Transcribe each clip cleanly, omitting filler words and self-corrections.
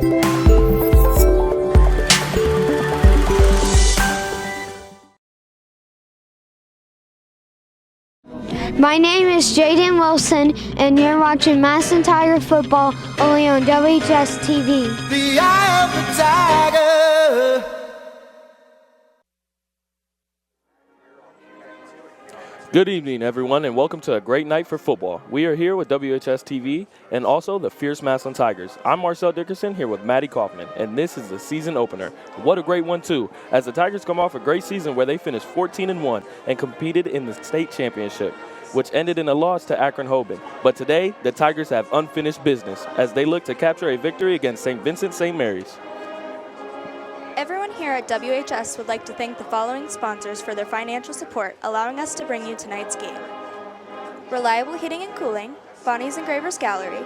My name is Jaden Wilson, and you're watching Massillon Tiger football only on WHS-TV. The eye of the tiger. Good evening, everyone, and welcome to a great night for football. We are here with WHS-TV and also the Fierce Massillon Tigers. I'm Marcel Dickerson here with Maddie Kaufman, and this is the season opener. What a great one, too, as the Tigers come off a great season where they finished 14-1 and competed in the state championship, which ended in a loss to Akron Hoban. But today, the Tigers have unfinished business as they look to capture a victory against St. Vincent-St. Mary's. Everyone here at WHS would like to thank the following sponsors for their financial support, allowing us to bring you tonight's game. Reliable Heating and Cooling, Bonnie's Engravers Gallery,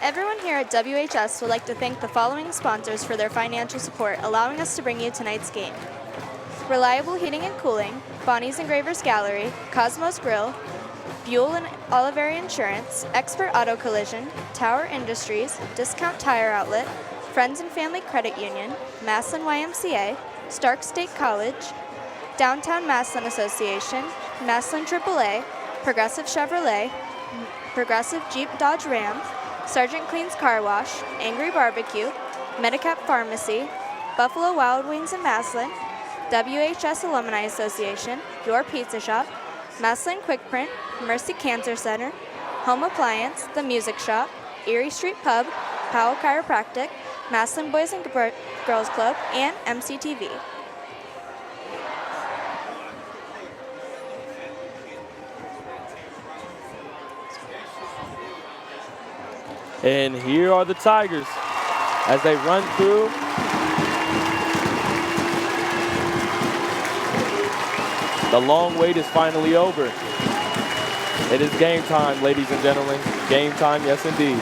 Everyone here at WHS would like to thank the following sponsors for their financial support, allowing us to bring you tonight's game. Reliable Heating and Cooling, Bonnie's Engravers Gallery, Cosmos Grill, Buell and Oliveri Insurance, Expert Auto Collision, Tower Industries, Discount Tire Outlet, Friends and Family Credit Union, Massillon YMCA, Stark State College, Downtown Massillon Association, Massillon AAA, Progressive Chevrolet, Progressive Jeep Dodge Ram, Sergeant Clean's Car Wash, Angry Barbecue, Medicap Pharmacy, Buffalo Wild Wings in Massillon, WHS Alumni Association, Your Pizza Shop, Massillon Quick Print, Mercy Cancer Center, Home Appliance, The Music Shop, Erie Street Pub, Powell Chiropractic, Massillon Boys and Girls Club, and MCTV. And here are the Tigers as they run through. The long wait is finally over. It is game time, ladies and gentlemen. Game time, yes indeed.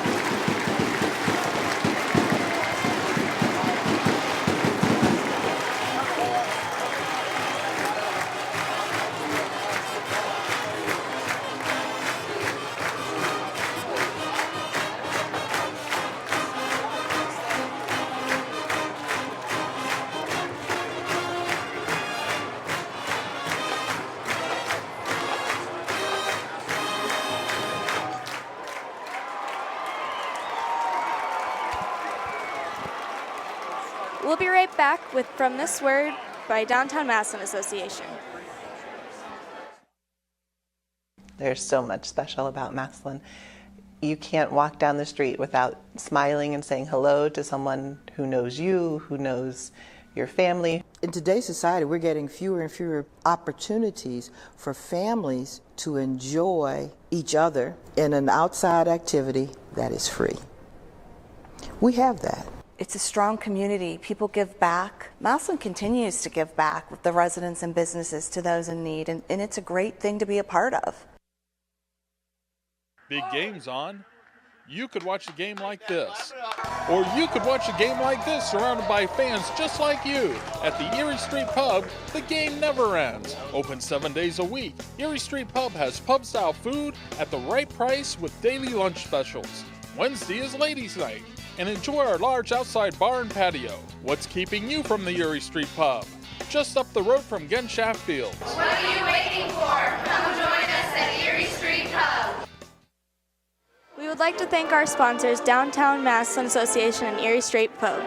We'll be right back with From This Word by Downtown Massillon Association. There's so much special about Massillon. You can't walk down the street without smiling and saying hello to someone who knows you, who knows your family. In today's society, we're getting fewer and fewer opportunities for families to enjoy each other in an outside activity that is free. We have that. It's a strong community. People give back. Massillon continues to give back with the residents and businesses to those in need, and it's a great thing to be a part of. Big game's on. You could watch a game like this. Or you could watch a game like this surrounded by fans just like you. At the Erie Street Pub, the game never ends. Open 7 days a week, Erie Street Pub has pub-style food at the right price with daily lunch specials. Wednesday is ladies' night. And enjoy our large outside bar and patio. What's keeping you from the Erie Street Pub? Just up the road from Genshaft Fields. What are you waiting for? Come join us at Erie Street Pub. We would like to thank our sponsors, Downtown Massillon Association and Erie Street Pub.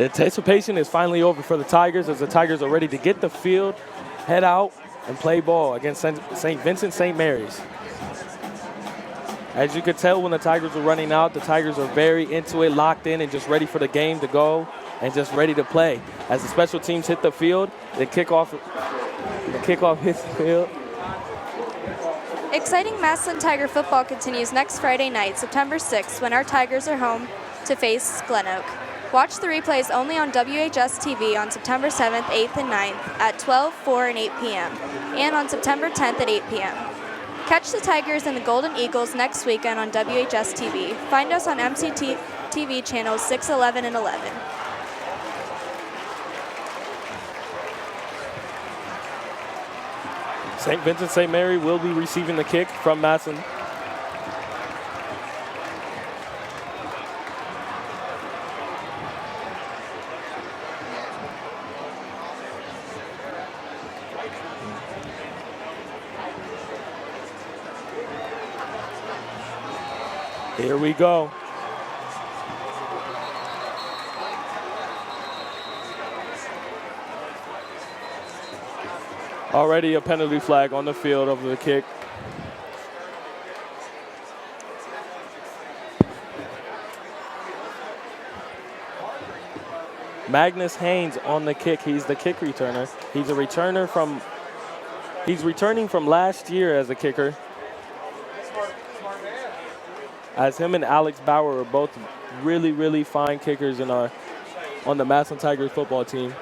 The anticipation is finally over for the Tigers as the Tigers are ready to get the field, head out, and play ball against St. Vincent-St. Mary's. As you could tell when the Tigers were running out, the Tigers are very into it, locked in, and just ready for the game to go and just ready to play. As the special teams hit the field, the kickoff hits the field. Exciting Massillon Tiger football continues next Friday night, September 6th, when our Tigers are home to face Glen Oak. Watch the replays only on WHS-TV on September 7th, 8th, and 9th at 12, 4, and 8 p.m., and on September 10th at 8 p.m. Catch the Tigers and the Golden Eagles next weekend on WHS-TV. Find us on MCTV channels 6, 11, and 11. St. Vincent-St. Mary will be receiving the kick from Massillon. Here we go. Already a penalty flag on the field of the kick. Magnus Haynes on the kick. He's the kick returner. He's returning from last year as a kicker. As him and Alex Bauer are both really, really fine kickers on the Massillon Tigers football team.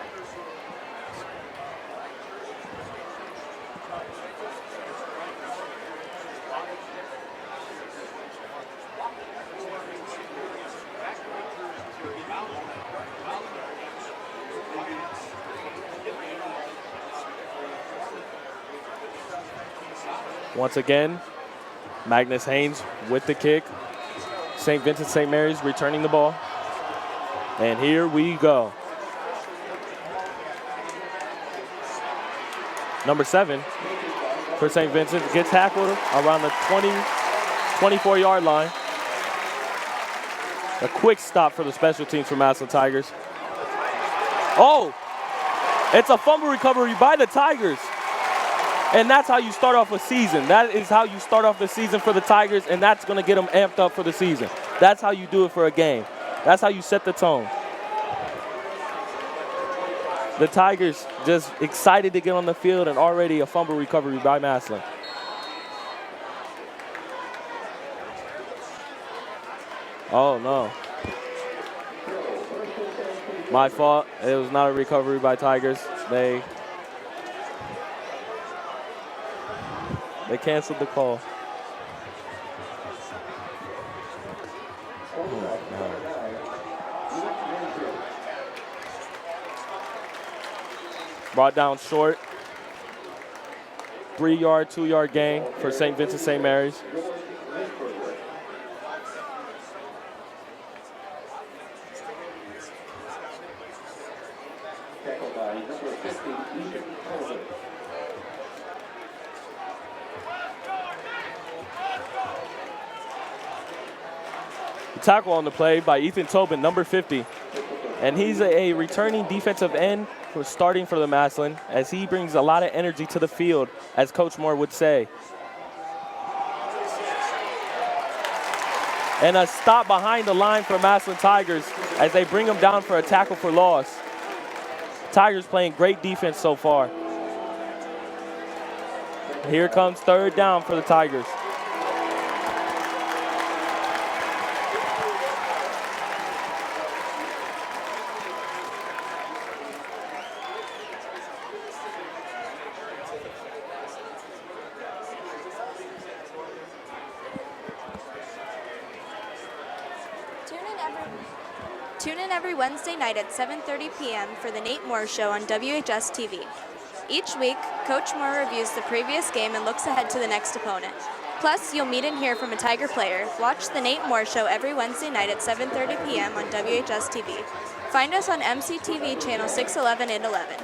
Once again, Magnus Haynes with the kick. St. Vincent-St. Mary's returning the ball. And here we go. Number 7 for St. Vincent gets tackled around the 24-yard line. A quick stop for the special teams for Massillon Tigers. Oh, it's a fumble recovery by the Tigers. And that's how you start off a season. That is how you start off the season for the Tigers, and that's going to get them amped up for the season. That's how you do it for a game. That's how you set the tone. The Tigers just excited to get on the field, and already a fumble recovery by Massillon. Oh, no. My fault. It was not a recovery by Tigers. They canceled the call. Brought down short. 3-yard, 2-yard gain for St. Vincent-St. Mary's. Tackle on the play by Ethan Tobin, number 50. And he's a returning defensive end who's starting for the Massillon, as he brings a lot of energy to the field, as Coach Moore would say. And a stop behind the line for Massillon Tigers as they bring him down for a tackle for loss. Tigers playing great defense so far. Here comes 3rd down for the Tigers. Tune in every Wednesday night at 7:30 p.m. for the Nate Moore Show on WHS-TV. Each week, Coach Moore reviews the previous game and looks ahead to the next opponent. Plus, you'll meet and hear from a Tiger player. Watch the Nate Moore Show every Wednesday night at 7:30 p.m. on WHS-TV. Find us on MCTV channel 6, 11, and 11.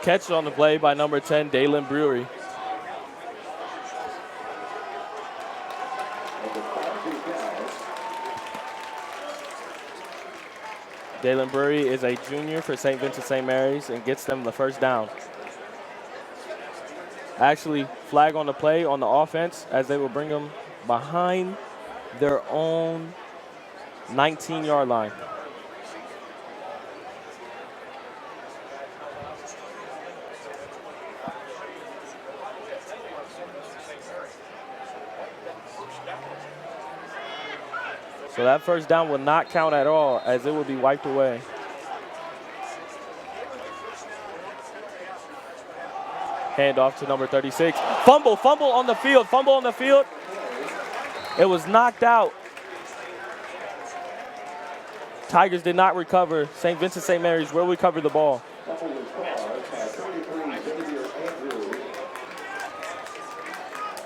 Catch on the play by number 10, Dalen Brewery. Jalen Burry is a junior for St. Vincent-St. Mary's and gets them the first down. Actually, flag on the play on the offense as they will bring them behind their own 19-yard line. So that first down will not count at all as it will be wiped away. Handoff to number 36. Fumble on the field. It was knocked out. Tigers did not recover. St. Vincent-St. Mary's will recover the ball.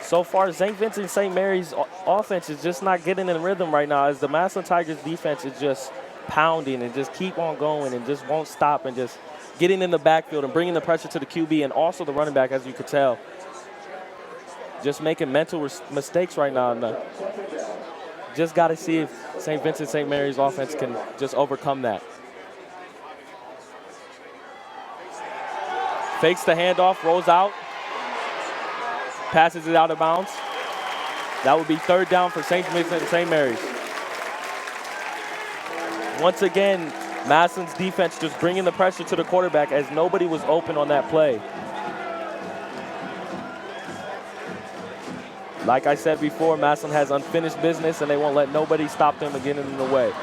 So far, St. Vincent-St. Mary's offense is just not getting in rhythm right now as the Massillon Tigers defense is just pounding and just keep on going and just won't stop and just getting in the backfield and bringing the pressure to the QB and also the running back, as you could tell. Just making mental mistakes right now. And just got to see if St. Vincent-St. Mary's offense can just overcome that. Fakes the handoff, rolls out. Passes it out of bounds. That would be third down for St. Vincent-St. Mary's. Once again, Massillon's defense just bringing the pressure to the quarterback as nobody was open on that play. Like I said before, Massillon has unfinished business and they won't let nobody stop them and get in the way.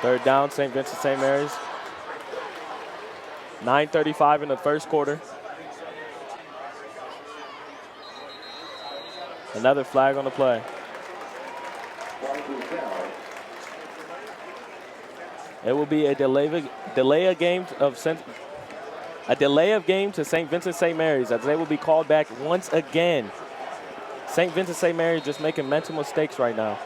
Third down, St. Vincent-St. Mary's. 9:35 in the first quarter. Another flag on the play. It will be a delay of game to St. Vincent-St. Mary's as they will be called back once again. St. Vincent-St. Mary's just making mental mistakes right now.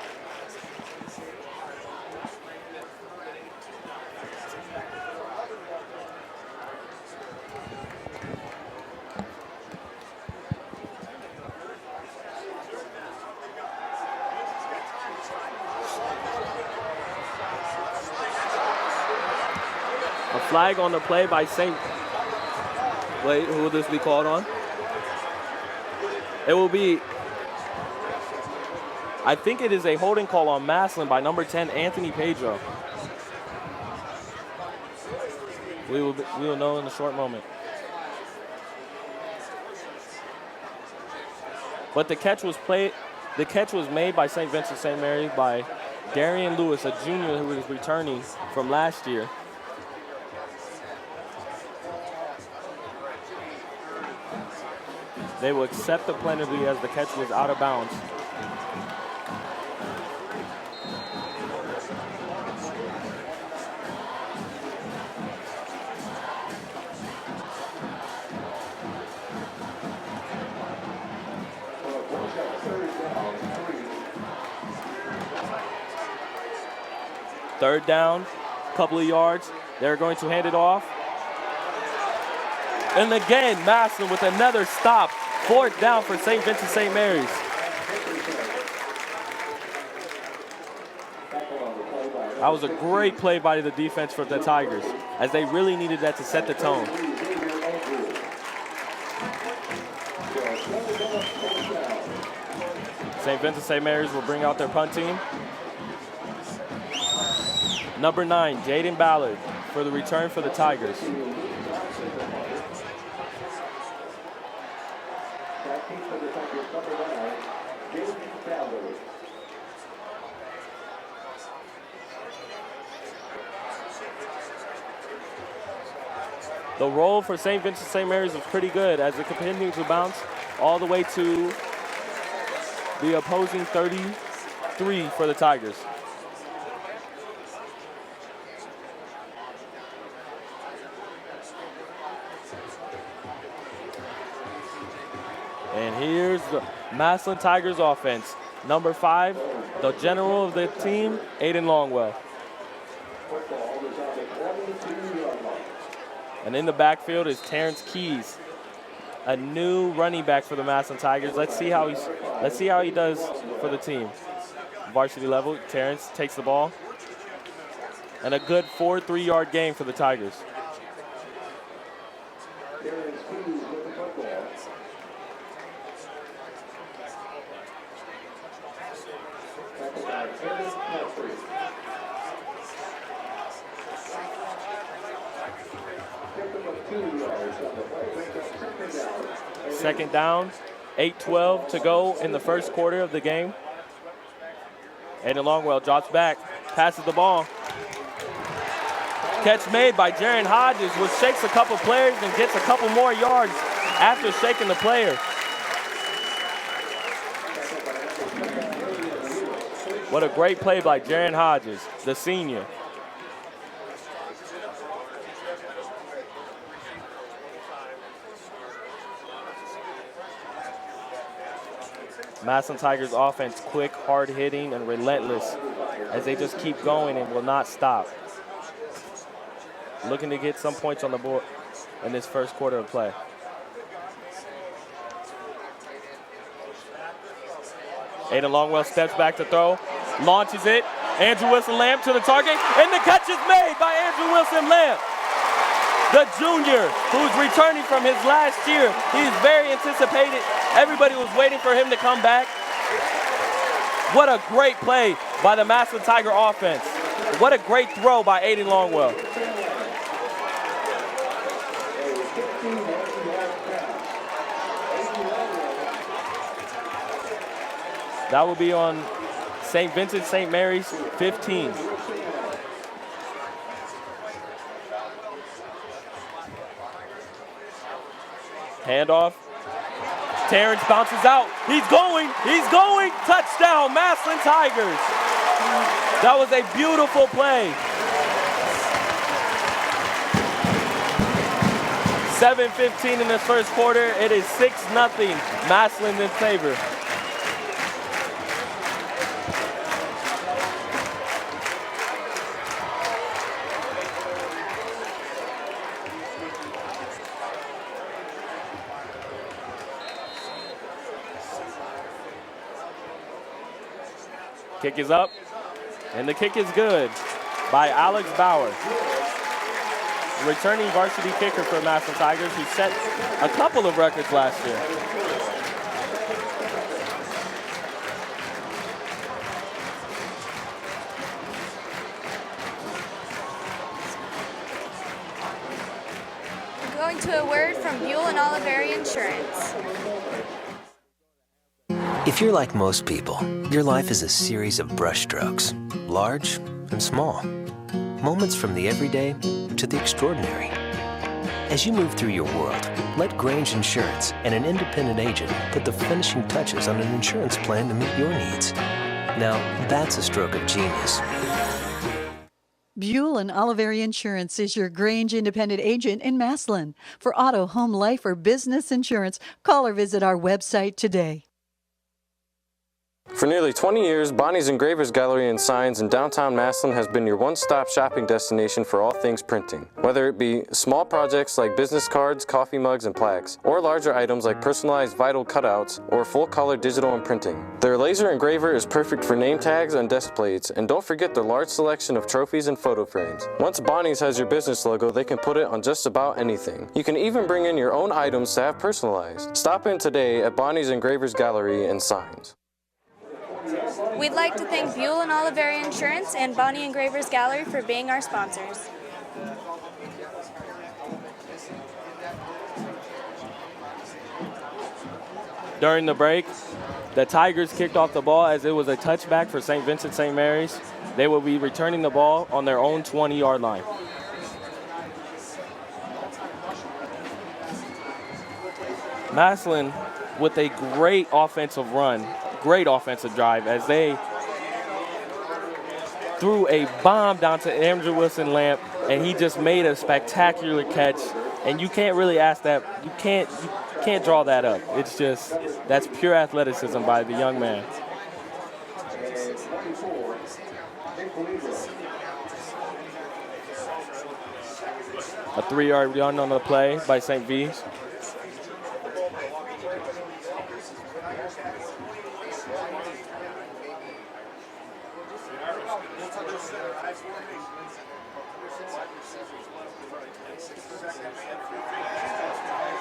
Flag on the play by St. Wait, who will this be called on? It will be, I think it is a holding call on Massillon by number 10, Anthony Pedro. We will know in a short moment. But the catch was made by St. Vincent-St. Mary's by Darian Lewis, a junior who was returning from last year. They will accept the penalty as the catch was out of bounds. Third down, couple of yards. They're going to hand it off. And again, Massillon with another stop. Fourth down for St. Vincent-St. Mary's. That was a great play by the defense for the Tigers, as they really needed that to set the tone. St. Vincent-St. Mary's will bring out their punt team. Number 9, Jaden Ballard for the return for the Tigers. The roll for St. Vincent-St. Mary's was pretty good as it continued to bounce all the way to the opposing 33 for the Tigers. And here's the Massillon Tigers offense. Number 5, the general of the team, Aiden Longwell. And in the backfield is Terrence Keys, a new running back for the Massillon Tigers. Let's see how he does for the team. Varsity level, Terrence takes the ball. And a good 4 3-yard gain for the Tigers. Second down, 8:12 to go in the first quarter of the game. Aiden Longwell drops back, passes the ball. Catch made by Jaron Hodges, which shakes a couple players and gets a couple more yards after shaking the player. What a great play by Jaron Hodges, the senior. Massillon Tigers offense quick, hard-hitting, and relentless as they just keep going and will not stop. Looking to get some points on the board in this first quarter of play. Aiden Longwell steps back to throw, launches it. Andrew Wilson-Lamb to the target, and the catch is made by Andrew Wilson-Lamb. The junior who's returning from his last year. He's very anticipated. Everybody was waiting for him to come back. What a great play by the Massillon Tiger offense. What a great throw by Aiden Longwell. That will be on St. Vincent-St. Mary's 15. Handoff. Terrence bounces out. He's going. Touchdown, Massillon Tigers. That was a beautiful play. 7:15 in this first quarter. It is 6-0, Massillon in favor. Kick is up, and the kick is good by Alex Bauer. Returning varsity kicker for Massillon Tigers, who set a couple of records last year. Going to a word from Buell and Oliveri Insurance. If you're like most people, your life is a series of brushstrokes, large and small. Moments from the everyday to the extraordinary. As you move through your world, let Grange Insurance and an independent agent put the finishing touches on an insurance plan to meet your needs. Now, that's a stroke of genius. Buell and Oliveri Insurance is your Grange independent agent in Massillon. For auto, home, life, or business insurance, call or visit our website today. For nearly 20 years, Bonnie's Engravers Gallery and Signs in downtown Massillon has been your one-stop shopping destination for all things printing. Whether it be small projects like business cards, coffee mugs, and plaques, or larger items like personalized vinyl cutouts or full-color digital and printing. Their laser engraver is perfect for name tags and desk plates, and don't forget their large selection of trophies and photo frames. Once Bonnie's has your business logo, they can put it on just about anything. You can even bring in your own items to have personalized. Stop in today at Bonnie's Engravers Gallery and Signs. We'd like to thank Buell and Oliveri Insurance and Bonnie Engravers Gallery for being our sponsors. During the break, the Tigers kicked off the ball as it was a touchback for St. Vincent-St. Mary's. They will be returning the ball on their own 20-yard line. Massillon with a great offensive run. Great offensive drive as they threw a bomb down to Andrew Wilson-Lamb, and he just made a spectacular catch. And you can't really ask that. You can't draw that up. It's just, that's pure athleticism by the young man. A 3-yard run on the play by St. V's.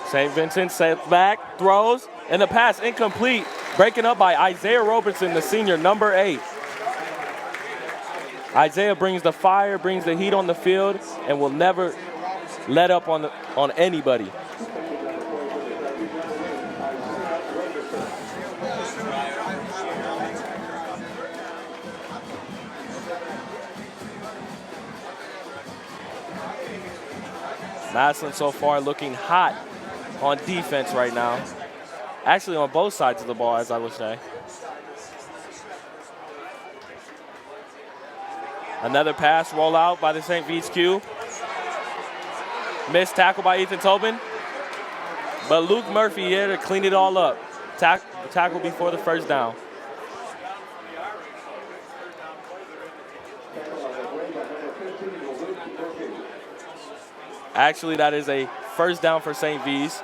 St. Vincent sets back, throws, and the pass incomplete. Breaking up by Isaiah Robertson, the senior, number 8. Isaiah brings the fire, brings the heat on the field, and will never let up on anybody. Massillon so far looking hot on defense right now. Actually on both sides of the ball, as I would say. Another pass roll out by the St. V's Q. Missed tackle by Ethan Tobin. But Luke Murphy here to clean it all up. Tackle before the first down. Actually, that is a first down for St. V's.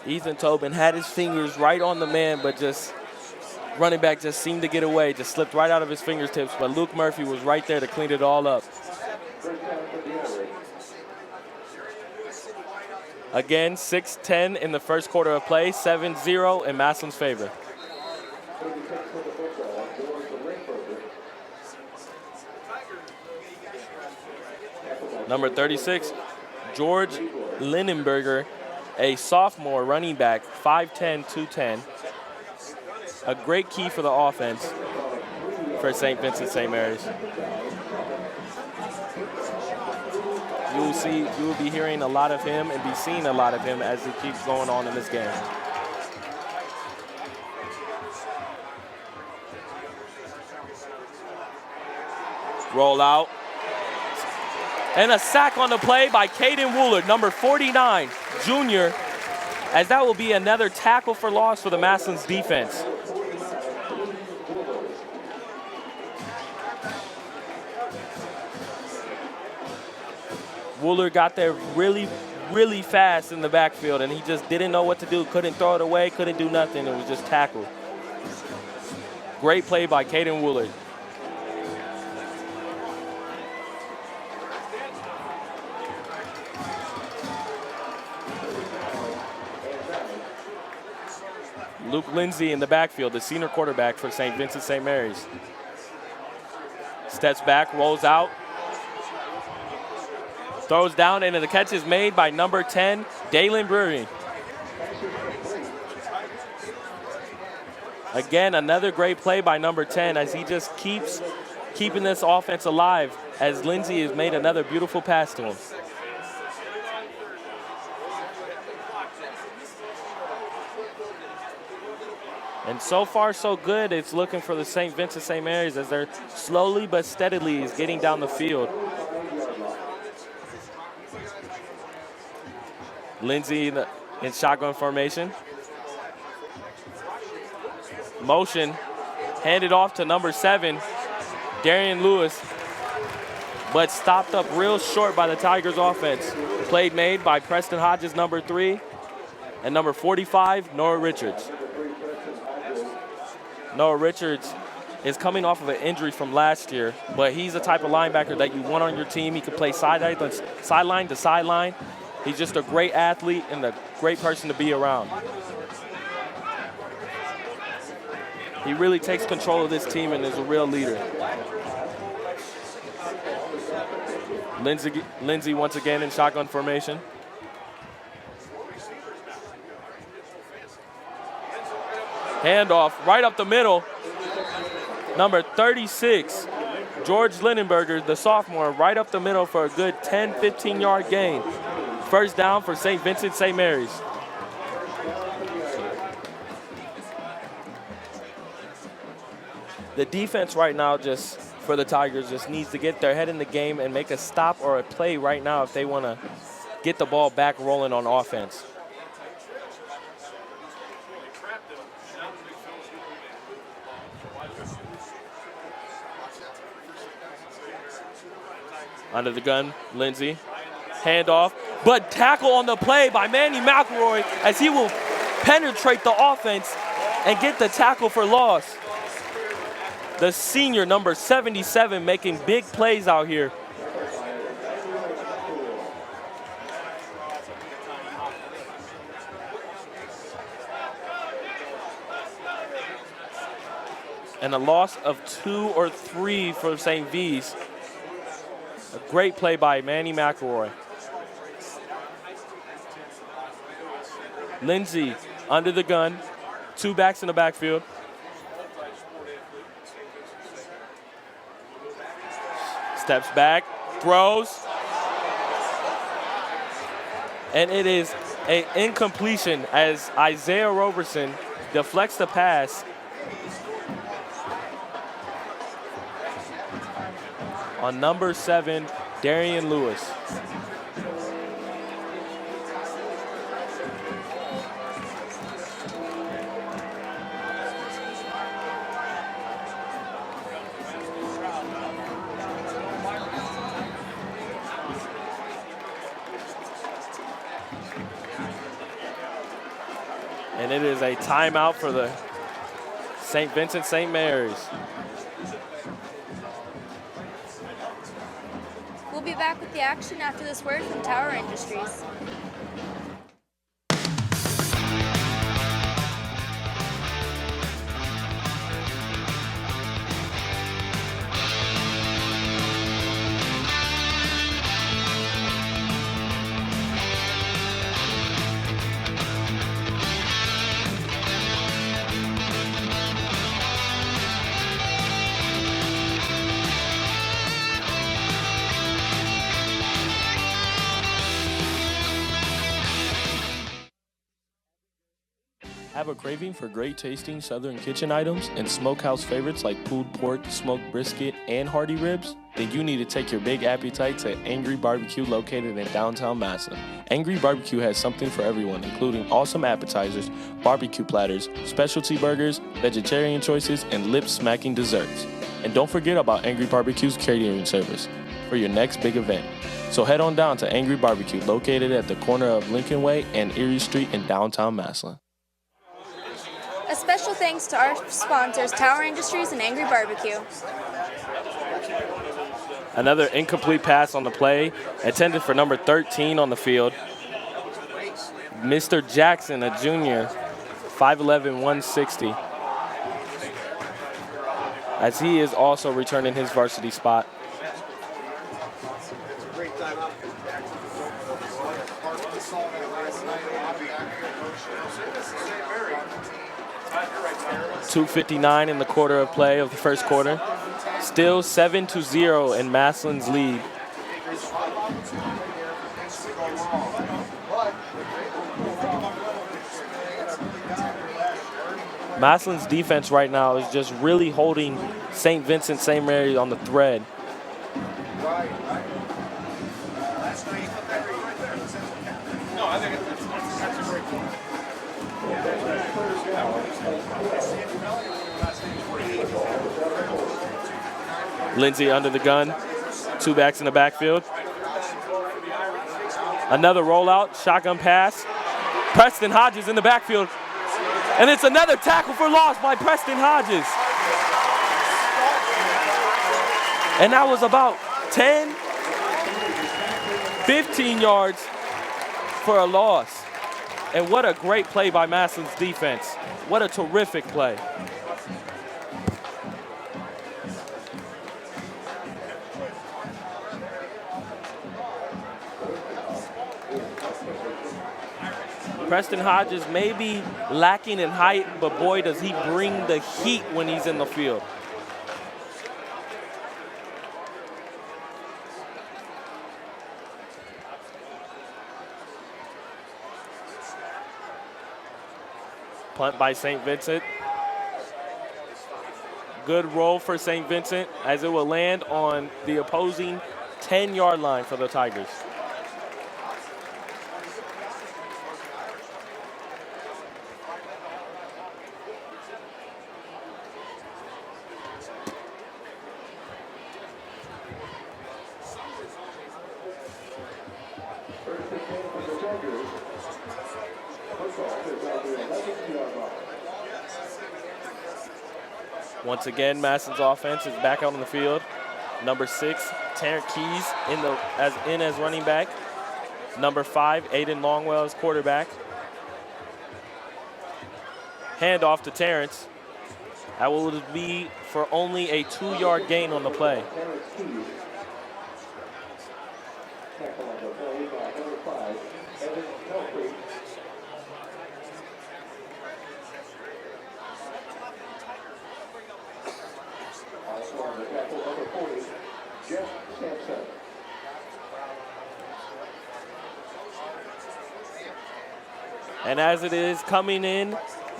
Ethan Tobin had his fingers right on the man, but just running back just seemed to get away, just slipped right out of his fingertips, but Luke Murphy was right there to clean it all up. Again, 6-10 in the first quarter of play, 7-0 in Massillon's favor. Number 36, George Lindenberger, a sophomore running back, 5'10", 210. A great key for the offense for St. Vincent-St. Mary's. You will be hearing a lot of him and be seeing a lot of him as he keeps going on in this game. Roll out. And a sack on the play by Caden Woolard, number 49, junior, as that will be another tackle for loss for the Massillon's defense. Woolard got there really, really fast in the backfield, and he just didn't know what to do. Couldn't throw it away, couldn't do nothing. It was just tackled. Great play by Caden Woolard. Luke Lindsay in the backfield, the senior quarterback for St. Vincent-St. Mary's. Steps back, rolls out. Throws down, and the catch is made by number 10, Dalen Brewery. Again, another great play by number 10 as he just keeps keeping this offense alive as Lindsay has made another beautiful pass to him. And so far, so good. It's looking for the St. Vincent-St. Mary's as they're slowly but steadily is getting down the field. Lindsay in shotgun formation. Motion, handed off to number 7, Darian Lewis, but stopped up real short by the Tigers offense. Play made by Preston Hodges, number 3, and number 45, Noah Richards. Noah Richards is coming off of an injury from last year, but he's the type of linebacker that you want on your team. He can play sideline to sideline. He's just a great athlete and a great person to be around. He really takes control of this team and is a real leader. Lindsay once again in shotgun formation. Handoff right up the middle. Number 36, George Lindenberger, the sophomore, right up the middle for a good 10, 15-yard gain. First down for St. Vincent-St. Mary's. The defense right now just for the Tigers just needs to get their head in the game and make a stop or a play right now if they want to get the ball back rolling on offense. Under the gun, Lindsey. Handoff, but tackle on the play by Manny McElroy as he will penetrate the offense and get the tackle for loss. The senior, number 77, making big plays out here. And a loss of 2 or 3 for St. V's. A great play by Manny McElroy. Lindsey under the gun, 2 backs in the backfield. Steps back, throws. And it is an incompletion as Isaiah Roberson deflects the pass on number 7, Darian Lewis. And it is a timeout for the St. Vincent-St. Mary's. We'll be back with the action after this word from Tower Industries. Have a craving for great tasting Southern kitchen items and smokehouse favorites like pulled pork, smoked brisket, and hearty ribs? Then you need to take your big appetite to Angry Barbecue located in downtown Massillon. Angry Barbecue has something for everyone, including awesome appetizers, barbecue platters, specialty burgers, vegetarian choices, and lip-smacking desserts. And don't forget about Angry Barbecue's catering service for your next big event. So head on down to Angry Barbecue located at the corner of Lincoln Way and Erie Street in downtown Massillon. A special thanks to our sponsors, Tower Industries and Angry Barbecue. Another incomplete pass on the play, intended for number 13 on the field. Mr. Jackson, a junior, 5'11", 160. As he is also returning his varsity spot. .259 in the quarter of play of the first quarter. Still 7-0 in Massillon's lead. Massillon's defense right now is just really holding St. Vincent-St. Mary on the thread. Lindsey under the gun, 2 backs in the backfield. Another rollout, shotgun pass. Preston Hodges in the backfield. And it's another tackle for loss by Preston Hodges. And that was about 10, 15 yards for a loss. And what a great play by Massillon's defense. What a terrific play. Preston Hodges may be lacking in height, but boy, does he bring the heat when he's in the field. Punt by St. Vincent. Good roll for St. Vincent as it will land on the opposing 10-yard line for the Tigers. Once again, Massillon's offense is back out on the field. Number 6, Terrence Keys as running back. Number 5, Aiden Longwell as quarterback. Handoff to Terrence. That will be for only a 2-yard gain on the play. And as it is coming in,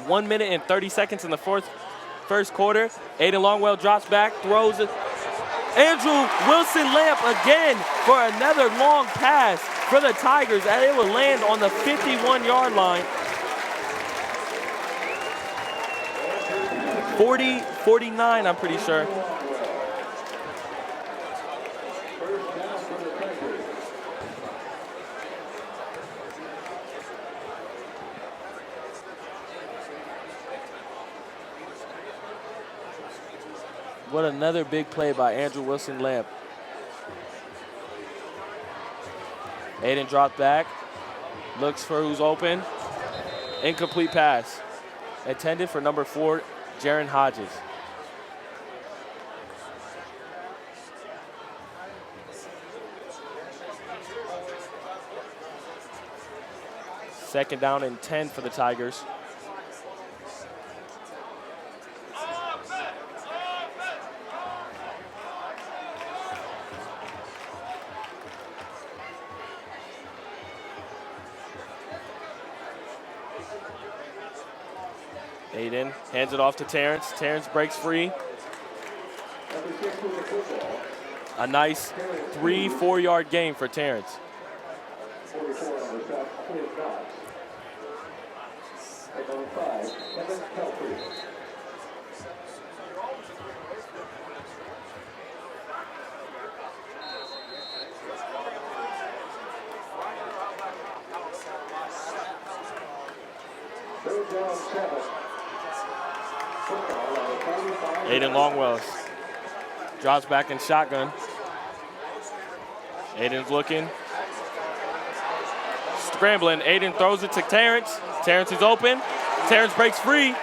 1 minute and 30 seconds in the first quarter, Aiden Longwell drops back, throws it. Andrew Wilson-Lamp again for another long pass for the Tigers, and it will land on the 51-yard line. 40-49, I'm pretty sure. What another big play by Andrew Wilson-Lamp. Aiden dropped back, looks for who's open. Incomplete pass. Intended for number 4, Jaron Hodges. Second down and 10 for the Tigers. Aiden hands it off to Terrence. Terrence breaks free. A nice 3-4-yard gain for Terrence. Aiden Longwell drops back in shotgun. Aiden's looking. Scrambling. Aiden throws it to Terrence. Terrence is open. Terrence breaks free.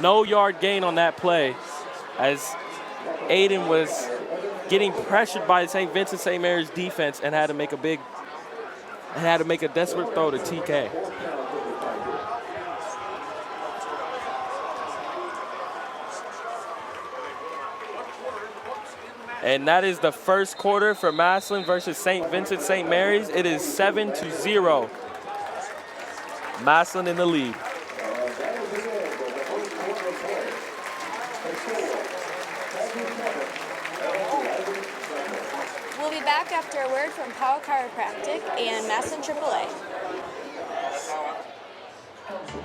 No yard gain on that play as Aiden was getting pressured by the St. Vincent-St. Mary's defense and had to make a desperate throw to TK. And that is the first quarter for Massillon versus St. Vincent-St. Mary's. It is 7-0. Massillon in the lead. We'll be back after a word from Powell Chiropractic and Massillon AAA.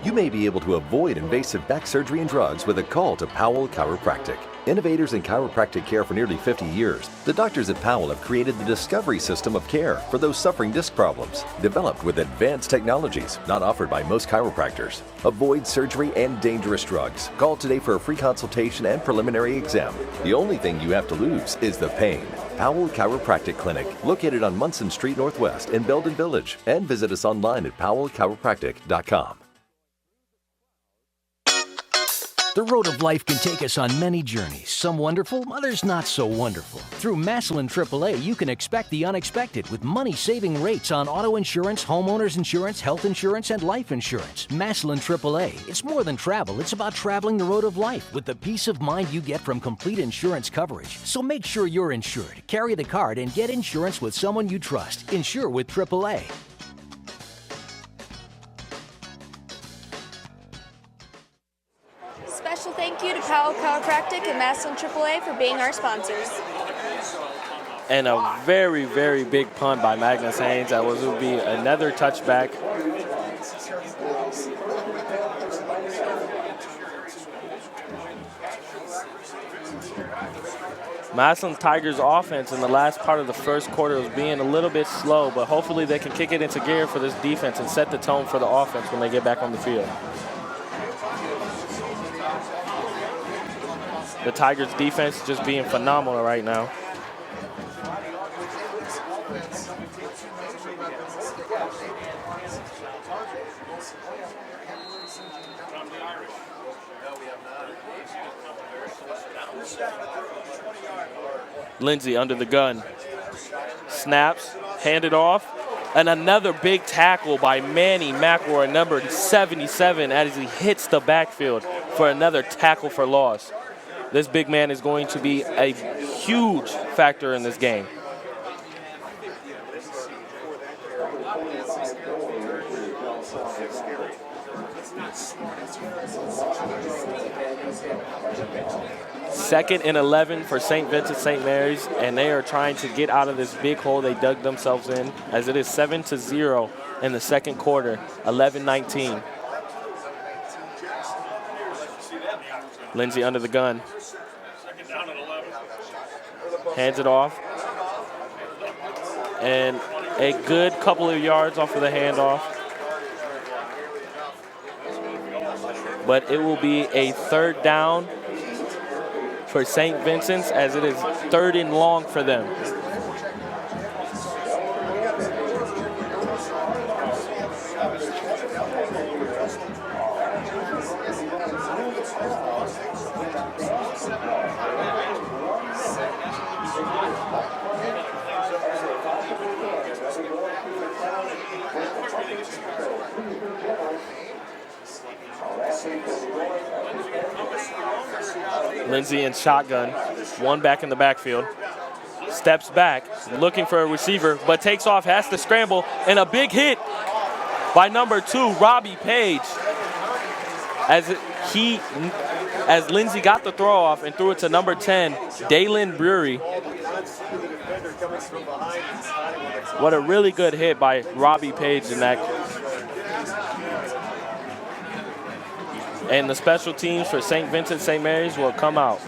You may be able to avoid invasive back surgery and drugs with a call to Powell Chiropractic. Innovators in chiropractic care for nearly 50 years, the doctors at Powell have created the Discovery system of care for those suffering disc problems, developed with advanced technologies not offered by most chiropractors. Avoid surgery and dangerous drugs. Call today for a free consultation and preliminary exam. The only thing you have to lose is the pain. Powell Chiropractic Clinic, located on Vincent-St. Northwest in Belden Village, and visit us online at powellchiropractic.com. The road of life can take us on many journeys, some wonderful, others not so wonderful. Through Massillon AAA, you can expect the unexpected with money-saving rates on auto insurance, homeowners insurance, health insurance, and life insurance. Massillon AAA, it's more than travel, it's about traveling the road of life with the peace of mind you get from complete insurance coverage. So make sure you're insured, carry the card, and get insurance with someone you trust. Insure with AAA. Special thank you to Powell Chiropractic and Massillon AAA for being our sponsors. And a very, very big punt by Magnus Haynes. That would be another touchback. Massillon Tigers offense in the last part of the first quarter was being a little bit slow, but hopefully they can kick it into gear for this defense and set the tone for the offense when they get back on the field. The Tigers defense just being phenomenal right now. Lindsay under the gun. Snaps, handed off, and another big tackle by Manny McElroy, number 77, as he hits the backfield for another tackle for loss. This big man is going to be a huge factor in this game. Second and 11 for St. Vincent-St. Mary's, and they are trying to get out of this big hole they dug themselves in, as it is 7-0 in the second quarter, 11-19. Lindsay under the gun. Hands it off. And a good couple of yards off of the handoff. But it will be a third down for St. Vincent's, as it is third and long for them. Lindsay in shotgun, one back in the backfield. Steps back, looking for a receiver, but takes off, has to scramble, and a big hit by number 2, Robbie Page. As Lindsay got the throw off and threw it to number 10, Dalen Brewery. What a really good hit by Robbie Page in that. And the special teams for St. Vincent-St. Mary's will come out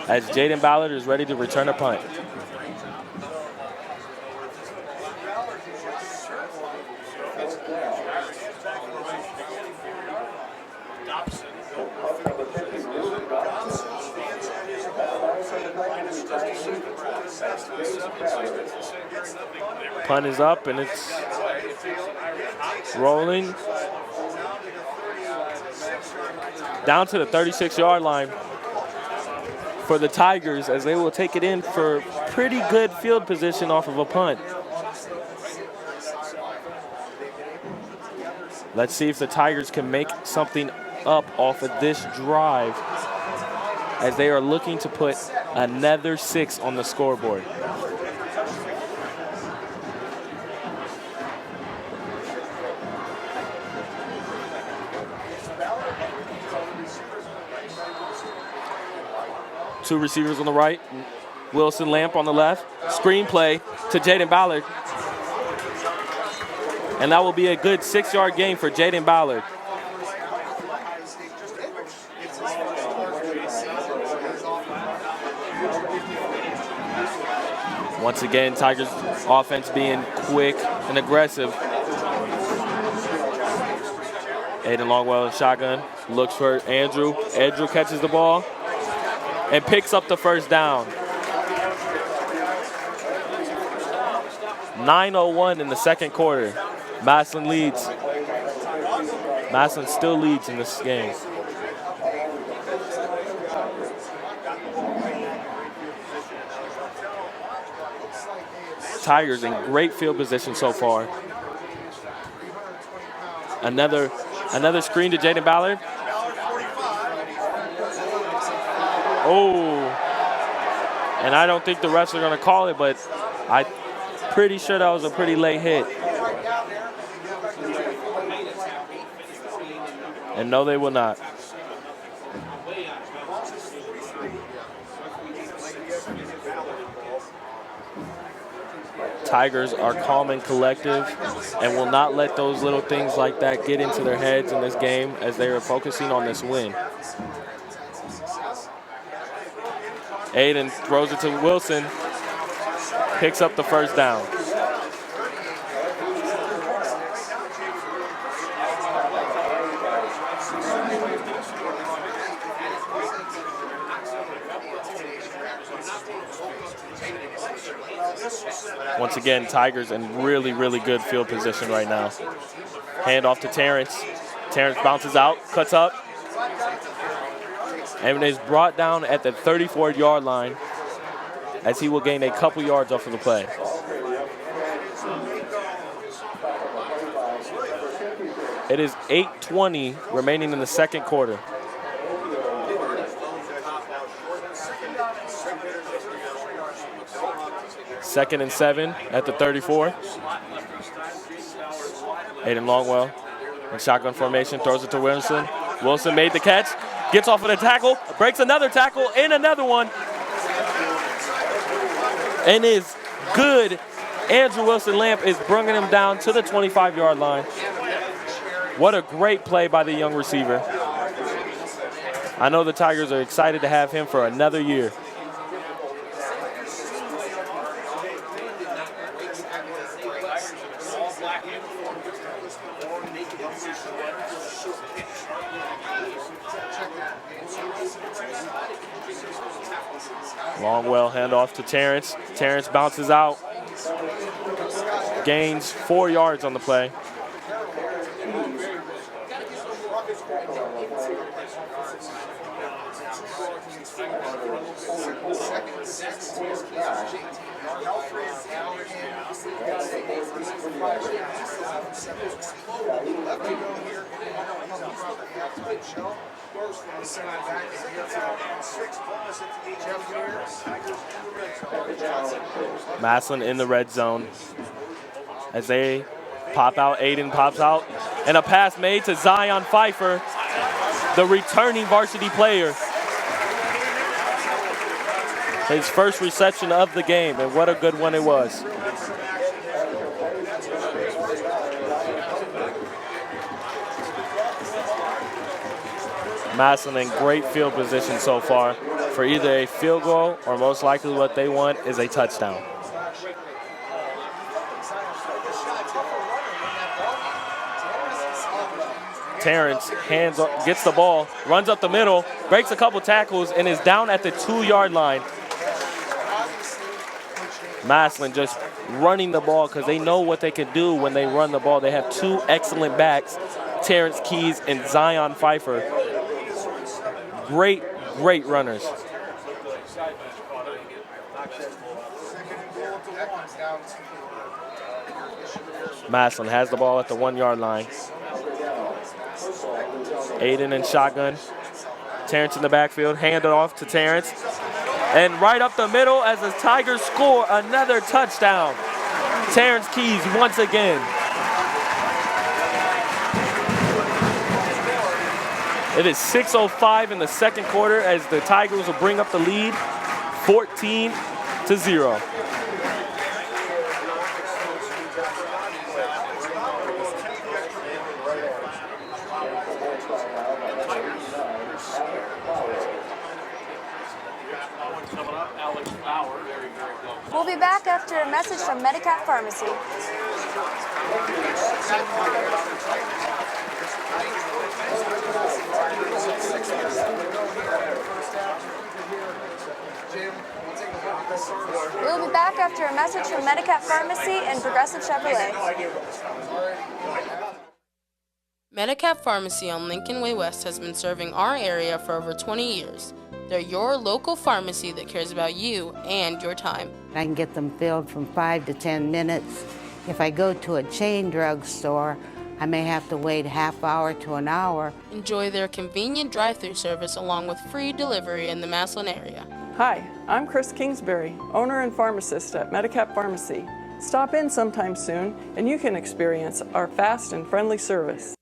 as Jaden Ballard is ready to return a punt. Punt is up and it's rolling down to the 36-yard line for the Tigers, as they will take it in for pretty good field position off of a punt. Let's see if the Tigers can make something up off of this drive, as they are looking to put another 6 on the scoreboard. Two receivers on the right, Wilson Lamp on the left. Screen play to Jaden Ballard. And that will be a good 6-yard gain for Jaden Ballard. Once again, Tigers offense being quick and aggressive. Aiden Longwell in shotgun, looks for Andrew. Andrew catches the ball and picks up the first down. 9:01 in the second quarter. Massillon leads. Massillon still leads in this game. Tigers in great field position so far. Another screen to Jaden Ballard. Oh, and I don't think the refs are going to call it, but I'm pretty sure that was a pretty late hit. And no, they will not. Tigers are calm and collective and will not let those little things like that get into their heads in this game, as they are focusing on this win. Aiden throws it to Wilson, picks up the first down. Once again, Tigers in really, really good field position right now. Hand off to Terrence. Terrence bounces out, cuts up, and is brought down at the 34-yard line as he will gain a couple yards off of the play. It is 8:20 remaining in the second quarter. Second and 7 at the 34. Aiden Longwell in shotgun formation, throws it to Wilson. Wilson made the catch, gets off of the tackle, breaks another tackle, and another one. And is good. Andrew Wilson-Lamp is bringing him down to the 25-yard line. What a great play by the young receiver. I know the Tigers are excited to have him for another year. Longwell handoff to Terrence. Terrence bounces out. Gains 4 yards on the play. Massillon in the red zone as they pop out. Aiden pops out, and a pass made to Zion Pfeiffer, the returning varsity player. His first reception of the game, and what a good one it was. Massillon in great field position so far for either a field goal or most likely what they want is a touchdown. Terrence gets the ball, runs up the middle, breaks a couple tackles, and is down at the 2-yard line. Massillon just running the ball because they know what they can do when they run the ball. They have 2 excellent backs, Terrence Keys and Zion Pfeiffer. Great, great runners. Massillon has the ball at the 1-yard line. Aiden in shotgun. Terrence in the backfield, hand it off to Terrence. And right up the middle as the Tigers score another touchdown. Terrence Keys once again. It is 6:05 in the second quarter as the Tigers will bring up the lead 14-0. We'll be back after a message from Medicap Pharmacy. We'll be back after a message from Medicap Pharmacy and Progressive Chevrolet. Medicap Pharmacy on Lincoln Way West has been serving our area for over 20 years. They're your local pharmacy that cares about you and your time. I can get them filled from 5 to 10 minutes. If I go to a chain drugstore, I may have to wait a half hour to an hour. Enjoy their convenient drive-through service along with free delivery in the Massillon area. Hi, I'm Chris Kingsbury, owner and pharmacist at Medicap Pharmacy. Stop in sometime soon and you can experience our fast and friendly service.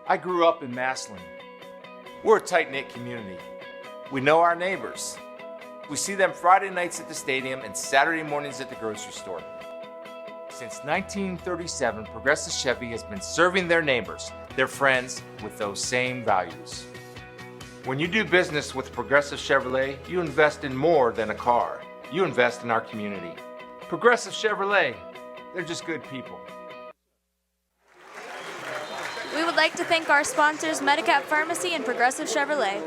I grew up in Massillon. We're a tight-knit community. We know our neighbors. We see them Friday nights at the stadium and Saturday mornings at the grocery store. Since 1937, Progressive Chevy has been serving their neighbors, their friends, with those same values. When you do business with Progressive Chevrolet, you invest in more than a car. You invest in our community. Progressive Chevrolet, they're just good people. We would like to thank our sponsors, Medicap Pharmacy and Progressive Chevrolet.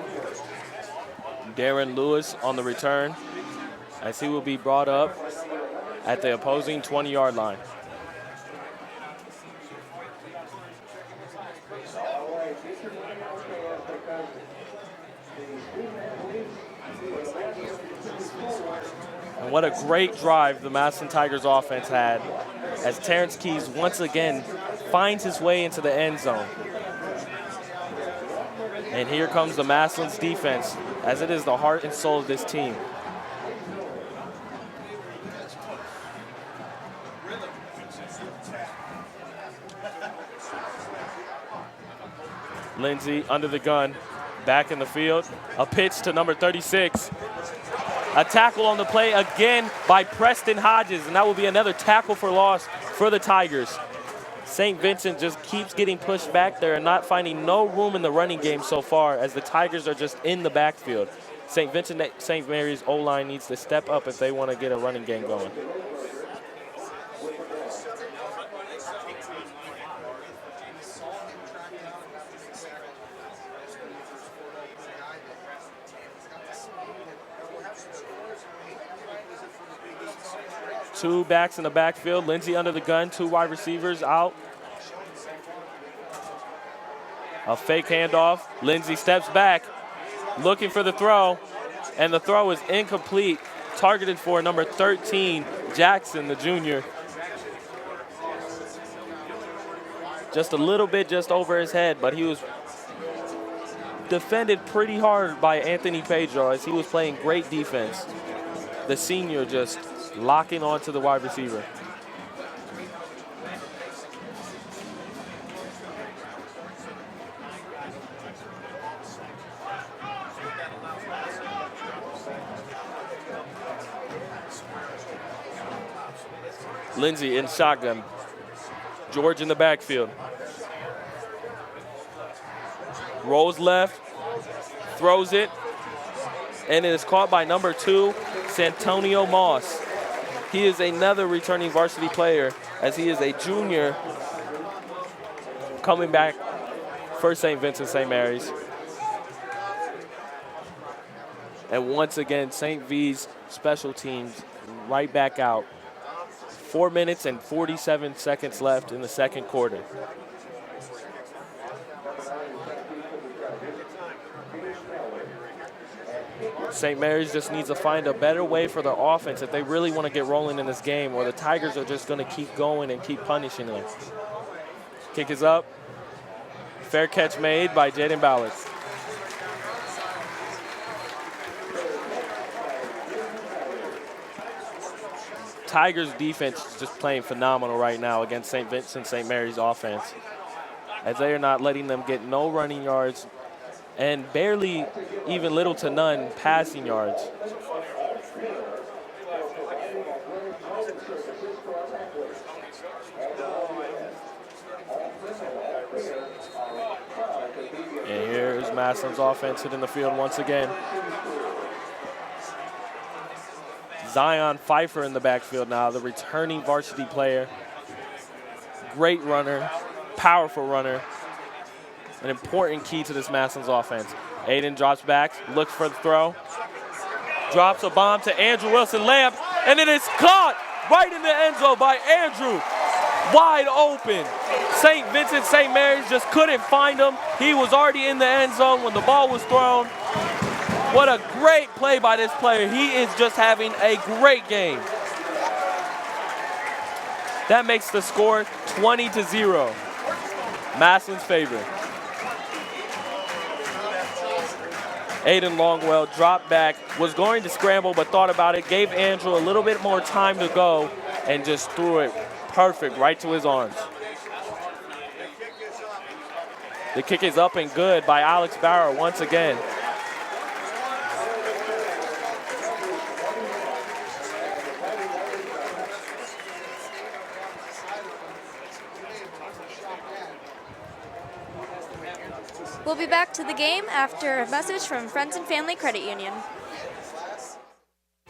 Darren Lewis on the return, as he will be brought up at the opposing 20-yard line. And what a great drive the Massillon Tigers offense had, as Terrence Keys once again finds his way into the end zone. And here comes the Massillon's defense, as it is the heart and soul of this team. Lindsey under the gun, back in the field. A pitch to number 36. A tackle on the play again by Preston Hodges, and that will be another tackle for loss for the Tigers. St. Vincent just keeps getting pushed back there and not finding no room in the running game so far, as the Tigers are just in the backfield. St. Vincent St. Mary's O-line needs to step up if they want to get a running game going. Two backs in the backfield. Lindsey under the gun, two wide receivers out. A fake handoff. Lindsey steps back, looking for the throw, and the throw is incomplete. Targeted for number 13, Jackson, the junior. Just a little bit just over his head, but he was defended pretty hard by Anthony Pedro, as he was playing great defense. The senior just locking onto the wide receiver. Lindsey in shotgun. George in the backfield. Rolls left, throws it, and it is caught by number 2, Santonio Moss. He is another returning varsity player, as he is a junior coming back for St. Vincent-St. Mary's. And once again, St. V's special teams right back out. 4 minutes and 47 seconds left in the second quarter. St. Mary's just needs to find a better way for the offense if they really want to get rolling in this game, or the Tigers are just going to keep going and keep punishing them. Kick is up. Fair catch made by Jaden Ballard. Tigers defense is just playing phenomenal right now against St. Vincent-St. Mary's offense, as they are not letting them get no running yards and barely even little to none passing yards. And here's Massillon's offense hitting the field once again. Zion Pfeiffer in the backfield now, the returning varsity player. Great runner, powerful runner. An important key to this Massillon's offense. Aiden drops back, looks for the throw. Drops a bomb to Andrew Wilson, layup, and it is caught right in the end zone by Andrew. Wide open. St. Vincent-St. Mary's just couldn't find him. He was already in the end zone when the ball was thrown. What a great play by this player. He is just having a great game. That makes the score 20-0. Massillon's favor. Aiden Longwell dropped back, was going to scramble but thought about it, gave Andrew a little bit more time to go, and just threw it perfect right to his arms. The kick is up and good by Alex Bauer once again. We'll be back to the game after a message from Friends and Family Credit Union.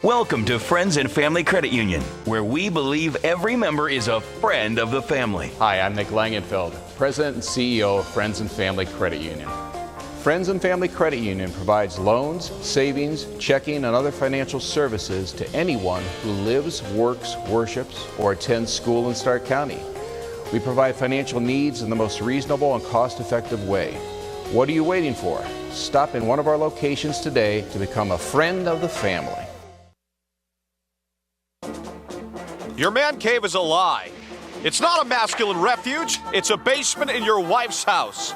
Welcome to Friends and Family Credit Union, where we believe every member is a friend of the family. Hi, I'm Nick Langenfeld, President and CEO of Friends and Family Credit Union. Friends and Family Credit Union provides loans, savings, checking, and other financial services to anyone who lives, works, worships, or attends school in Stark County. We provide financial needs in the most reasonable and cost-effective way. What are you waiting for? Stop in one of our locations today to become a friend of the family. Your man cave is a lie. It's not a masculine refuge, it's a basement in your wife's house.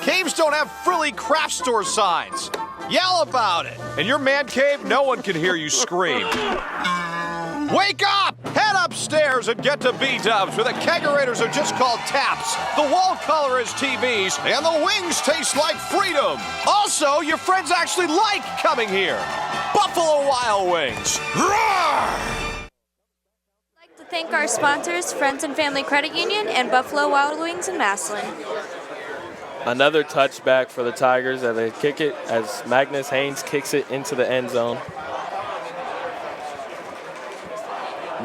Caves don't have frilly craft store signs. Yell about it. In your man cave, no one can hear you scream. Wake up! Head upstairs and get to B-dubs, where the kegerators are just called taps, the wall color is TVs, and the wings taste like freedom. Also, your friends actually like coming here. Buffalo Wild Wings. Roar! Thank our sponsors, Friends and Family Credit Union and Buffalo Wild Wings in Massillon. Another touchback for the Tigers as they kick it, as Magnus Haynes kicks it into the end zone.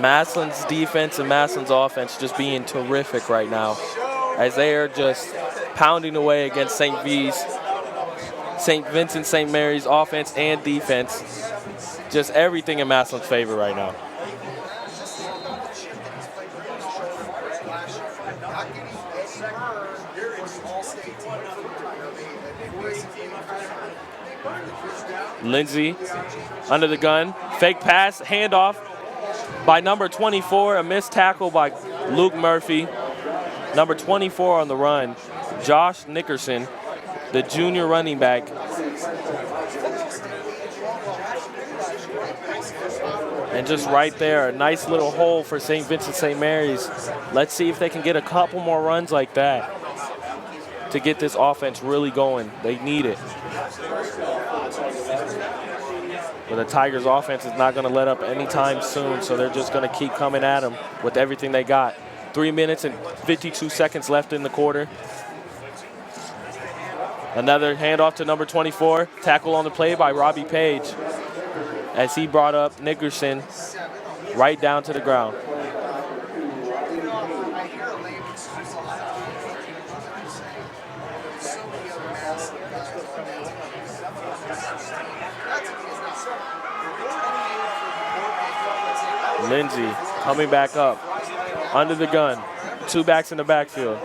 Massillon's defense and Massillon's offense just being terrific right now, as they are just pounding away against St. Vincent-St. Mary's offense and defense. Just everything in Massillon's favor right now. Lindsey under the gun, fake pass, handoff by number 24, a missed tackle by Luke Murphy. Number 24 on the run, Josh Nickerson, the junior running back. And just right there, a nice little hole for St. Vincent-St. Mary's. Let's see if they can get a couple more runs like that to get this offense really going. They need it. But the Tigers' offense is not going to let up anytime soon, so they're just going to keep coming at them with everything they got. 3 minutes and 52 seconds left in the quarter. Another handoff to number 24. Tackle on the play by Robbie Page as he brought up Nickerson right down to the ground. Lindsey coming back up, under the gun, two backs in the backfield.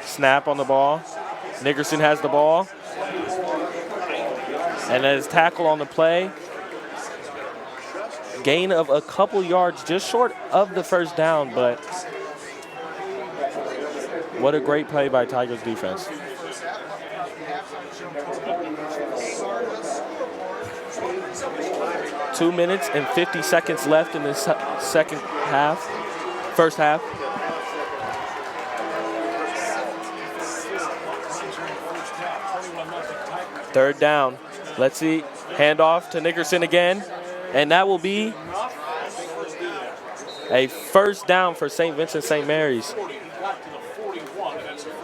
Snap on the ball. Nickerson has the ball. And his tackle on the play. Gain of a couple yards, just short of the first down, but what a great play by Tigers defense. Two minutes and 50 seconds left in this first half. Third down. Let's see. Handoff to Nickerson again. And that will be a first down for St. Vincent-St. Mary's.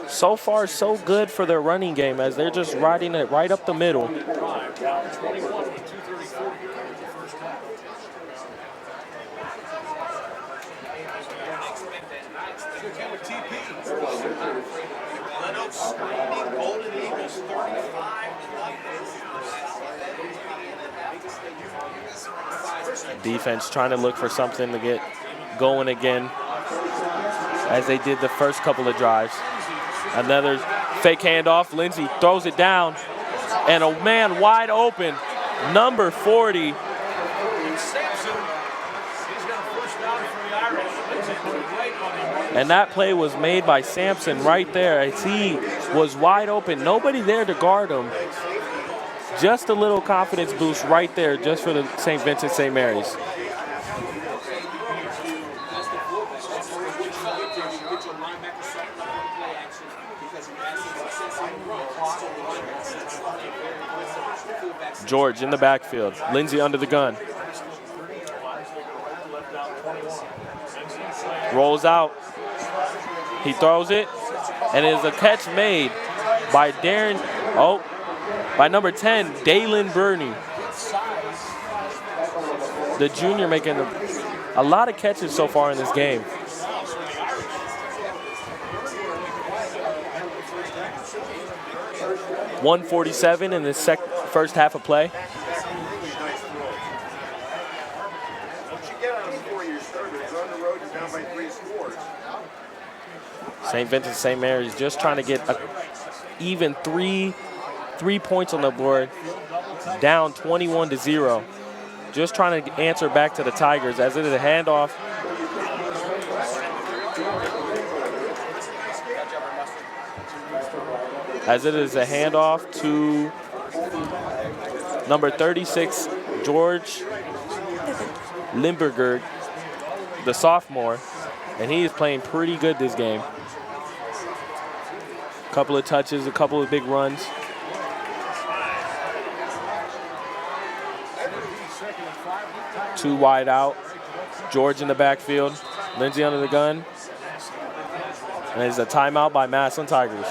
So far, so good for their running game as they're just riding it right up the middle. Defense trying to look for something to get going again as they did the first couple of drives. Another fake handoff. Lindsey throws it down, and a man wide open, number 40. And that play was made by Sampson right there as he was wide open. Nobody there to guard him. Just a little confidence boost right there just for the St. Vincent-St. Mary's. George in the backfield. Lindsey under the gun. Rolls out. He throws it, and it is a catch made by by number 10, Dalen Burney. The junior making a lot of catches so far in this game. .147 in the first half of play. St. Vincent-St. Mary's just trying to get even three points on the board, down 21-0. Just trying to answer back to the Tigers as it is a handoff. As it is a handoff to number 36, George Limberger, the sophomore, and he is playing pretty good this game. A couple of touches, a couple of big runs. Two wide out. George in the backfield. Lindsay under the gun. And it's a timeout by Massillon Tigers.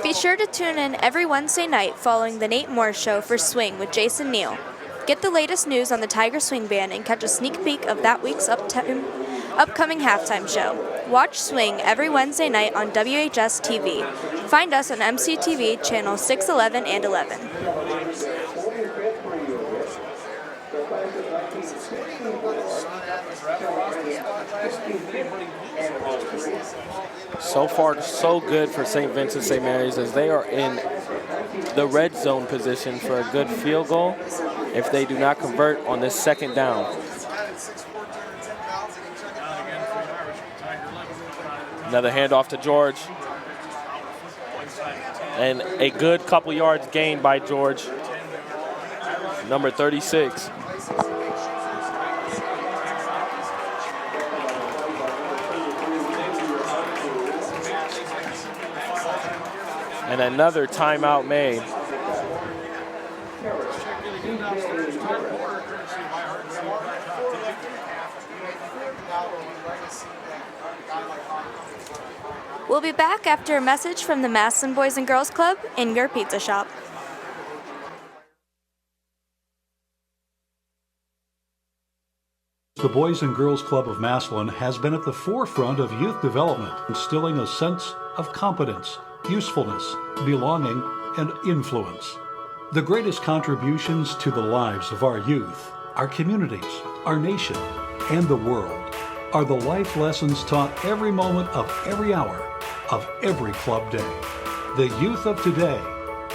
Be sure to tune in every Wednesday night following the Nate Moore Show for Swing with Jason Neal. Get the latest news on the Tiger Swing Band and catch a sneak peek of that week's upcoming halftime show. Watch Swing every Wednesday night on WHS-TV. Find us on MCTV channel 611 and 11. So far, so good for St. Vincent-St. Mary's as they are in the red zone position for a good field goal if they do not convert on this second down. Another handoff to George. And a good couple yards gained by George, number 36. And another timeout made. We'll be back after a message from the Massillon Boys and Girls Club in your pizza shop. The Boys and Girls Club of Massillon has been at the forefront of youth development, instilling a sense of competence, usefulness, belonging, and influence. The greatest contributions to the lives of our youth, our communities, our nation, and the world are the life lessons taught every moment of every hour of every club day. The youth of today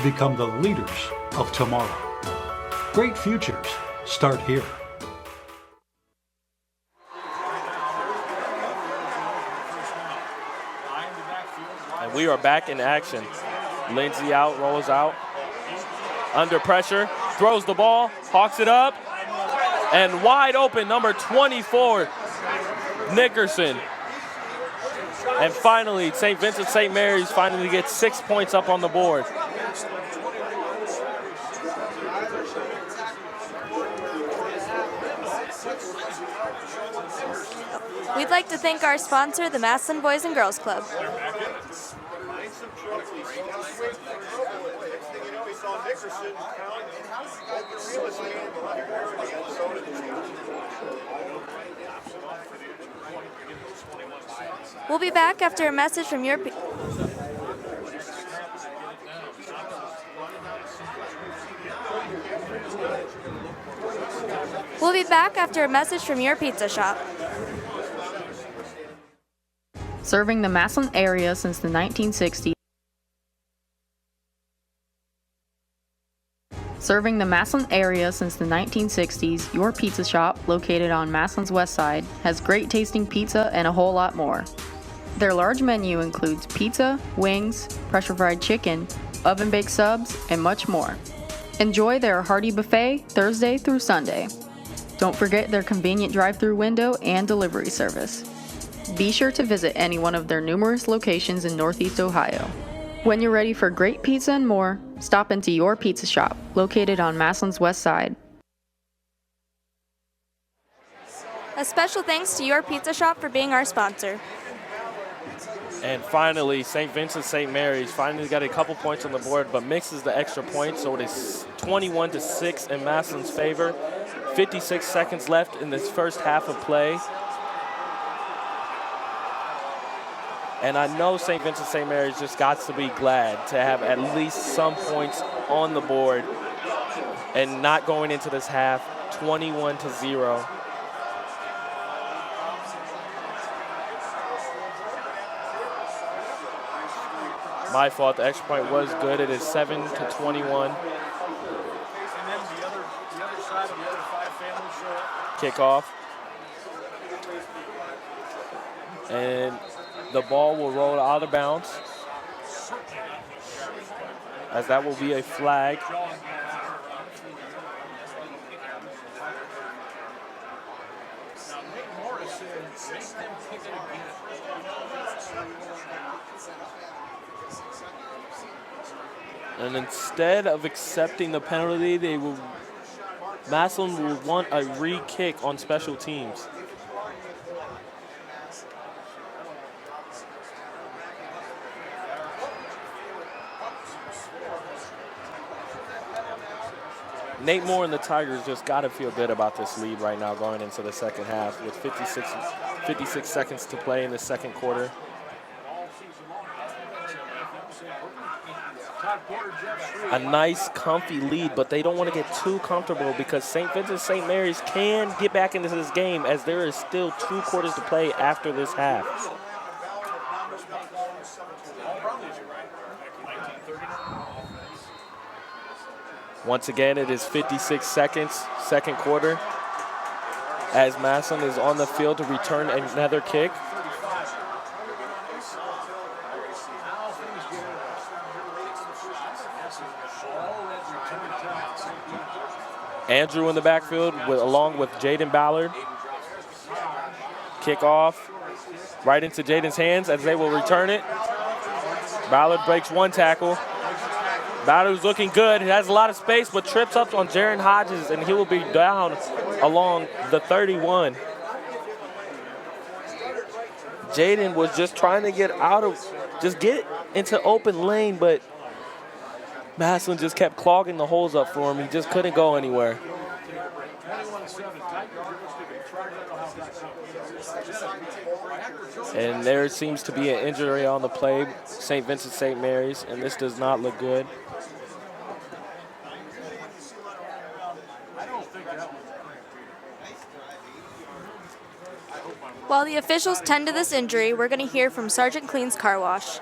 become the leaders of tomorrow. Great futures start here. And we are back in action. Lindsay out, rolls out. Under pressure, throws the ball, hawks it up, and wide open, number 24, Nickerson. And finally, St. Vincent-St. Mary's finally gets 6 points up on the board. We'd like to thank our sponsor, the Massillon Boys and Girls Club. We'll be back after a message from your pizza shop. Serving the Massillon area since the 1960s. Serving the Massillon area since the 1960s, your pizza shop, located on Massillon's west side, has great tasting pizza and a whole lot more. Their large menu includes pizza, wings, pressure-fried chicken, oven-baked subs, and much more. Enjoy their hearty buffet Thursday through Sunday. Don't forget their convenient drive-through window and delivery service. Be sure to visit any one of their numerous locations in Northeast Ohio. When you're ready for great pizza and more, stop into your pizza shop, located on Massillon's west side. A special thanks to Your Pizza Shop for being our sponsor. And finally, St. Vincent-St. Mary's finally got a couple points on the board, but mixes the extra point, so it is 21-6 in Massillon's favor. 56 seconds left in this first half of play. And I know St. Vincent-St. Mary's just got to be glad to have at least some points on the board and not going into this half 21-0. My fault, the extra point was good. It is 7-21. Kickoff. And the ball will roll out of bounds, as that will be a flag. And instead of accepting the penalty, Massillon will want a re-kick on special teams. Nate Moore and the Tigers just got to feel good about this lead right now going into the second half with 56 seconds to play in the second quarter. A nice, comfy lead, but they don't want to get too comfortable because St. Vincent-St. Mary's can get back into this game as there is still 2 quarters to play after this half. Once again, it is 56 seconds, second quarter, as Massillon is on the field to return another kick. Andrew in the backfield along with Jaden Ballard. Kickoff right into Jaden's hands as they will return it. Ballard breaks one tackle. Ballard's looking good. He has a lot of space, but trips up on Jaron Hodges, and he will be down along the 31. Jaden was just trying to get get into open lane, but Massillon just kept clogging the holes up for him. He just couldn't go anywhere. And there seems to be an injury on the play, St. Vincent-St. Mary's, and this does not look good. While the officials tend to this injury, we're going to hear from Sergeant Clean's Car Wash.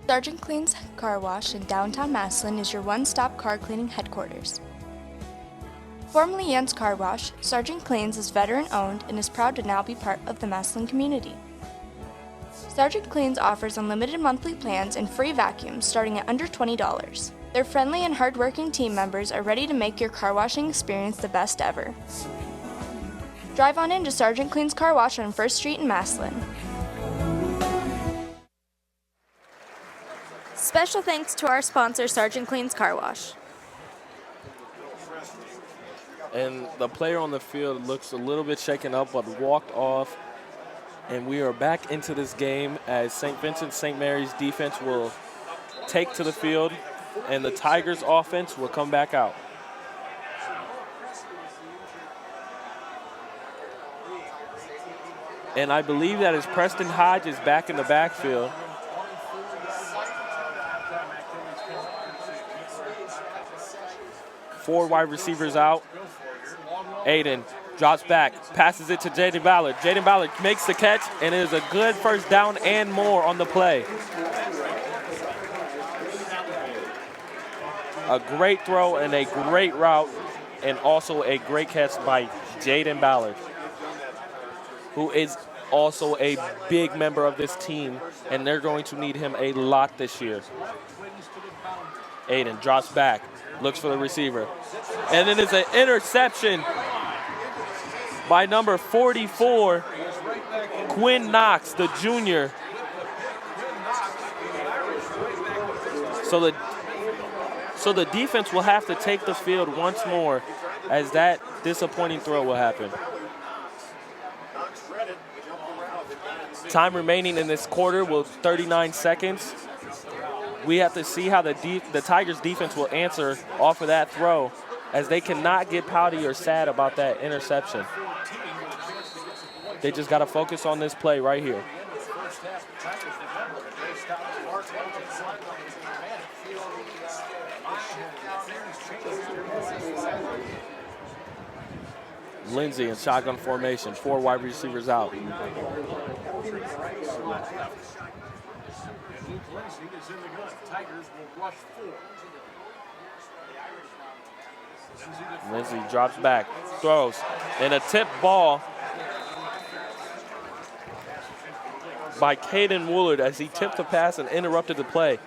Sergeant Clean's Car Wash in downtown Massillon is your one-stop car cleaning headquarters. Formerly Yann's Car Wash, Sergeant Clean's is veteran-owned and is proud to now be part of the Massillon community. Sergeant Clean's offers unlimited monthly plans and free vacuums starting at under $20. Their friendly and hard-working team members are ready to make your car washing experience the best ever. Drive on into Sergeant Clean's Car Wash on 1st Street in Massillon. Special thanks to our sponsor, Sergeant Clean's Car Wash. And the player on the field looks a little bit shaken up, but walked off. And we are back into this game as St. Vincent-St. Mary's defense will take to the field, and the Tigers offense will come back out. And I believe that is Preston Hodges back in the backfield. Four wide receivers out. Aiden drops back, passes it to Jaden Ballard. Jaden Ballard makes the catch, and it is a good first down and more on the play. A great throw and a great route, and also a great catch by Jaden Ballard, who is also a big member of this team, and they're going to need him a lot this year. Aiden drops back, looks for the receiver, and then it's an interception. by number 44, Quinn Knox, the junior. So the defense will have to take the field once more as that disappointing throw will happen. Time remaining in this quarter will 39 seconds. We have to see how the Tigers defense will answer off of that throw, as they cannot get pouty or sad about that interception. They just got to focus on this play right here. Lindsey in shotgun formation, 4 wide receivers out. Lindsey drops back, throws, and a tip ball by Caden Woolard as he tipped the pass and interrupted the play.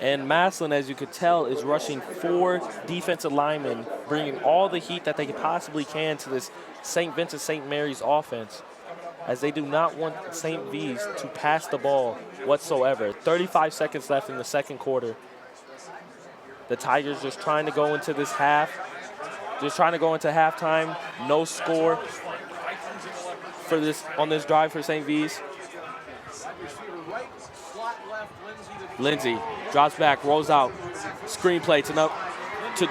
And Massillon, as you could tell, is rushing 4 defensive linemen, bringing all the heat that they possibly can to this St. Vincent-St. Mary's offense, as they do not want St. V's to pass the ball whatsoever. 35 seconds left in the second quarter. The Tigers just trying to go into this half, just trying to go into halftime. No score for this on this drive for St. V's. Lindsey drops back, rolls out, screen play to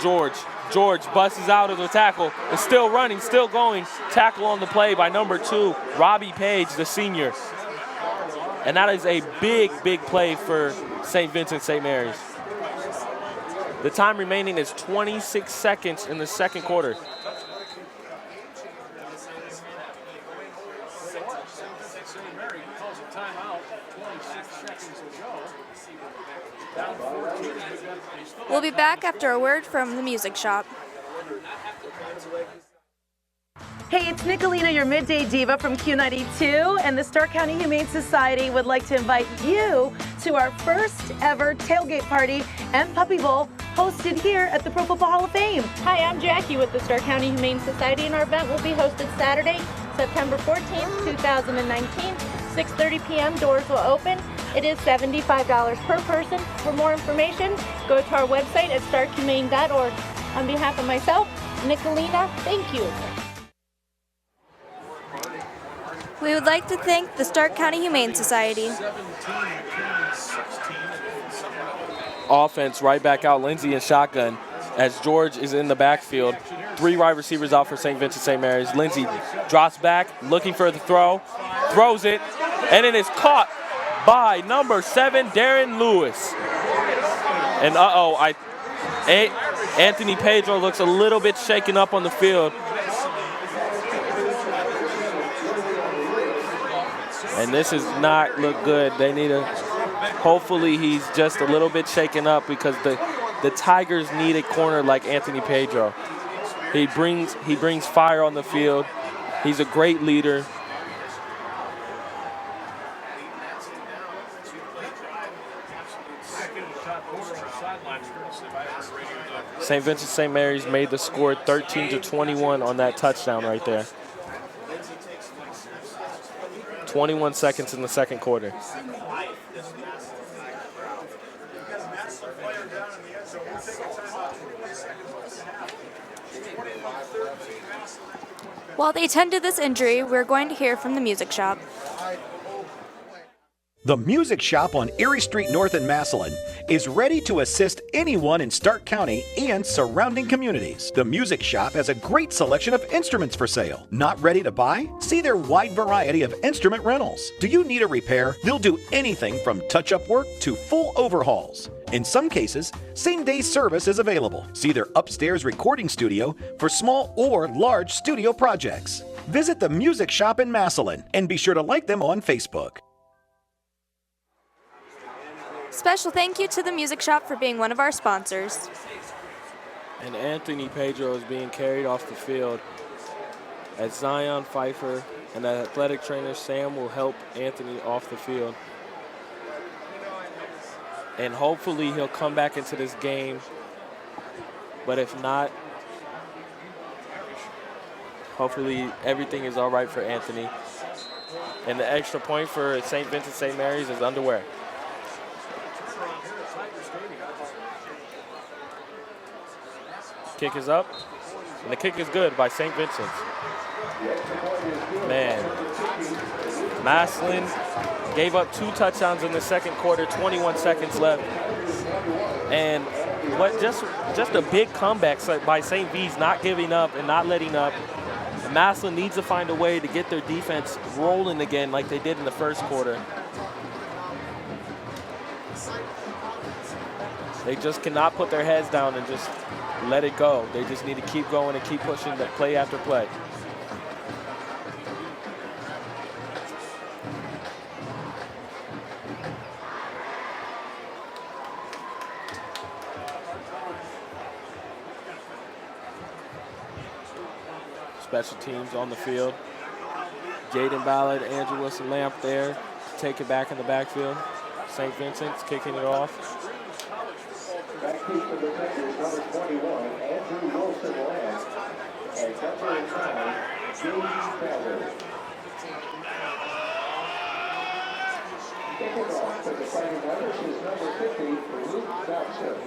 George. George busts out of the tackle, is still running, still going. Tackle on the play by number 2, Robbie Page, the senior. And that is a big, big play for St. Vincent-St. Mary's. The time remaining is 26 seconds in the second quarter. We'll be back after a word from the music shop. Hey, it's Nicolina, your midday diva from Q92, and the Stark County Humane Society would like to invite you to our first ever tailgate party and puppy bowl hosted here at the Pro Football Hall of Fame. Hi, I'm Jackie with the Stark County Humane Society, and our event will be hosted Saturday, September 14th, 2019, 6:30 p.m. Doors will open. It is $75 per person. For more information, go to our website at starkhumane.org. On behalf of myself, Nicolina, thank you. We would like to thank the Stark County Humane Society. Offense right back out, Lindsey in shotgun as George is in the backfield. 3 wide receivers out for St. Vincent-St. Mary's. Lindsey drops back, looking for the throw, throws it, and it is caught by number 7, Darren Lewis. And Anthony Pedro looks a little bit shaken up on the field. And this does not look good. They need hopefully he's just a little bit shaken up, because the Tigers need a corner like Anthony Pedro. He brings fire on the field. He's a great leader. St. Vincent-St. Mary's made the score 13-21 on that touchdown right there. 21 seconds in the second quarter. While they tend to this injury, we're going to hear from the music shop. The Music Shop on Erie Street North in Massillon is ready to assist anyone in Stark County and surrounding communities. The Music Shop has a great selection of instruments for sale. Not ready to buy? See their wide variety of instrument rentals. Do you need a repair? They'll do anything from touch-up work to full overhauls. In some cases, same-day service is available. See their upstairs recording studio for small or large studio projects. Visit the Music Shop in Massillon and be sure to like them on Facebook. Special thank you to the music shop for being one of our sponsors. And Anthony Pedro is being carried off the field as Zion Pfeiffer and the athletic trainer Sam will help Anthony off the field. And hopefully he'll come back into this game But if not, hopefully everything is all right for Anthony. And the extra point for St. Vincent-St. Mary's is underway. Kick is up, and the kick is good by St. Vincent. Man, Massillon gave up 2 touchdowns in the second quarter, 21 seconds left. And what just a big comeback by St. V's, not giving up and not letting up. Massillon needs to find a way to get their defense rolling again like they did in the first quarter. They just cannot put their heads down and just let it go. They just need to keep going and keep pushing the play after play. Special teams on the field. Jaden Ballard, Andrew Wilson-Lamp there. Take it back in the backfield. St. Vincent's kicking it off. Back to the defenders, number 21, Andrew Wilson-Lamp. And number 9, Jaden Ballard. Kicking off for the Fighting Irish is number 50, Luke Dobson.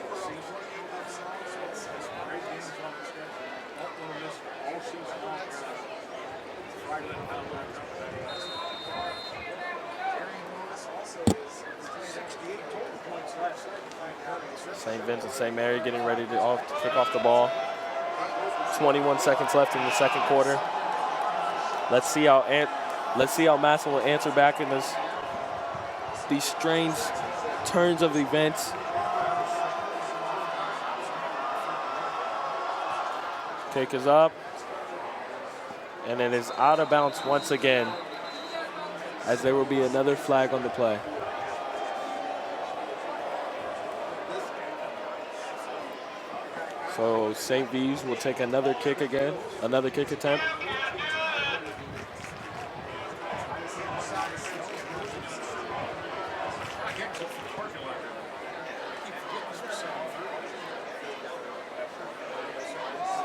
St. Vincent-St. Mary getting ready to kick off the ball. 21 seconds left in the second quarter. Let's see how Massillon will answer back in these strange turns of events. Kick is up, and it is out of bounds once again, as there will be another flag on the play. So St. V's will take another kick again, another kick attempt.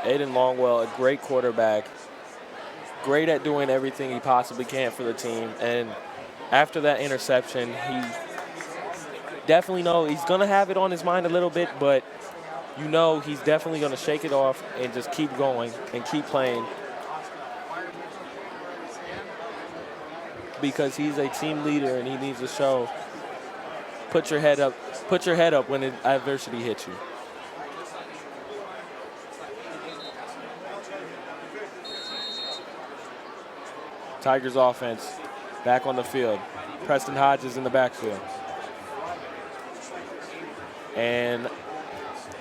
Aiden Longwell, a great quarterback, great at doing everything he possibly can for the team. And after that interception, he definitely knows he's going to have it on his mind a little bit, but you know he's definitely going to shake it off and just keep going and keep playing, because he's a team leader and he needs to show, put your head up when adversity hits you. Tigers offense back on the field. Preston Hodges in the backfield. And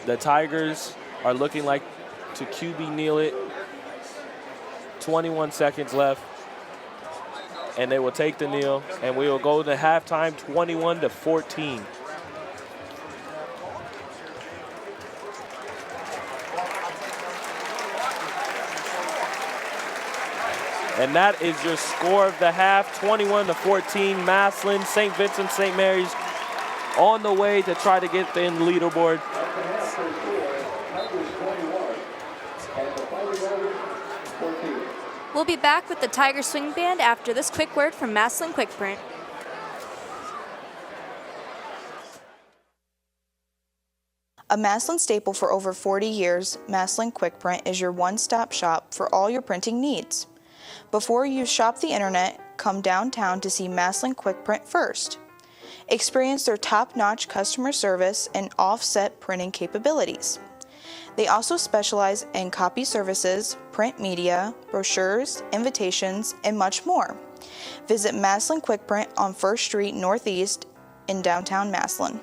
the Tigers are looking like to QB kneel it. 21 seconds left. And they will take the kneel, and we will go to halftime 21-14. And that is your score of the half, 21-14. Massillon, St. Vincent-St. Mary's on the way to try to get in the leaderboard. We'll be back with the Tiger Swing Band after this quick word from Massillon Quick Print. A Massillon staple for over 40 years, Massillon Quick Print is your one-stop shop for all your printing needs. Before you shop the internet, come downtown to see Massillon Quick Print first. Experience their top-notch customer service and offset printing capabilities. They also specialize in copy services, print media, brochures, invitations, and much more. Visit Massillon Quick Print on 1st Street Northeast in downtown Massillon.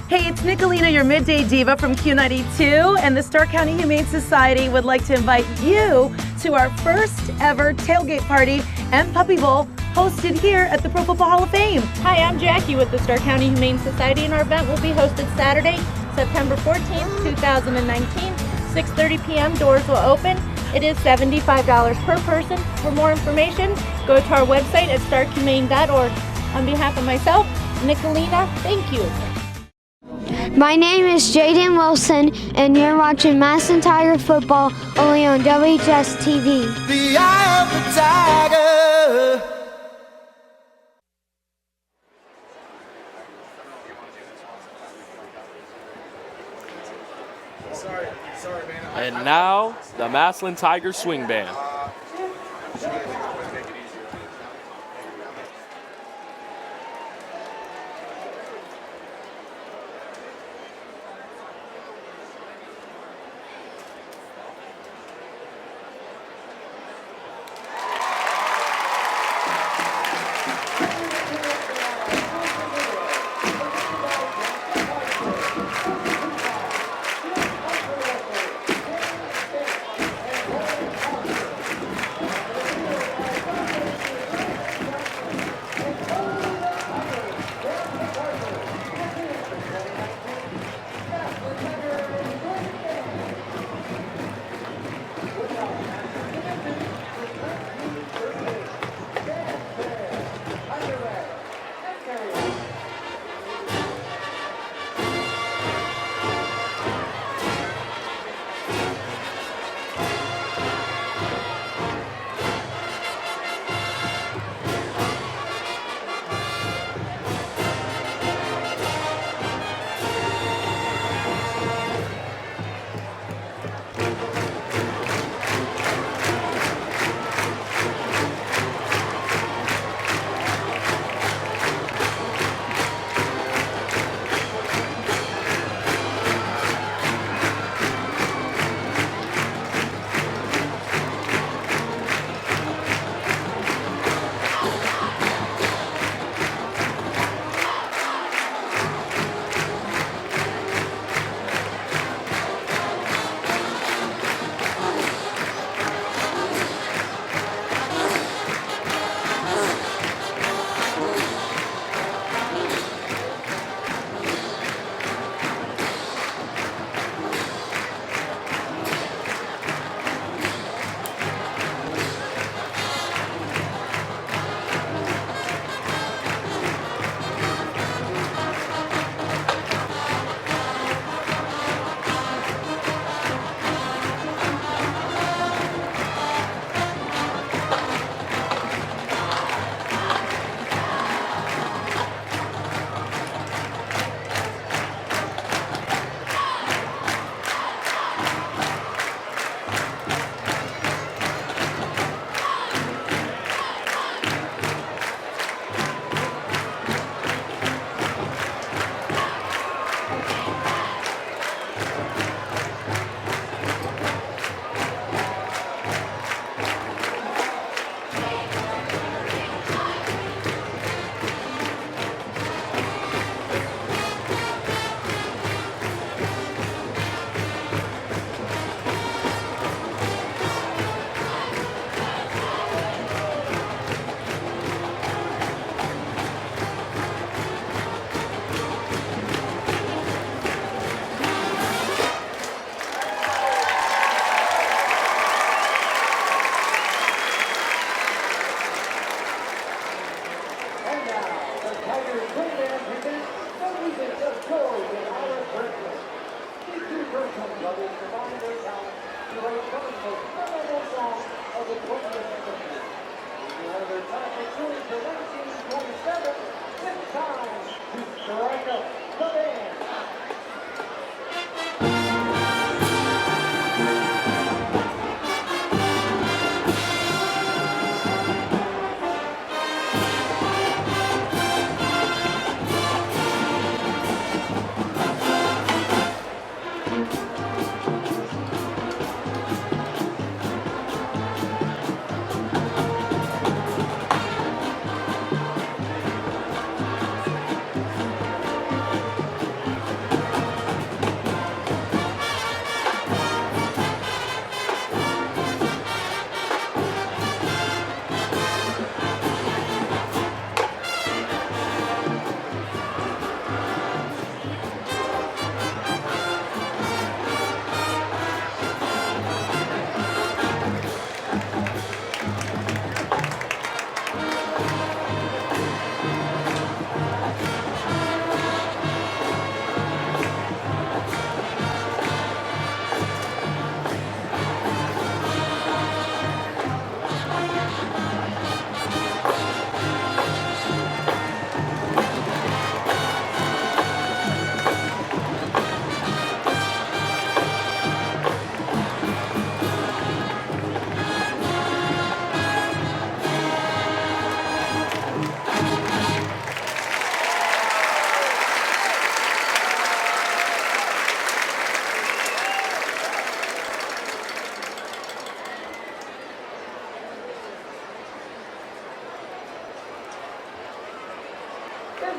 Hey, it's Nicolina, your midday diva from Q92, and the Stark County Humane Society would like to invite you to our first ever tailgate party and puppy bowl hosted here at the Pro Football Hall of Fame. Hi, I'm Jackie with the Stark County Humane Society, and our event will be hosted Saturday, September 14th, 2019, 6:30 p.m. Doors will open. It is $75 per person. For more information, go to our website at starkhumane.org. On behalf of myself, Nicolina, thank you. My name is Jaden Wilson, and you're watching Massillon Tiger football only on WHS-TV. The eye of the tiger. And now, the Massillon Tigers swing band.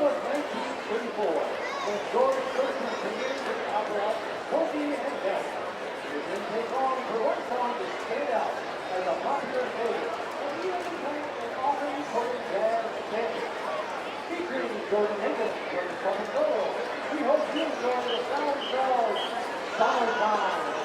was 1934 when George Cushman premiered his opera, Smokey and Death. It didn't take long for one song to stand out as a popular favorite, and even became an often quoted jazz standard. Featuring Jordan Higgins from the Trumpet Solo, we hope you enjoy the sound of Summertime.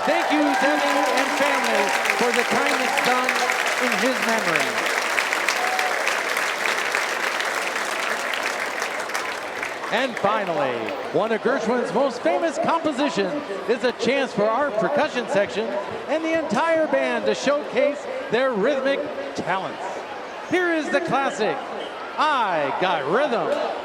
Thank you, Devin and family, for the kindness done in his memory. And finally, one of Gershwin's most famous compositions is a chance for our percussion section and the entire band to showcase their rhythmic talents. Here is the classic, I Got Rhythm.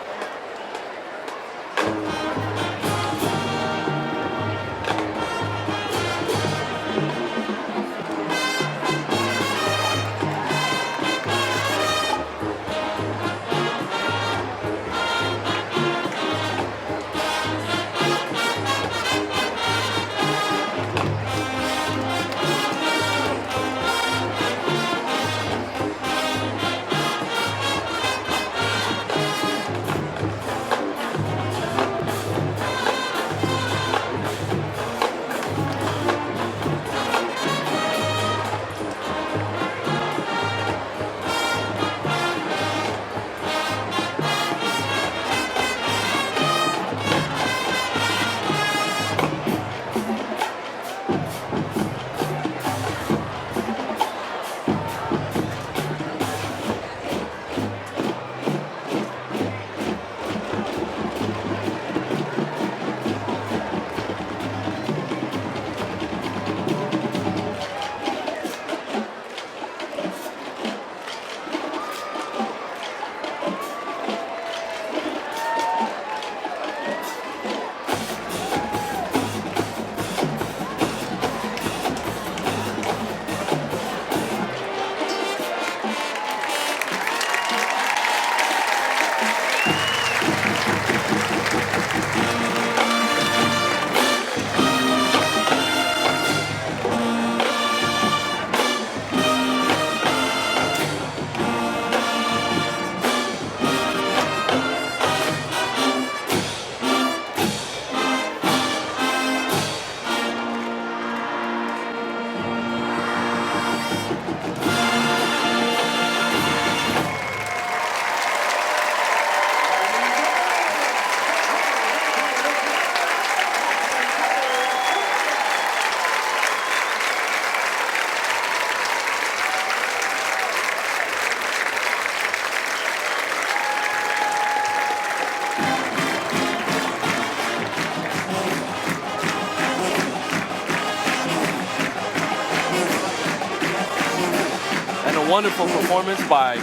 wonderful performance by the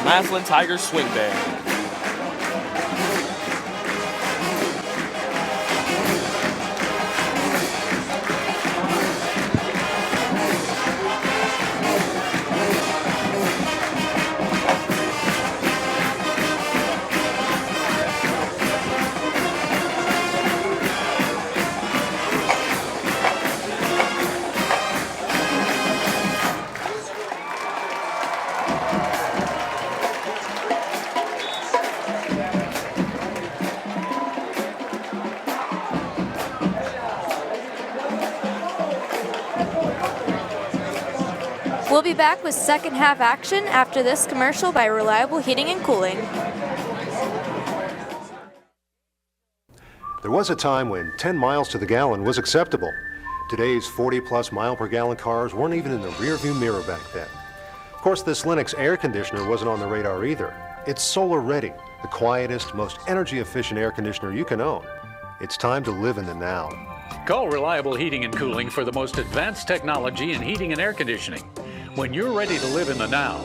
Massillon Tigers swing band. We'll be back with second half action after this commercial by Reliable Heating and Cooling. There was a time when 10 miles to the gallon was acceptable. Today's 40-plus mile per gallon cars weren't even in the rearview mirror back then. Of course, this Lennox air conditioner wasn't on the radar either. It's solar ready, the quietest, most energy efficient air conditioner you can own. It's time to live in the now. Call Reliable Heating and Cooling for the most advanced technology in heating and air conditioning. When you're ready to live in the now,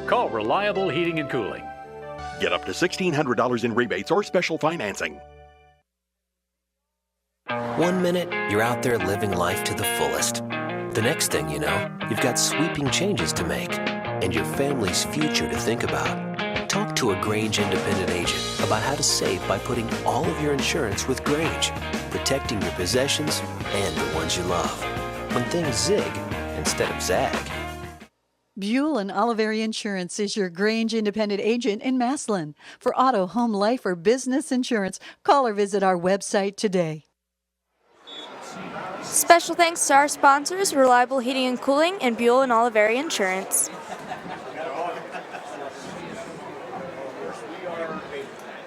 call Reliable Heating and Cooling. Get up to $1,600 in rebates or special financing. 1 minute, you're out there living life to the fullest. The next thing you know, you've got sweeping changes to make and your family's future to think about. Talk to a Grange independent agent about how to save by putting all of your insurance with Grange, protecting your possessions and the ones you love. When things zig instead of zag. Buell and Oliveri Insurance is your Grange independent agent in Massillon. For auto, home, life, or business insurance, call or visit our website today. Special thanks to our sponsors, Reliable Heating and Cooling and Buell and Oliveri Insurance.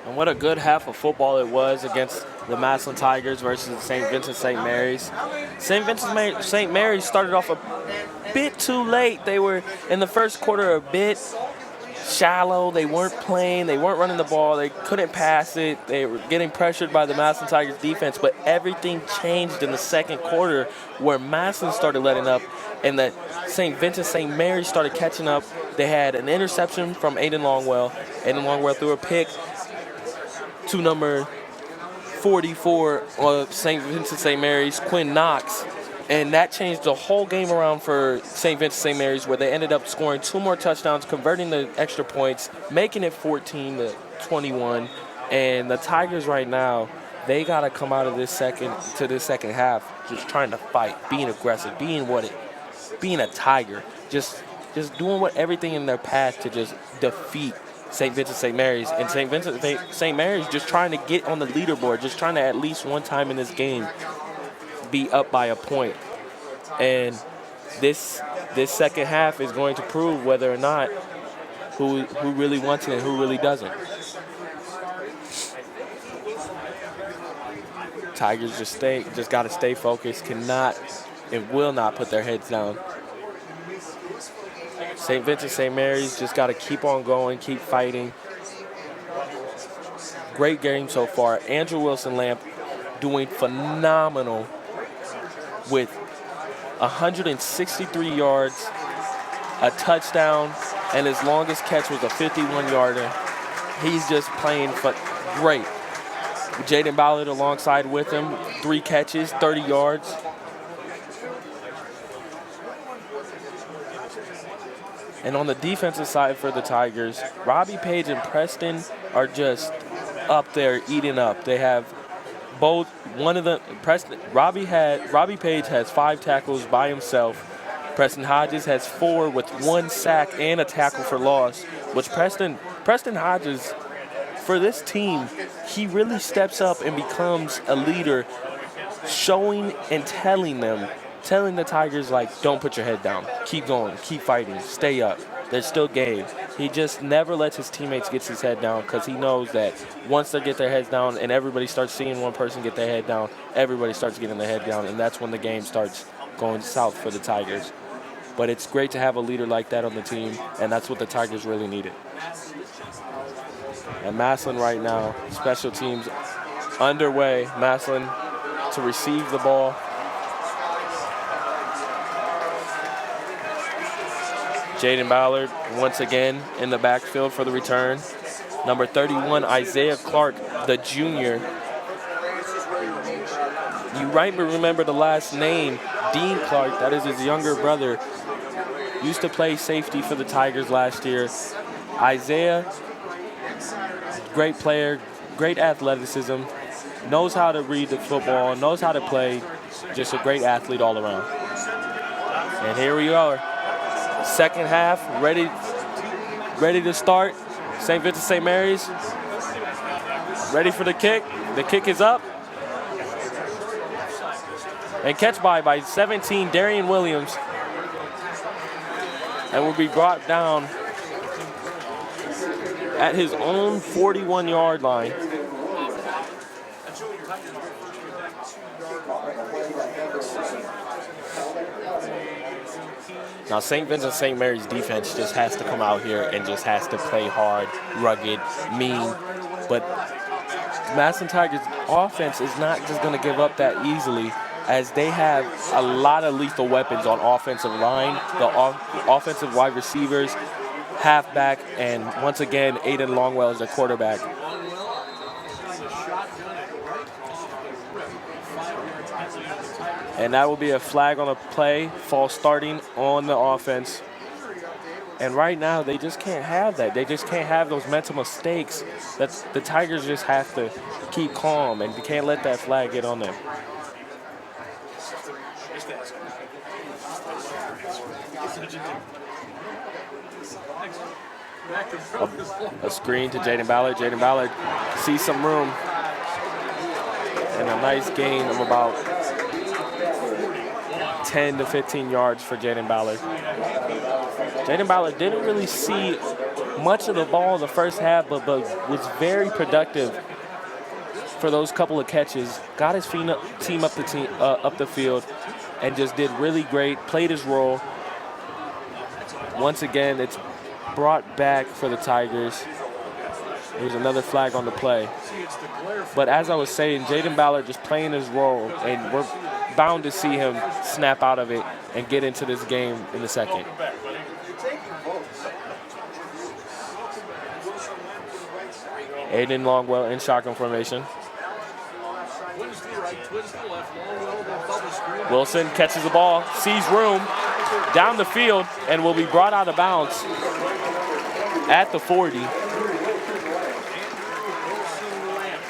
And what a good half of football it was against the Massillon Tigers versus St. Vincent-St. Mary's. St. Vincent-St. Mary's started off a bit too late. They were in the first quarter a bit shallow. They weren't playing. They weren't running the ball. They couldn't pass it. They were getting pressured by the Massillon Tigers defense, but everything changed in the second quarter where Massillon started letting up and that St. Vincent-St. Mary's started catching up. They had an interception from Aiden Longwell. Aiden Longwell threw a pick to number 44 of St. Vincent-St. Mary's, Quinn Knox, and that changed the whole game around for St. Vincent-St. Mary's, where they ended up scoring 2 more touchdowns, converting the extra points, making it 14-21. And the Tigers right now, they got to come out of this second half just trying to fight, being aggressive, being a Tiger, just doing everything in their path to just defeat St. Vincent-St. Mary's. And St. Vincent-St. Mary's just trying to get on the leaderboard, just trying to at least one time in this game be up by a point. And this second half is going to prove whether or not who really wants it and who really doesn't. Tigers just got to stay focused, cannot and will not put their heads down. St. Vincent-St. Mary's just got to keep on going, keep fighting. Great game so far. Andrew Wilson-Lamp doing phenomenal with 163 yards, a touchdown, and his longest catch was a 51-yarder. He's just playing great. Jaden Ballard alongside with him, 3 catches, 30 yards. And on the defensive side for the Tigers, Robbie Page and Preston are just up there eating up. They have both Robbie Page has 5 tackles by himself. Preston Hodges has 4 with 1 sack and a tackle for loss, which Preston Hodges, for this team, he really steps up and becomes a leader, showing and telling the Tigers, like, don't put your head down. Keep going. Keep fighting. Stay up. There's still game. He just never lets his teammates get his head down because he knows that once they get their heads down and everybody starts seeing one person get their head down, everybody starts getting their head down, and that's when the game starts going south for the Tigers. But it's great to have a leader like that on the team, and that's what the Tigers really needed. And Massillon right now, special teams underway. Massillon to receive the ball. Jaden Ballard once again in the backfield for the return. Number 31, Isaiah Clark, the junior. You might remember the last name, Dean Clark. That is his younger brother. Used to play safety for the Tigers last year. Isaiah, great player, great athleticism, knows how to read the football, knows how to play, just a great athlete all around. And here we are, second half, ready to start. St. Vincent-St. Mary's, ready for the kick. The kick is up. And catch by 17, Darian Williams. And will be brought down at his own 41-yard line. Now, St. Vincent-St. Mary's defense just has to come out here and just has to play hard, rugged, mean. But Massillon Tigers' offense is not just going to give up that easily, as they have a lot of lethal weapons on offensive line, the offensive wide receivers, halfback, and once again, Aiden Longwell is their quarterback. And that will be a flag on a play, false starting on the offense. And right now, they just can't have that. They just can't have those mental mistakes. The Tigers just have to keep calm, and they can't let that flag get on them. A screen to Jaden Ballard. Jaden Ballard sees some room. And a nice gain of about 10 to 15 yards for Jaden Ballard. Jaden Ballard didn't really see much of the ball in the first half, but was very productive for those couple of catches. Got his team up the field, and just did really great. Played his role. Once again, it's brought back for the Tigers. There's another flag on the play. But as I was saying, Jaden Ballard just playing his role, and we're bound to see him snap out of it and get into this game in the second. Aiden Longwell in shotgun formation. Wilson catches the ball, sees room, down the field, and will be brought out of bounds at the 40.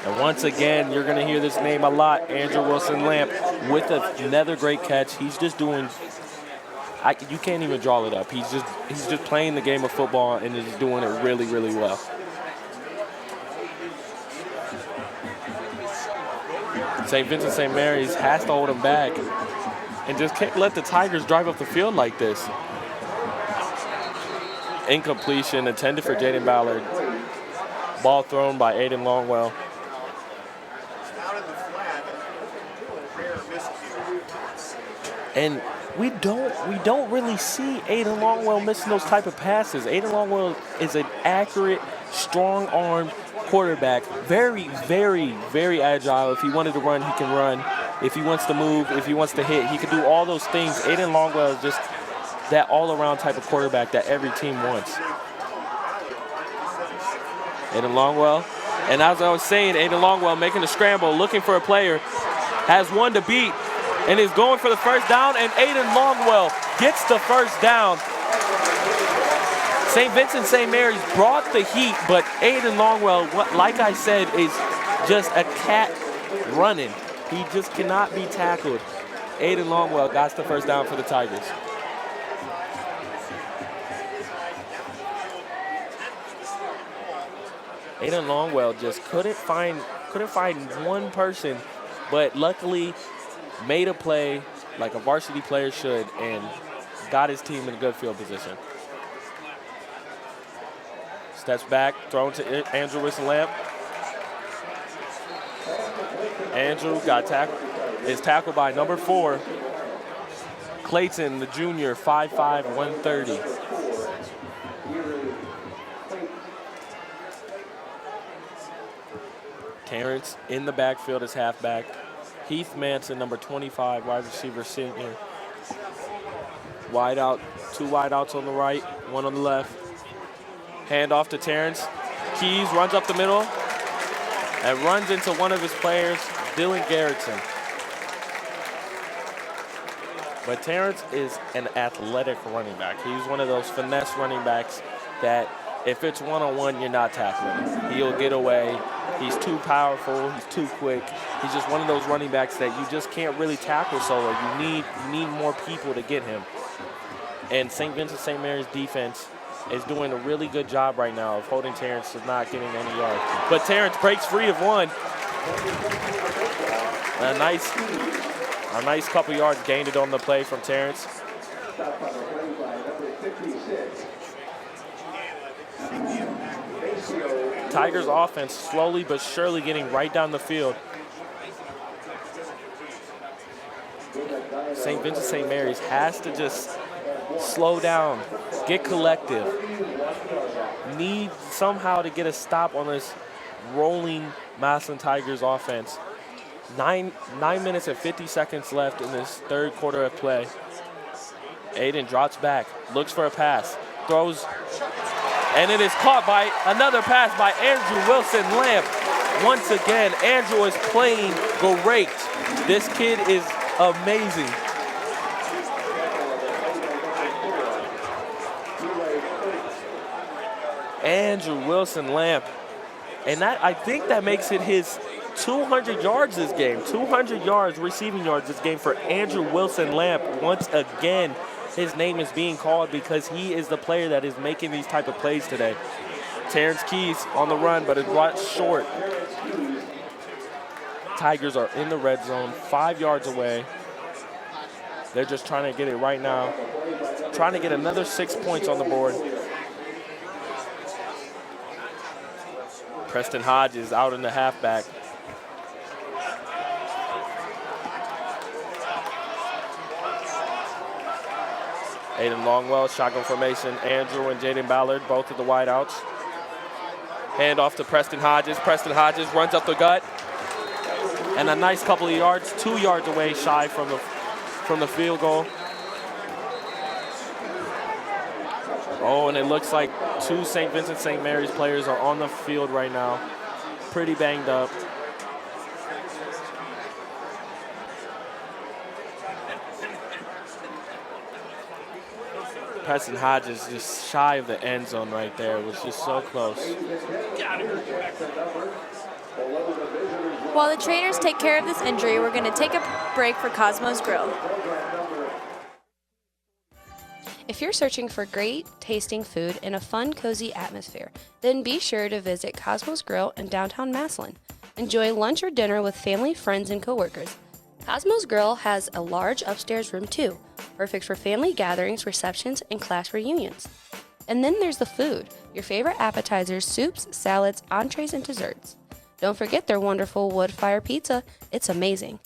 And once again, you're going to hear this name a lot, Andrew Wilson-Lamp, with another great catch. He's just doing, you can't even draw it up. He's just playing the game of football and is doing it really, really well. St. Vincent-St. Mary's has to hold him back and just can't let the Tigers drive up the field like this. Incompletion intended for Jaden Ballard. Ball thrown by Aiden Longwell. And we don't really see Aiden Longwell missing those type of passes. Aiden Longwell is an accurate, strong-armed quarterback. Very, very, very agile. If he wanted to run, he can run. If he wants to move, if he wants to hit, he can do all those things. Aiden Longwell is just that all-around type of quarterback that every team wants. Aiden Longwell. And as I was saying, Aiden Longwell making a scramble, looking for a player, has one to beat, and is going for the first down, and Aiden Longwell gets the first down. St. Vincent-St. Mary's brought the heat, but Aiden Longwell, like I said, is just a cat running. He just cannot be tackled. Aiden Longwell got the first down for the Tigers. Aiden Longwell just couldn't find one person, but luckily made a play like a varsity player should and got his team in a good field position. Steps back, thrown to Andrew Wilson-Lamp. Andrew got tackled, is tackled by number 4, Clayton, the junior, 5'5", 130. Terrence in the backfield as halfback. Heath Manson, number 25, wide receiver senior. Wide out Two wideouts on the right, one on the left. Hand off to Terrence. Keys runs up the middle and runs into one of his players, Dylan Garrettson. But Terrence is an athletic running back. He's one of those finesse running backs that if it's one-on-one, you're not tackling. He'll get away. He's too powerful. He's too quick. He's just one of those running backs that you just can't really tackle solo. You need more people to get him. And St. Vincent-St. Mary's defense is doing a really good job right now of holding Terrence to not getting any yards. But Terrence breaks free of one. A nice couple yards gained it on the play from Terrence. Tigers offense slowly but surely getting right down the field. St. Vincent-St. Mary's has to just slow down, get collective, need somehow to get a stop on this rolling Massillon Tigers offense. 9 minutes and 50 seconds left in this third quarter of play. Aiden drops back, looks for a pass, throws, and it is caught by another pass by Andrew Wilson-Lamp. Once again, Andrew is playing great. This kid is amazing. Andrew Wilson-Lamp. And that, I think that makes it his 200 yards this game. 200 yards, receiving yards this game for Andrew Wilson-Lamp. Once again, his name is being called because he is the player that is making these type of plays today. Terrence Keys on the run, but it's brought short. Tigers are in the red zone, 5 yards away. They're just trying to get it right now. Trying to get another 6 points on the board. Preston Hodges out in the halfback. Aiden Longwell, shotgun formation. Andrew and Jaden Ballard, both of the wideouts. Hand off to Preston Hodges. Preston Hodges runs up the gut. And a nice couple of yards, 2 yards away shy from the field goal. Oh, and it looks like two St. Vincent-St. Mary's players are on the field right now. Pretty banged up. Preston Hodges just shy of the end zone right there. It was just so close. While the trainers take care of this injury, we're going to take a break for Cosmo's Grill. If you're searching for great tasting food in a fun, cozy atmosphere, then be sure to visit Cosmo's Grill in downtown Massillon. Enjoy lunch or dinner with family, friends, and coworkers. Cosmo's Grill has a large upstairs room too, perfect for family gatherings, receptions, and class reunions. And then there's the food, your favorite appetizers, soups, salads, entrees, and desserts. Don't forget their wonderful wood-fire pizza. It's amazing.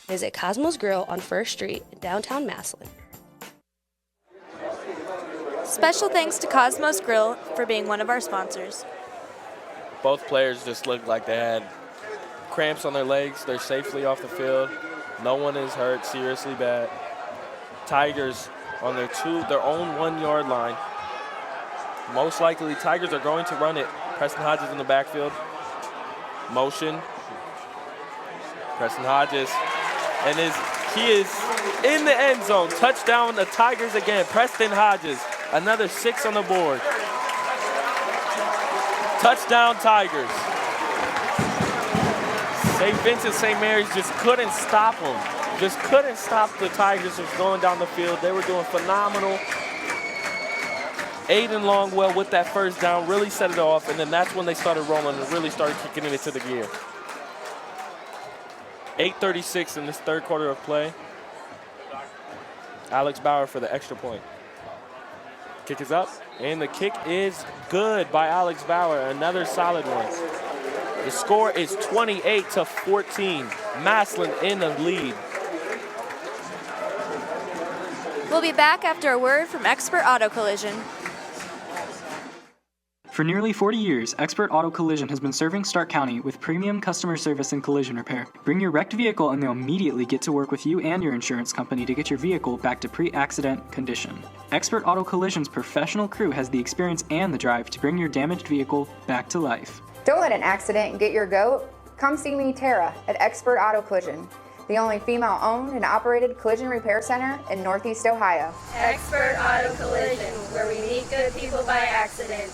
Visit Cosmo's Grill on 1st Street in downtown Massillon. Special thanks to Cosmo's Grill for being one of our sponsors. Both players just looked like they had cramps on their legs. They're safely off the field. No one is hurt seriously bad. Tigers on their own 1 yard line. Most likely, Tigers are going to run it. Preston Hodges in the backfield. Motion. Preston Hodges. And he is in the end zone. Touchdown, the Tigers again. Preston Hodges. Another 6 on the board. Touchdown, Tigers. St. Vincent-St. Mary's just couldn't stop them. Just couldn't stop the Tigers from going down the field. They were doing phenomenal. Aiden Longwell with that first down really set it off, and then that's when they started rolling and really started kicking it into the gear. 8:36 in this third quarter of play. Alex Bauer for the extra point. Kick is up, and the kick is good by Alex Bauer. Another solid one. The score is 28-14. Massillon in the lead. We'll be back after a word from Expert Auto Collision. For nearly 40 years, Expert Auto Collision has been serving Stark County with premium customer service and collision repair. Bring your wrecked vehicle and they'll immediately get to work with you and your insurance company to get your vehicle back to pre-accident condition. Expert Auto Collision's professional crew has the experience and the drive to bring your damaged vehicle back to life. Don't let an accident get your goat. Come see me, Tara, at Expert Auto Collision, the only female-owned and operated collision repair center in Northeast Ohio. Expert Auto Collision, where we meet good people by accident.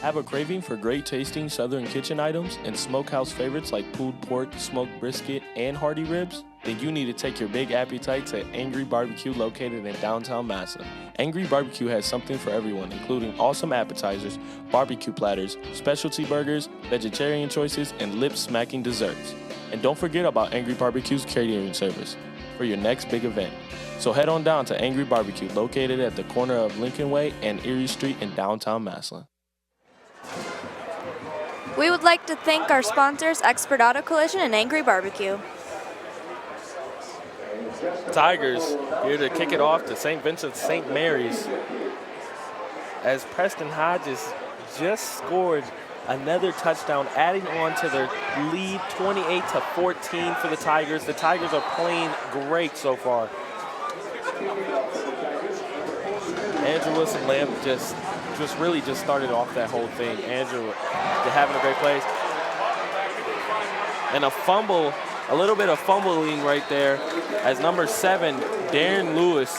Have a craving for great tasting Southern kitchen items and smokehouse favorites like pulled pork, smoked brisket, and hearty ribs? Then you need to take your big appetite to Angry Barbecue located in downtown Massillon. Angry Barbecue has something for everyone, including awesome appetizers, barbecue platters, specialty burgers, vegetarian choices, and lip-smacking desserts. And don't forget about Angry Barbecue's catering service for your next big event. So head on down to Angry Barbecue located at the corner of Lincoln Way and Erie Street in downtown Massillon. We would like to thank our sponsors, Expert Auto Collision and Angry Barbecue. Tigers here to kick it off to St. Vincent-St. Mary's as Preston Hodges just scored another touchdown, adding on to their lead 28-14 for the Tigers. The Tigers are playing great so far. Andrew Wilson-Lamb just really started off that whole thing. Andrew having a great play. And a fumble, a little bit of fumbling right there as number 7, Darren Lewis,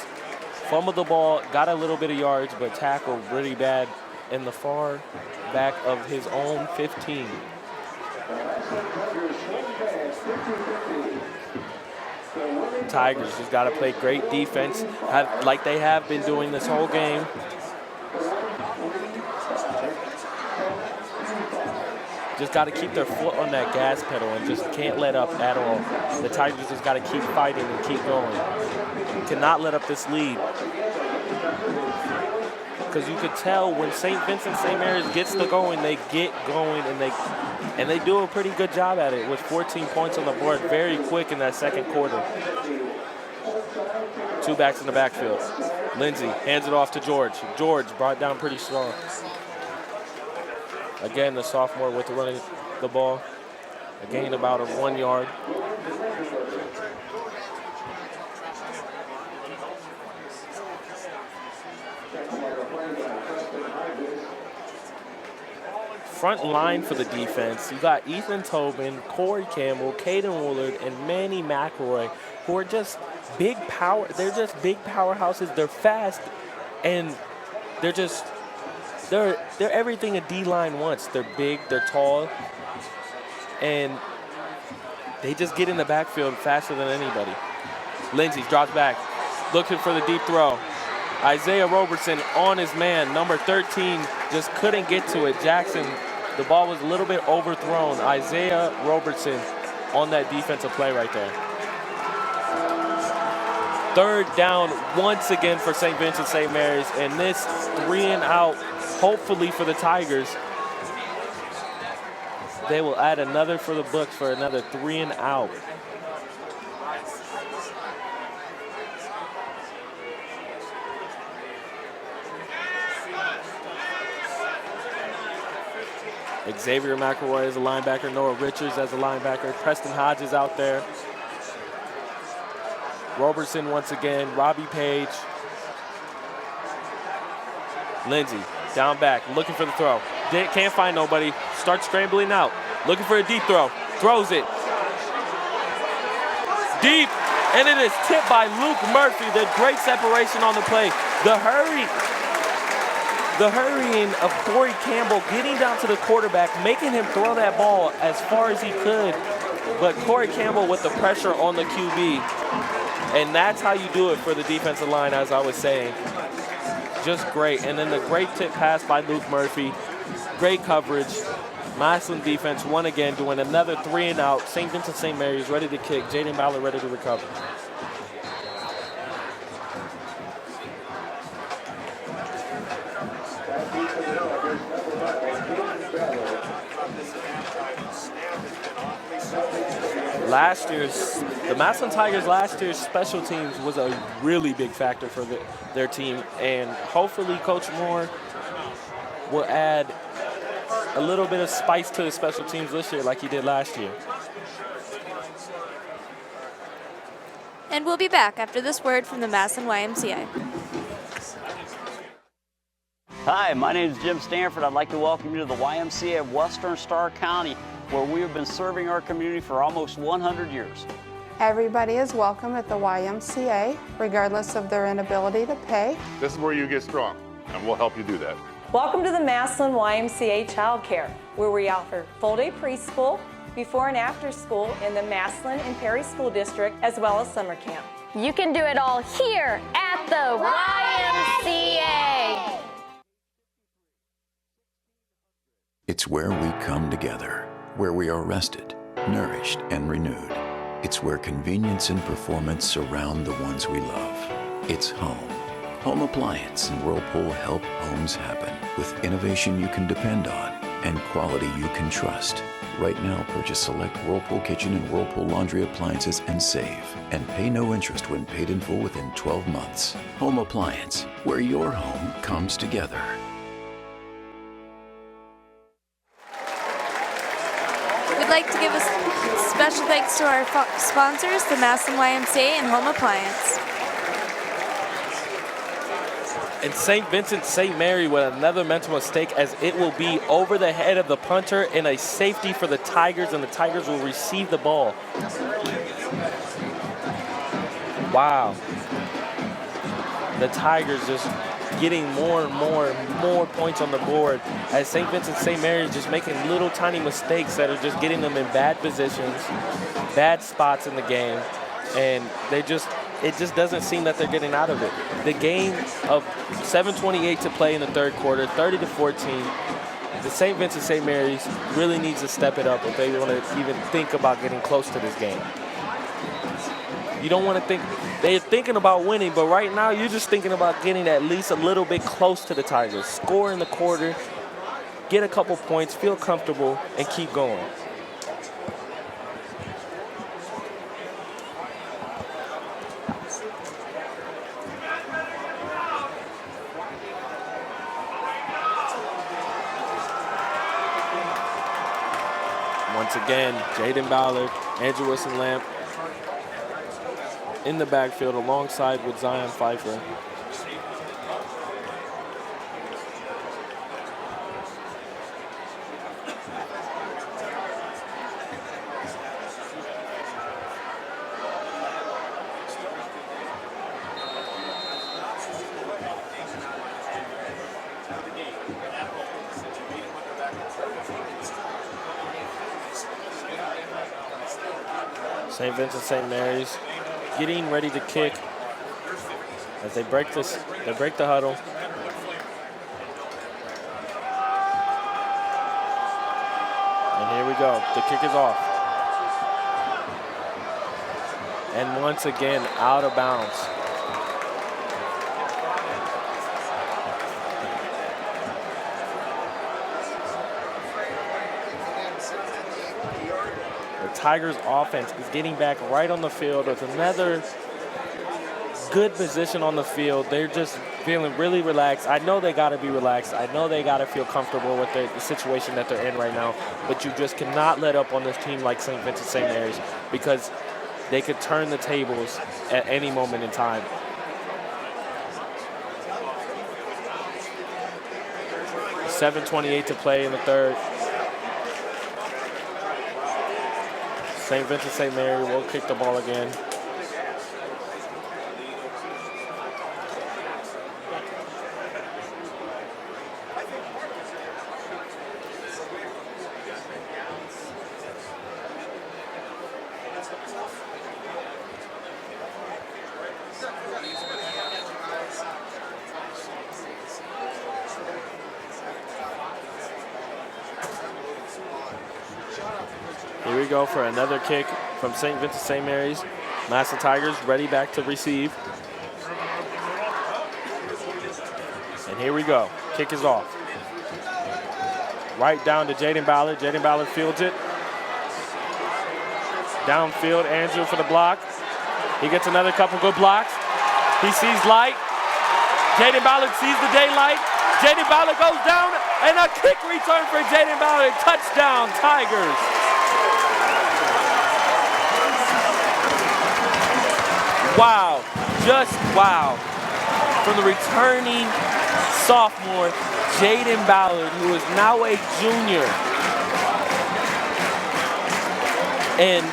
fumbled the ball, got a little bit of yards, but tackled really bad in the far back of his own 15. Tigers just got to play great defense like they have been doing this whole game. Just got to keep their foot on that gas pedal and just can't let up at all. The Tigers just got to keep fighting and keep going. Cannot let up this lead. Because you could tell when St. Vincent-St. Mary's gets to going, they get going and they do a pretty good job at it with 14 points on the board very quick in that second quarter. 2 backs in the backfield. Lindsey hands it off to George. George brought down pretty strong. Again, the sophomore with the running the ball. A gain about of 1 yard. Front line for the defense, you got Ethan Tobin, Corey Campbell, Caden Woolard, and Manny McElroy, who are just big power. They're just big powerhouses. They're fast, and they're everything a D-line wants. They're big, they're tall, and they just get in the backfield faster than anybody. Lindsey drops back, looking for the deep throw. Isaiah Robertson on his man, number 13, just couldn't get to it. Jackson, the ball was a little bit overthrown. Isaiah Robertson on that defensive play right there. 3rd down once again for St. Vincent-St. Mary's, and this 3 and out, hopefully for the Tigers. They will add another for the books for another 3 and out. Xavier McElroy as a linebacker, Noah Richards as a linebacker, Preston Hodges out there. Robertson once again, Robbie Page. Lindsey down back, looking for the throw. Can't find nobody, starts scrambling out, looking for a deep throw, throws it. Deep, and it is tipped by Luke Murphy. The great separation on the play. The hurrying of Corey Campbell getting down to the quarterback, making him throw that ball as far as he could. But Corey Campbell with the pressure on the QB. And that's how you do it for the defensive line, as I was saying. Just great. And then the great tip pass by Luke Murphy. Great coverage. Massillon defense, one again, doing another 3 and out. St. Vincent-St. Mary's ready to kick. Jaden Ballard ready to recover. The Massillon Tigers last year's special teams was a really big factor for their team, and hopefully Coach Moore will add a little bit of spice to the special teams this year like he did last year. And we'll be back after this word from the Massillon YMCA. Hi, my name is Jim Stanford. I'd like to welcome you to the YMCA of Western Starr County, where we have been serving our community for almost 100 years. Everybody is welcome at the YMCA, regardless of their inability to pay. This is where you get strong, and we'll help you do that. Welcome to the Massillon YMCA Child Care, where we offer full-day preschool, before and after school in the Massillon and Perry School District, as well as summer camp. You can do it all here at the YMCA. It's where we come together, where we are rested, nourished, and renewed. It's where convenience and performance surround the ones we love. It's home. Home Appliance and Whirlpool help homes happen with innovation you can depend on and quality you can trust. Right now, purchase select Whirlpool kitchen and Whirlpool laundry appliances and save. And pay no interest when paid in full within 12 months. Home Appliance, where your home comes together. We'd like to give a special thanks to our sponsors, the Massillon YMCA and Home Appliance. And St. Vincent-St. Mary with another mental mistake, as it will be over the head of the punter and a safety for the Tigers, and the Tigers will receive the ball. Wow. The Tigers just getting more and more points on the board, as St. Vincent-St. Mary is just making little tiny mistakes that are just getting them in bad positions, bad spots in the game, and it just doesn't seem that they're getting out of it. The game of 7:28 to play in the third quarter, 30-14. The St. Vincent-St. Mary's really needs to step it up if they want to even think about getting close to this game. You don't want to think, they're thinking about winning, but right now you're just thinking about getting at least a little bit close to the Tigers. Score in the quarter, get a couple points, feel comfortable, and keep going. Once again, Jaden Ballard, Andrew Wilson-Lamp in the backfield alongside with Zion Pfeiffer. St. Vincent-St. Mary's getting ready to kick as they break the huddle. And here we go. The kick is off. And once again, out of bounds. Tigers offense is getting back right on the field with another good position on the field. They're just feeling really relaxed. I know they got to be relaxed. I know they got to feel comfortable with the situation that they're in right now, but you just cannot let up on this team like St. Vincent-St. Mary's, because they could turn the tables at any moment in time. .7:28 to play in the third. St. Vincent-St. Mary will kick the ball again. Here we go for another kick from St. Vincent-St. Mary's. Massillon Tigers ready back to receive. And here we go. Kick is off. Right down to Jaden Ballard. Jaden Ballard fields it. Downfield, Andrew for the block. He gets another couple good blocks. He sees light. Jaden Ballard sees the daylight. Jaden Ballard goes down, and a kick return for Jaden Ballard. Touchdown, Tigers. wow, just wow. From the returning sophomore, Jaden Ballard, who is now a junior. And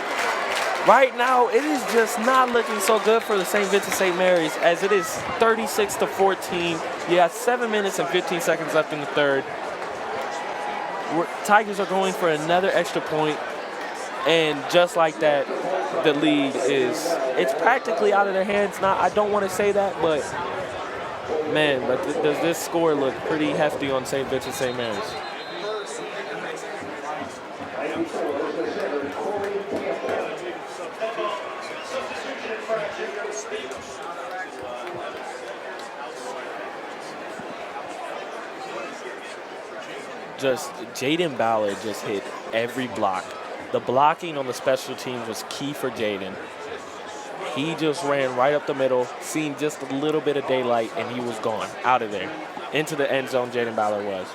right now, it is just not looking so good for the St. Vincent-St. Mary's, as it is 36-14. You have 7 minutes and 15 seconds left in the third. Tigers are going for another extra point, and just like that, the lead it's practically out of their hands. Now, I don't want to say that, but man, but does this score look pretty hefty on St. Vincent-St. Mary's? Just Jaden Ballard just hit every block. The blocking on the special teams was key for Jaden. He just ran right up the middle, seen just a little bit of daylight, and he was gone, out of there. Into the end zone, Jaden Ballard was.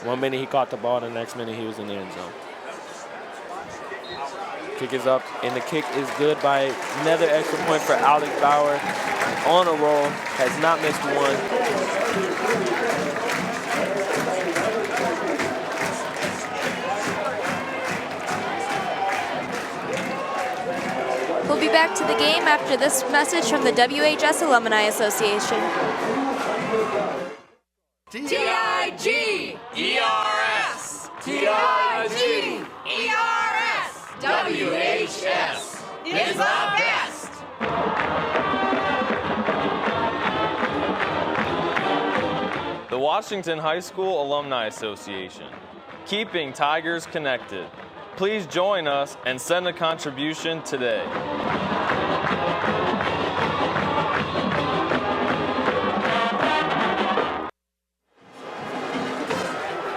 1 minute he caught the ball, the next minute he was in the end zone. Kick is up, and the kick is good by another extra point for Alex Bauer. On a roll, has not missed one. We'll be back to the game after this message from the WHS Alumni Association. T-I-G-E-R-S! T-I-G-E-R-S! WHS is the best! The Washington High School Alumni Association, keeping Tigers connected. Please join us and send a contribution today.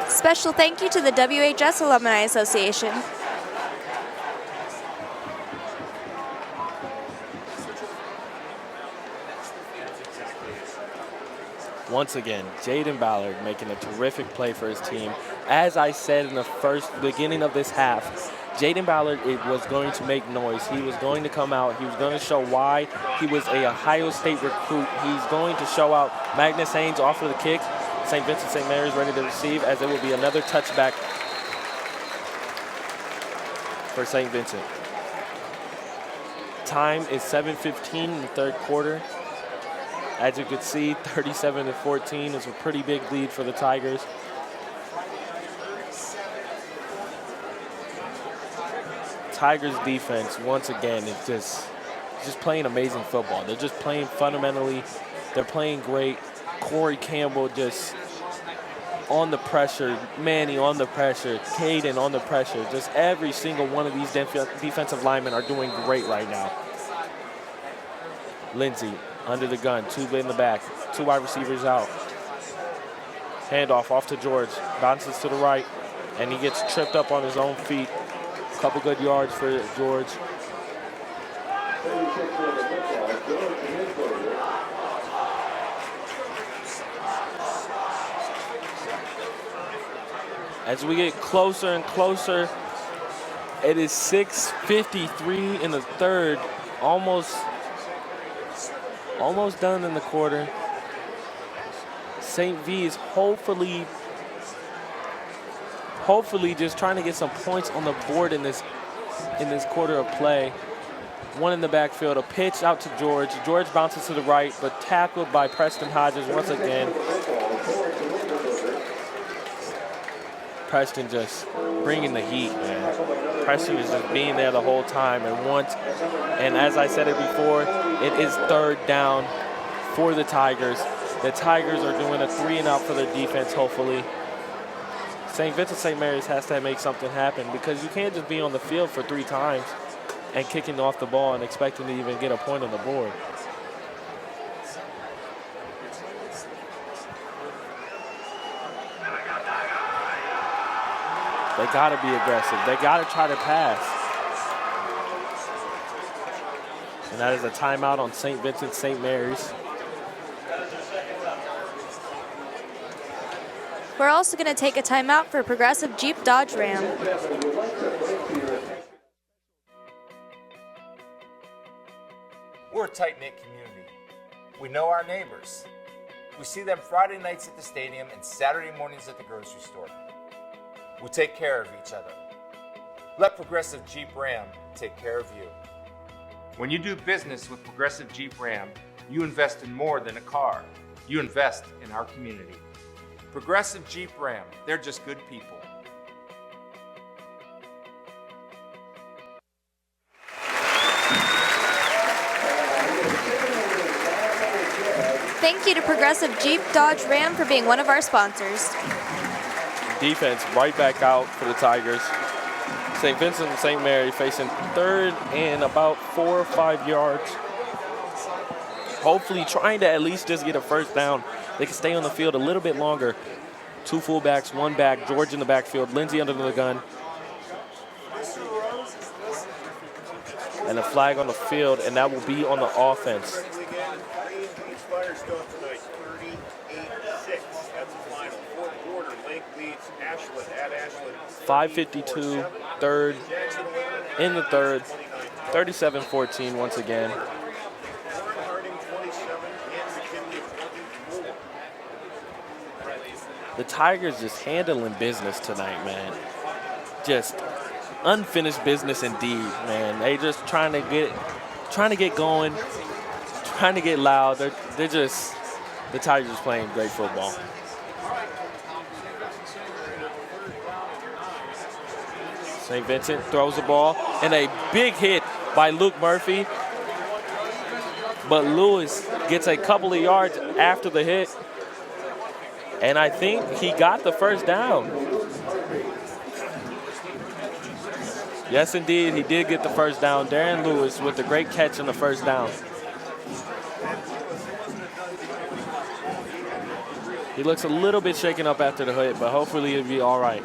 Special thank you to the WHS Alumni Association. Once again, Jaden Ballard making a terrific play for his team. As I said in the beginning of this half, Jaden Ballard was going to make noise. He was going to come out. He was going to show why he was a Ohio State recruit. He's going to show out. Magnus Haynes off of the kick. St. Vincent-St. Mary's ready to receive, as it will be another touchback for St. Vincent. Time is 7:15 in the third quarter. As you can see, 37-14 is a pretty big lead for the Tigers. Tigers defense, once again, is just playing amazing football. They're just playing fundamentally. They're playing great. Corey Campbell just on the pressure. Manny on the pressure. Caden on the pressure. Just every single one of these defensive linemen are doing great right now. Lindsey under the gun, two in the back, two wide receivers out. Handoff off to George, bounces to the right, and he gets tripped up on his own feet. Couple good yards for George. As we get closer and closer, it is 6:53 in the third, almost done in the quarter. St. V is hopefully just trying to get some points on the board in this quarter of play. One in the backfield, a pitch out to George. George bounces to the right, but tackled by Preston Hodges once again. Preston just bringing the heat, man. Preston is just being there the whole time, and as I said it before, it is third down for the Tigers. The Tigers are doing a 3-and-out for their defense, hopefully. St. Vincent-St. Mary's has to make something happen, because you can't just be on the field for 3 times and kicking off the ball and expecting to even get a point on the board. They got to be aggressive. They got to try to pass. And that is a timeout on St. Vincent-St. Mary's. We're also going to take a timeout for Progressive Jeep Dodge Ram. We're a tight-knit community. We know our neighbors. We see them Friday nights at the stadium and Saturday mornings at the grocery store. We take care of each other. Let Progressive Jeep Ram take care of you. When you do business with Progressive Jeep Ram, you invest in more than a car. You invest in our community. Progressive Jeep Ram, they're just good people. Thank you to Progressive Jeep Dodge Ram for being one of our sponsors. Defense right back out for the Tigers. St. Vincent-St. Mary facing third and about 4 or 5 yards. Hopefully trying to at least just get a first down. They can stay on the field a little bit longer. 2 fullbacks, 1 back, George in the backfield, Lindsay under the gun. And a flag on the field, and that will be on the offense. 5:52, third, in the third, 37-14 once again. The Tigers just handling business tonight, man. Just unfinished business indeed, man. They just trying to get going, trying to get loud. They're just, the Tigers playing great football. St. Vincent throws the ball, and a big hit by Luke Murphy. But Lewis gets a couple of yards after the hit, and I think he got the first down. Yes, indeed, he did get the first down. Darren Lewis with the great catch on the first down. He looks a little bit shaken up after the hit, but hopefully he'll be all right.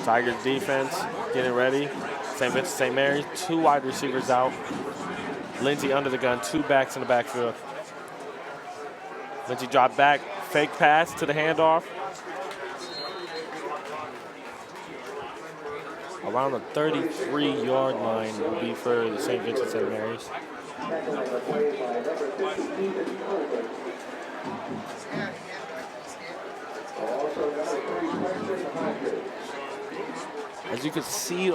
Tigers defense getting ready. St. Vincent-St. Mary's, 2 wide receivers out. Lindsay under the gun, 2 backs in the backfield. Lindsay dropped back, fake pass to the handoff. Around the 33-yard line will be for the St. Vincent-St. Mary's. As you can see,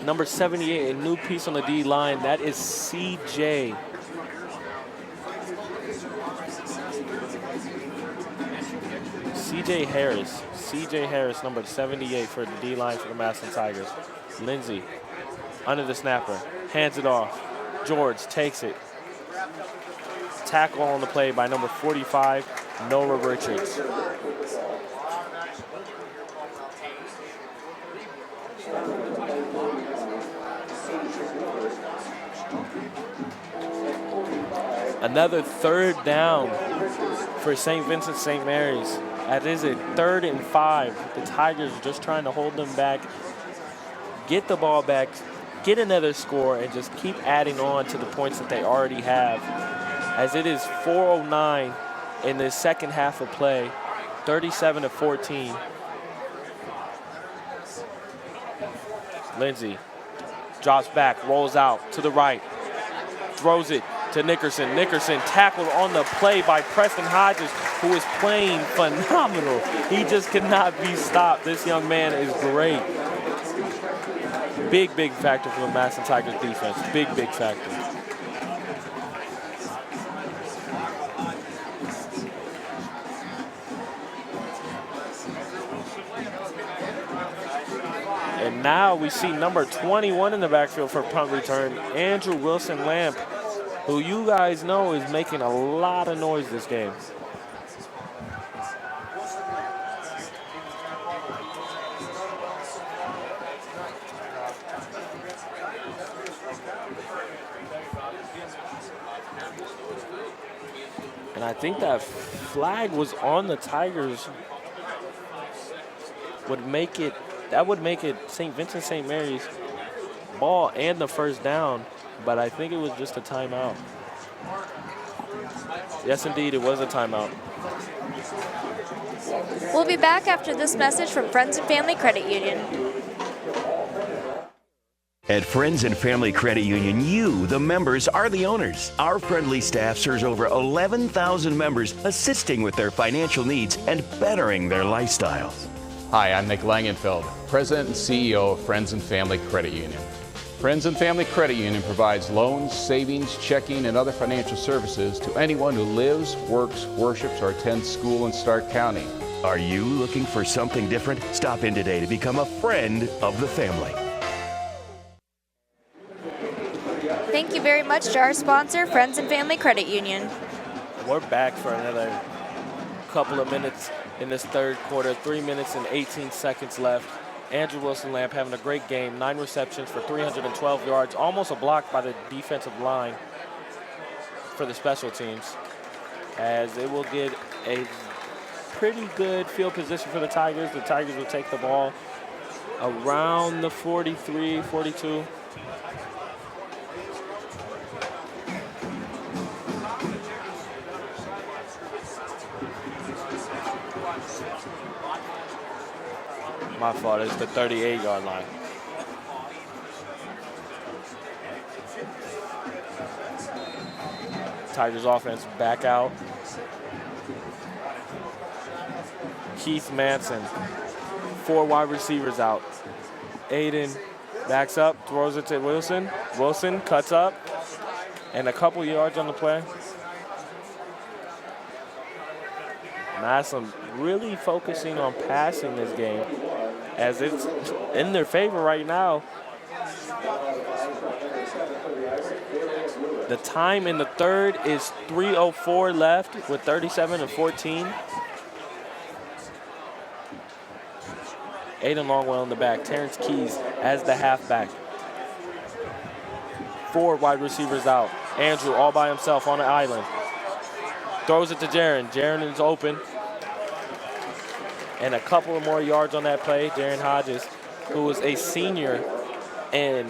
number 78, a new piece on the D line, that is CJ. CJ Harris. CJ Harris, number 78 for the D line for the Massillon Tigers. Lindsay under the snapper, hands it off. George takes it. Tackle on the play by number 45, Noah Richards. Another third down for St. Vincent-St. Mary's. That is a 3rd and 5. The Tigers are just trying to hold them back, get the ball back, get another score, and just keep adding on to the points that they already have. As it is 4:09 in the second half of play, 37-14. Lindsay drops back, rolls out to the right, throws it to Nickerson. Nickerson tackled on the play by Preston Hodges, who is playing phenomenal. He just cannot be stopped. This young man is great. Big, big factor for the Massillon Tigers defense. Big, big factor. And now we see number 21 in the backfield for punt return, Andrew Wilson-Lamp, who you guys know is making a lot of noise this game. And I think that flag was on the Tigers. That would make it St. Vincent-St. Mary's ball and the first down, but I think it was just a timeout. Yes, indeed, it was a timeout. We'll be back after this message from Friends and Family Credit Union. At Friends and Family Credit Union, you, the members, are the owners. Our friendly staff serves over 11,000 members, assisting with their financial needs and bettering their lifestyles. Hi, I'm Nick Langenfeld, President and CEO of Friends and Family Credit Union. Friends and Family Credit Union provides loans, savings, checking, and other financial services to anyone who lives, works, worships, or attends school in Stark County. Are you looking for something different? Stop in today to become a friend of the family. Thank you very much to our sponsor, Friends and Family Credit Union. We're back for another couple of minutes in this third quarter. 3 minutes and 18 seconds left. Andrew Wilson-Lamp having a great game. 9 receptions for 312 yards. Almost a block by the defensive line for the special teams, as it will get a pretty good field position for the Tigers. The Tigers will take the ball around the 43, 42. My fault, it's the 38-yard line. Tigers offense back out. Keith Manson, 4 wide receivers out. Aiden backs up, throws it to Wilson. Wilson cuts up, and a couple yards on the play. Massillon really focusing on passing this game, as it's in their favor right now. The time in the third is 3:04 left with 37-14. Aiden Longwell in the back. Terrence Keys as the halfback. 4 wide receivers out. Andrew all by himself on the island. Throws it to Jaron. Jaron is open. And a couple of more yards on that play. Jaron Hodges, who is a senior, and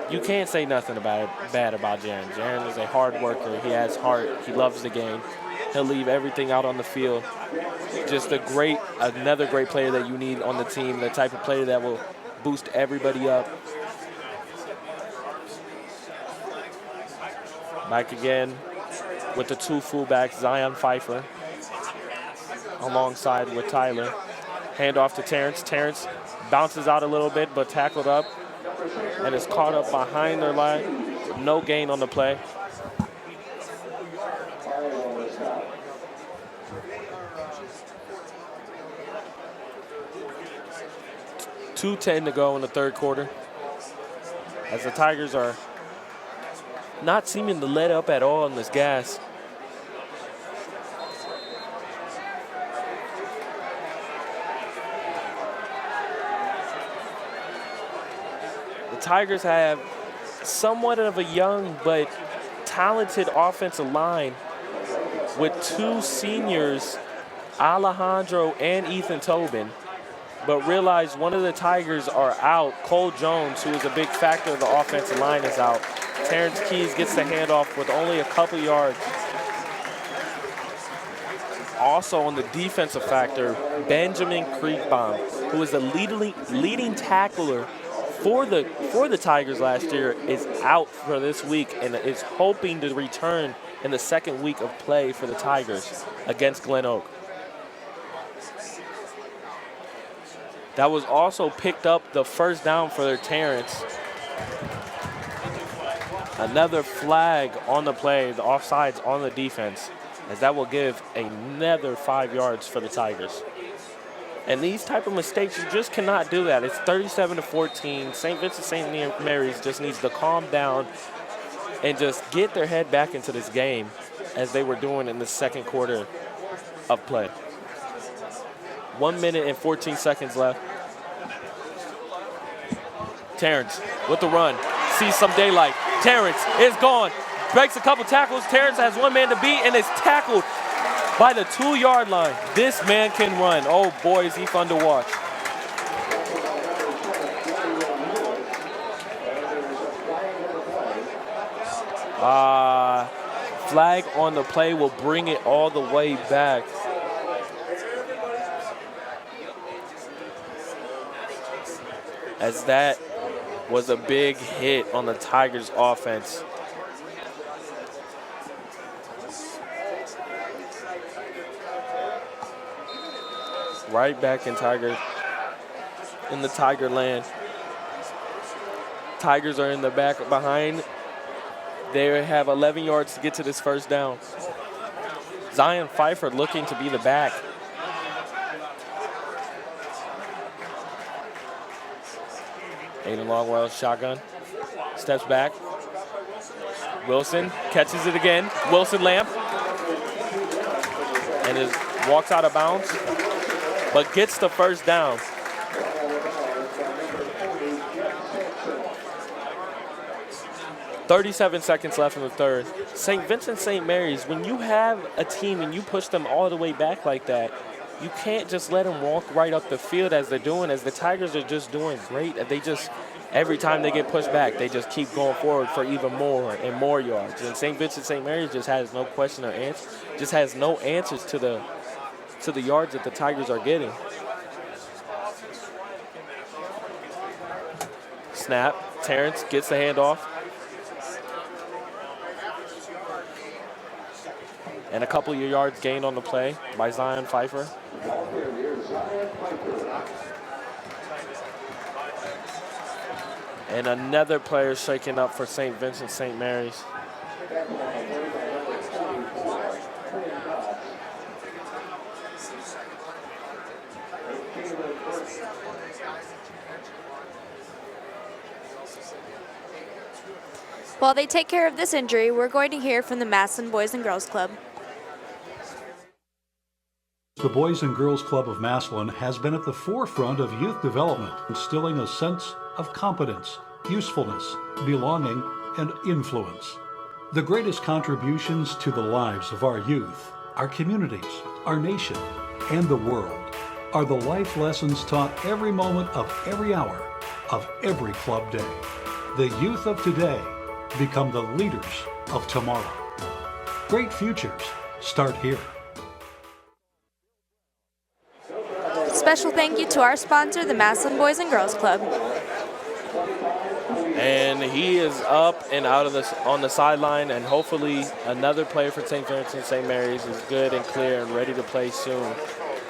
you can't say nothing bad about Jaron. Jaron is a hard worker. He has heart. He loves the game. He'll leave everything out on the field. Just another great player that you need on the team, the type of player that will boost everybody up. Back again with the 2 fullbacks, Zion Pfeiffer alongside with Tyler. Handoff to Terrence. Terrence bounces out a little bit, but tackled up and is caught up behind their line. No gain on the play. .2:10 to go in the third quarter, as the Tigers are not seeming to let up at all on this gas. The Tigers have somewhat of a young but talented offensive line with 2 seniors, Alejandro and Ethan Tobin, but realize one of the Tigers are out. Cole Jones, who is a big factor of the offensive line, is out. Terrence Keys gets the handoff with only a couple yards. Also on the defensive factor, Benjamin Kriegbaum, who is the leading tackler for the Tigers last year, is out for this week and is hoping to return in the second week of play for the Tigers against Glen Oak. That was also picked up the first down for their Terrence. Another flag on the play, the offsides on the defense, as that will give another 5 yards for the Tigers. And these type of mistakes, you just cannot do that. It's 37-14. St. Vincent-St. Mary's just needs to calm down and just get their head back into this game as they were doing in the second quarter of play. 1 minute and 14 seconds left. Terrence with the run, sees some daylight. Terrence is gone, breaks a couple tackles. Terrence has 1 man to beat and is tackled by the 2-yard line. This man can run. Oh boy, is he fun to watch. Flag on the play will bring it all the way back. As that was a big hit on the Tigers offense. Right back in the Tiger land. Tigers are in the back behind. They have 11 yards to get to this first down. Zion Pfeiffer looking to be the back. Aiden Longwell, shotgun, steps back. Wilson catches it again. Wilson Lamp. And walks out of bounds, but gets the first down. .37 seconds left in the third. St. Vincent-St. Mary's, when you have a team and you push them all the way back like that, you can't just let them walk right up the field as they're doing, as the Tigers are just doing great. They just, every time they get pushed back, they just keep going forward for even more and more yards. And St. Vincent-St. Mary's just has no question or answer, just has no answers to the yards that the Tigers are getting. Snap, Terrence gets the handoff. And a couple of yards gained on the play by Zion Pfeiffer. And another player shaking up for St. Vincent-St. Mary's. While they take care of this injury, we're going to hear from the Massillon Boys and Girls Club. The Boys and Girls Club of Massillon has been at the forefront of youth development, instilling a sense of competence, usefulness, belonging, and influence. The greatest contributions to the lives of our youth, our communities, our nation, and the world are the life lessons taught every moment of every hour of every club day. The youth of today become the leaders of tomorrow. Great futures start here. Special thank you to our sponsor, the Massillon Boys and Girls Club. And he is up and out of on the sideline, and hopefully another player for St. Vincent-St. Mary's is good and clear and ready to play soon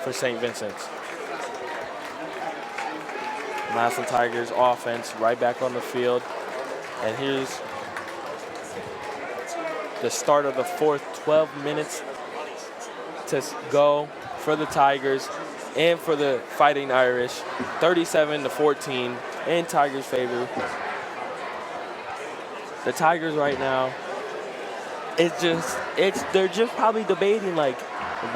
for St. Vincent's. Massillon Tigers offense right back on the field. And here's the start of the fourth, 12 minutes to go for the Tigers and for the Fighting Irish, 37-14 in Tigers' favor. The Tigers right now, they're just probably debating like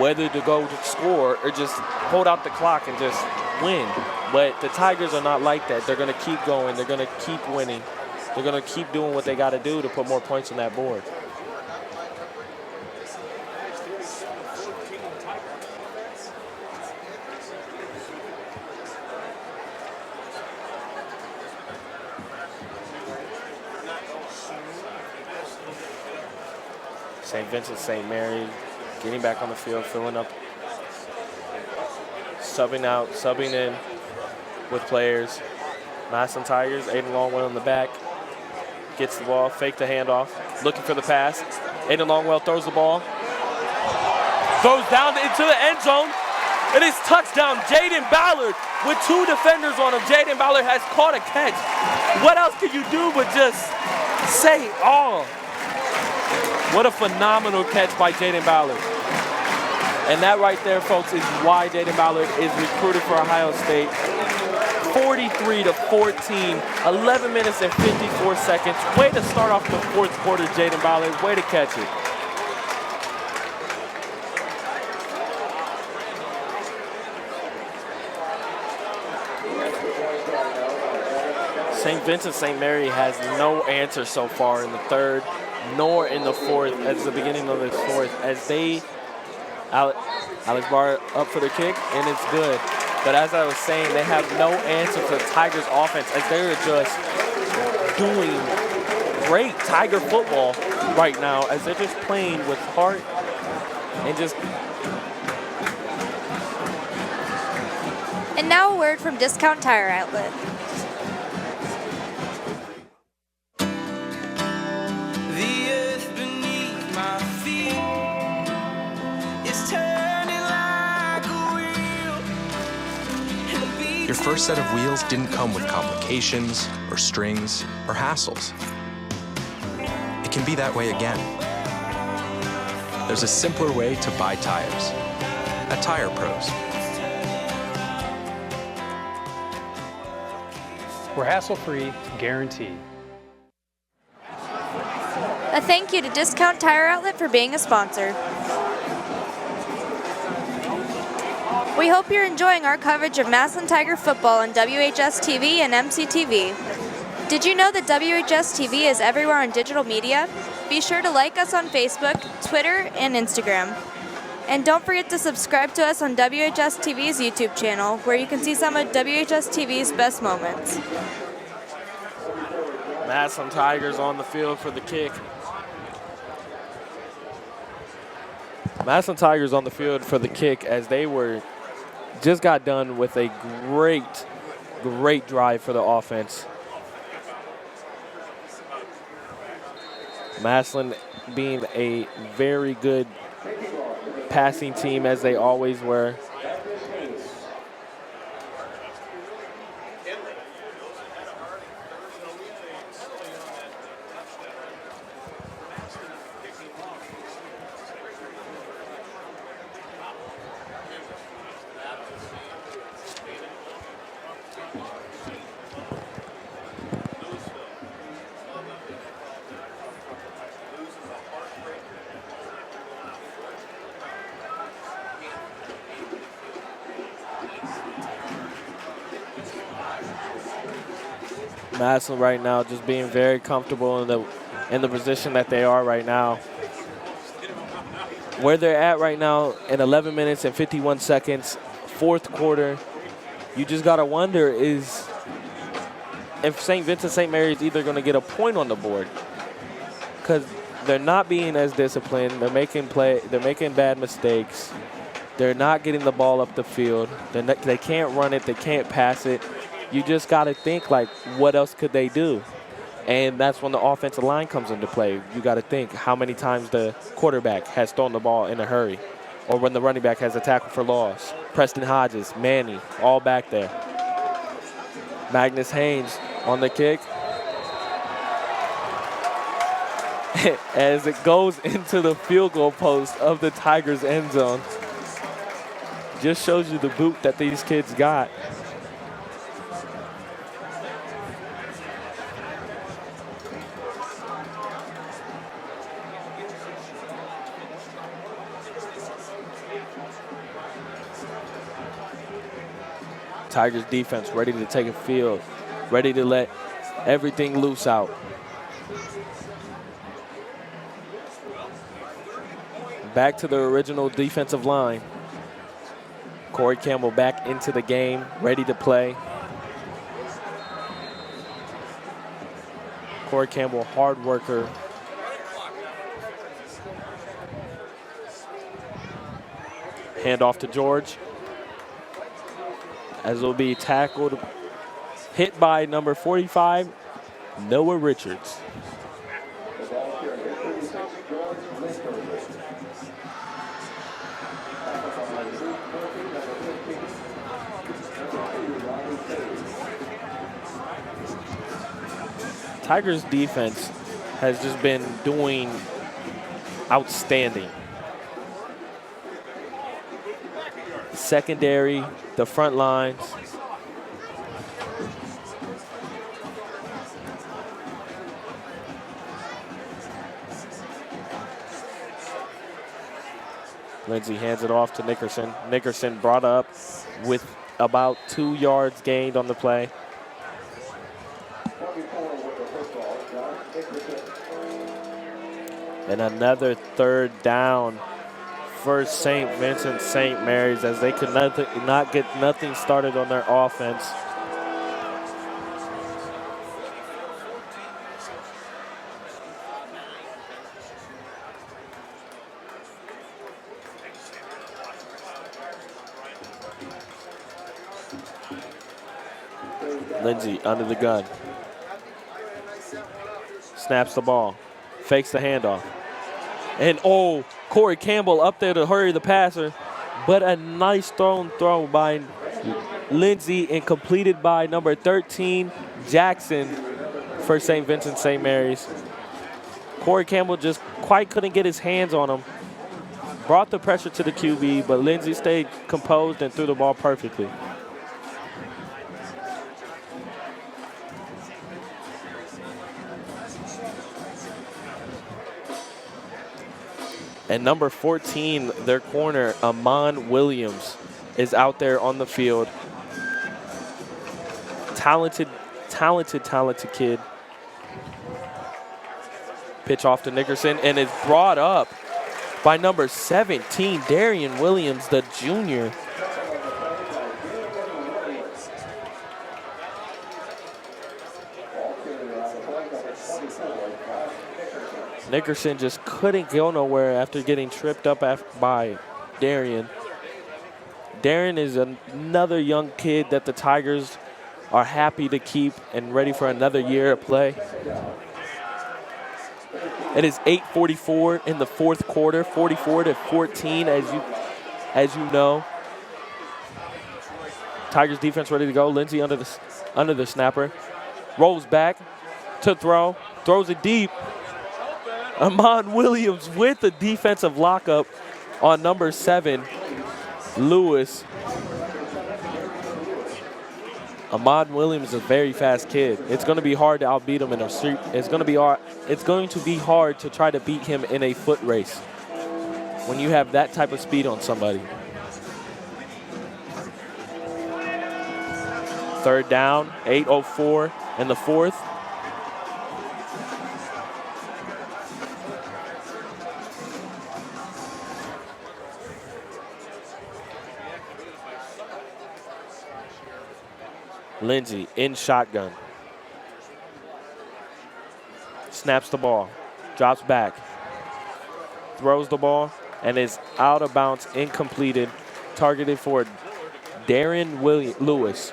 whether to go to score or just hold out the clock and just win. But the Tigers are not like that. They're going to keep going. They're going to keep winning. They're going to keep doing what they got to do to put more points on that board. St. Vincent-St. Mary getting back on the field, filling up, subbing out, subbing in with players. Massillon Tigers, Aiden Longwell in the back, gets the ball, fake the handoff, looking for the pass. Aiden Longwell throws the ball, throws down into the end zone. It is touchdown. Jaden Ballard with two defenders on him. Jaden Ballard has caught a catch. What else can you do but just say, oh. What a phenomenal catch by Jaden Ballard. And that right there, folks, is why Jaden Ballard is recruited for Ohio State. 43-14, 11 minutes and 54 seconds. Way to start off the fourth quarter, Jaden Ballard. Way to catch it. St. Vincent-St. Mary has no answer so far in the third, nor in the fourth, as the beginning of the fourth, as Alex Barr up for the kick, and it's good. But as I was saying, they have no answer for the Tigers offense, as they're just doing great Tiger football right now, as they're just playing with heart and just. And now a word from Discount Tire Outlet. first set of wheels didn't come with complications, or strings, or hassles. It can be that way again. There's a simpler way to buy tires at Tire Pros. We're hassle-free, guaranteed. A thank you to Discount Tire Outlet for being a sponsor. We hope you're enjoying our coverage of Massillon Tiger football on WHS-TV and MCTV. Did you know that WHS-TV is everywhere on digital media? Be sure to like us on Facebook, Twitter, and Instagram. And don't forget to subscribe to us on WHS-TV's YouTube channel, where you can see some of WHS-TV's best moments. Massillon Tigers on the field for the kick. Massillon Tigers on the field for the kick as they just got done with a great drive for the offense. Massillon being a very good passing team as they always were. Massillon right now just being very comfortable in the position that they are right now. Where they're at right now in 11 minutes and 51 seconds, fourth quarter, you just got to wonder if St. Vincent-St. Mary is either going to get a point on the board, because they're not being as disciplined. They're making bad mistakes. They're not getting the ball up the field. They can't run it. They can't pass it. You just got to think, like, what else could they do? And that's when the offensive line comes into play. You got to think how many times the quarterback has thrown the ball in a hurry, or when the running back has a tackle for loss. Preston Hodges, Manny, all back there. Magnus Haynes on the kick. As it goes into the field goal post of the Tigers' end zone. Just shows you the boot that these kids got. Tigers defense ready to take a field, ready to let everything loose out. Back to the original defensive line. Corey Campbell back into the game, ready to play. Corey Campbell, hard worker. Hand off to George. As will be tackled, hit by number 45, Noah Richards. Tigers defense has just been doing outstanding. Secondary, the front lines. Lindsey hands it off to Nickerson. Nickerson brought up with about 2 yards gained on the play. And another third down for St. Vincent-St. Mary's as they could not get nothing started on their offense. Lindsey under the gun. Snaps the ball. Fakes the handoff. And Corey Campbell up there to hurry the passer. But a nice throw by Lindsay, and completed by number 13, Jackson, for St. Vincent-St. Mary's. Corey Campbell just quite couldn't get his hands on him. Brought the pressure to the QB, but Lindsay stayed composed and threw the ball perfectly. And number 14, their corner, Amon Williams, is out there on the field. Talented kid. Pitch off to Nickerson, and is brought up by number 17, Darian Williams, the junior. Nickerson just couldn't go nowhere after getting tripped up by Darian. Darian is another young kid that the Tigers are happy to keep and ready for another year of play. It is 8:44 in the fourth quarter, 44-14 as you know. Tigers defense ready to go. Lindsay under the snapper. Rolls back to throw. Throws it deep. Amon Williams with the defensive lockup on number 7, Lewis. Amon Williams is a very fast kid. It's going to be hard to outbeat him in a street. It's going to be hard to try to beat him in a foot race when you have that type of speed on somebody. Third down, 8:04 in the fourth. Lindsay in shotgun. Snaps the ball. Drops back. Throws the ball and is out of bounds, incompleted. Targeted for Darren Lewis.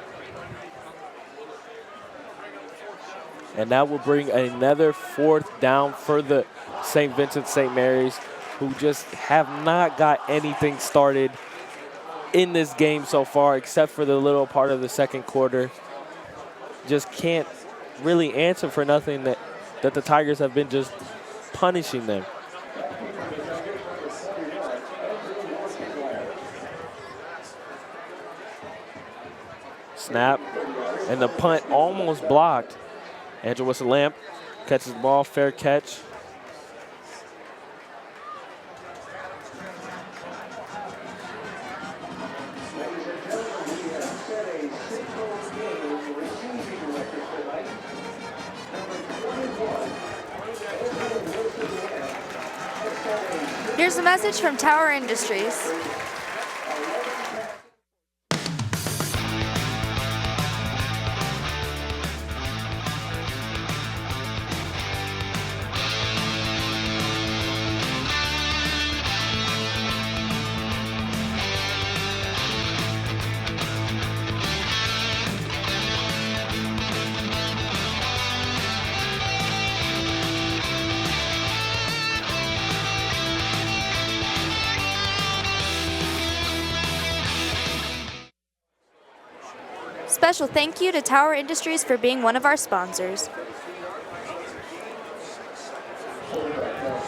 And that will bring another fourth down for the St. Vincent-St. Mary's, who just have not got anything started in this game so far, except for the little part of the second quarter. Just can't really answer for nothing that the Tigers have been just punishing them. Snap, and the punt almost blocked. Andrew Whistle-Lamp catches the ball, fair catch. Here's a message from Tower Industries. Special thank you to Tower Industries for being one of our sponsors.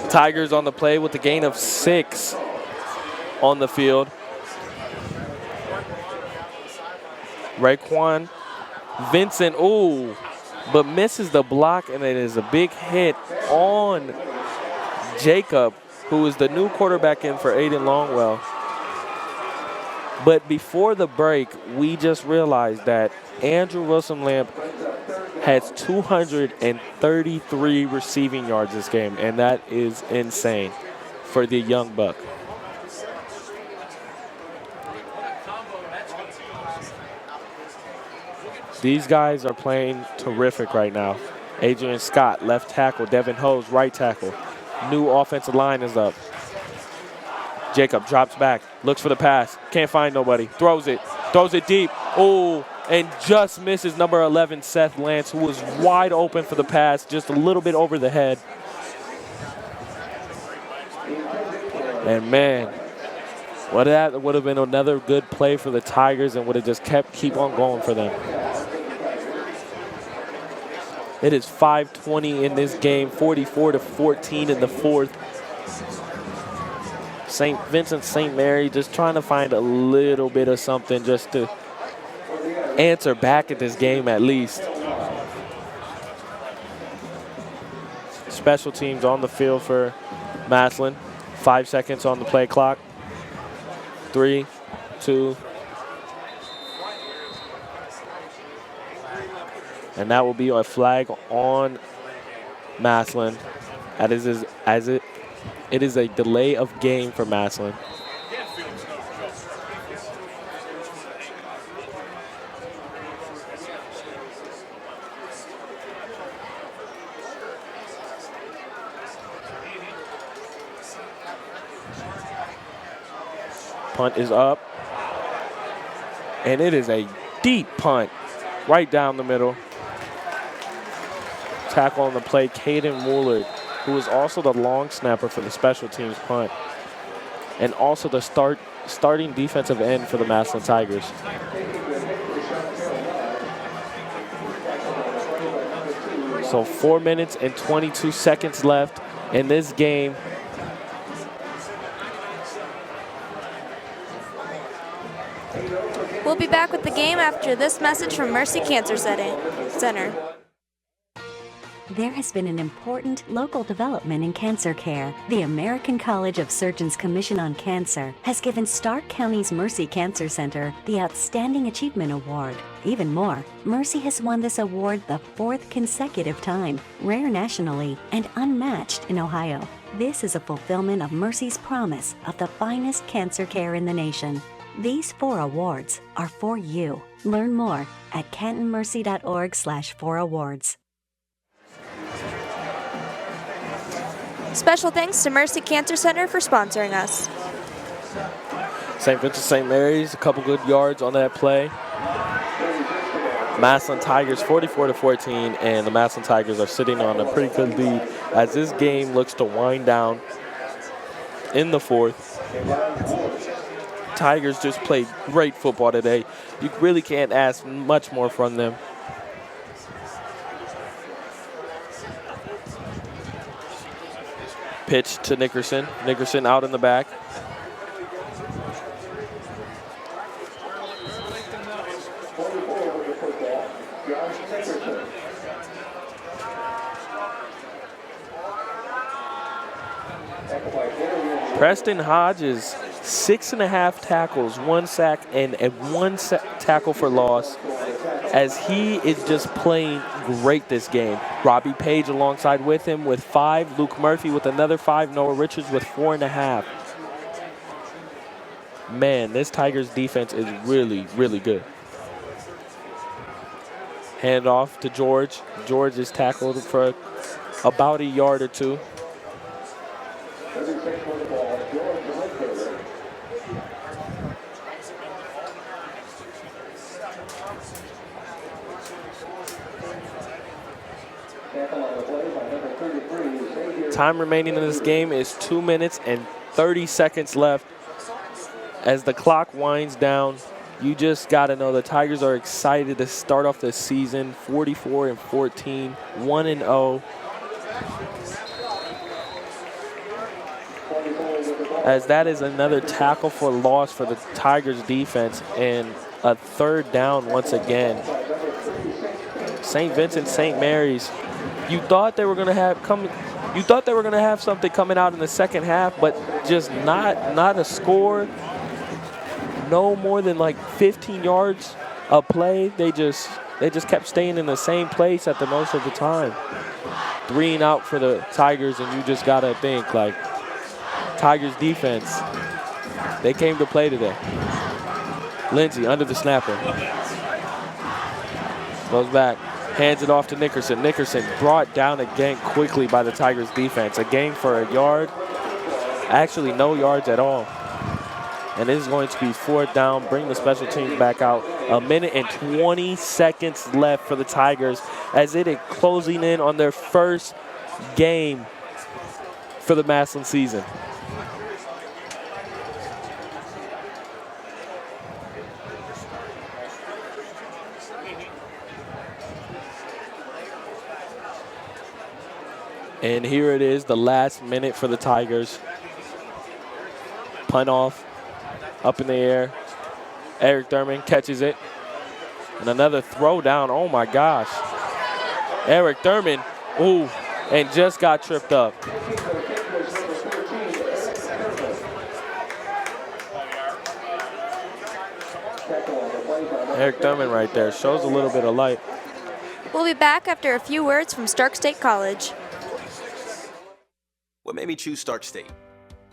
Tigers on the play with a gain of 6 on the field. Raekwon Vincent, but misses the block, and it is a big hit on Jacob, who is the new quarterback in for Aiden Longwell. But before the break, we just realized that Andrew Wilson-Lamp has 233 receiving yards this game, and that is insane for the young buck. These guys are playing terrific right now. Adrian Scott, left tackle. Devin Hose, right tackle. New offensive line is up. Jacob drops back, looks for the pass, can't find nobody, throws it deep, and just misses number 11, Seth Lance, who was wide open for the pass, just a little bit over the head. And man, Well, that would have been another good play for the Tigers and would have just keep on going for them. It is 5:20 in this game, 44-14 in the fourth. St. Vincent-St. Mary just trying to find a little bit of something just to answer back at this game at least. Special teams on the field for Massillon. 5 seconds on the play clock. 3, 2. And that will be a flag on Massillon. It is a delay of game for Massillon. Punt is up. And it is a deep punt right down the middle. Tackle on the play, Jaden Ballard, who is also the long snapper for the special teams punt, and also the starting defensive end for the Massillon Tigers. So 4 minutes and 22 seconds left in this game. We'll be back with the game after this message from Mercy Cancer Center. There has been an important local development in cancer care. The American College of Surgeons Commission on Cancer has given Stark County's Mercy Cancer Center the Outstanding Achievement Award. Even more, Mercy has won this award the 4th consecutive time, rare nationally and unmatched in Ohio. This is a fulfillment of Mercy's promise of the finest cancer care in the nation. These 4 awards are for you. Learn more at cantonmercy.org/4awards. Special thanks to Mercy Cancer Center for sponsoring us. St. Vincent-St. Mary's, a couple good yards on that play. Massillon Tigers 44-14, and the Massillon Tigers are sitting on a pretty good lead as this game looks to wind down in the fourth. Tigers just played great football today. You really can't ask much more from them. Pitch to Nickerson. Nickerson out in the back. Preston Hodges, 6.5 tackles, 1 sack, and a 1 tackle for loss, as he is just playing great this game. Robbie Page alongside with him with 5. Luke Murphy with another 5. Noah Richards with 4.5. Man, this Tigers defense is really, really good. Hand off to George. George is tackled for about a yard or 2. Time remaining in this game is 2 minutes and 30 seconds left. As the clock winds down, you just got to know the Tigers are excited to start off the season 44-14, 1-0. As that is another tackle for loss for the Tigers defense and a 3rd down once again. St. Vincent-St. Mary's, you thought they were going to have something coming out in the second half, but just not a score. No more than like 15 yards a play. They just kept staying in the same place at the most of the time. 3 and out for the Tigers, and you just gotta think like Tigers defense. They came to play today. Lindsey under the snapper. Goes back. Hands it off to Nickerson. Nickerson brought down again quickly by the Tigers defense. A gain for a yard. Actually, no yards at all. And this is going to be 4th down. Bring the special teams back out. 1 minute and 20 seconds left for the Tigers as it is closing in on their first game for the Massillon season. And here it is, the last minute for the Tigers. Punt off, up in the air. Eric Thurman catches it. And another throw down, oh my gosh. Eric Thurman, ooh, and just got tripped up. Eric Thurman right there, shows a little bit of light. We'll be back after a few words from Stark State College. What made me choose Stark State?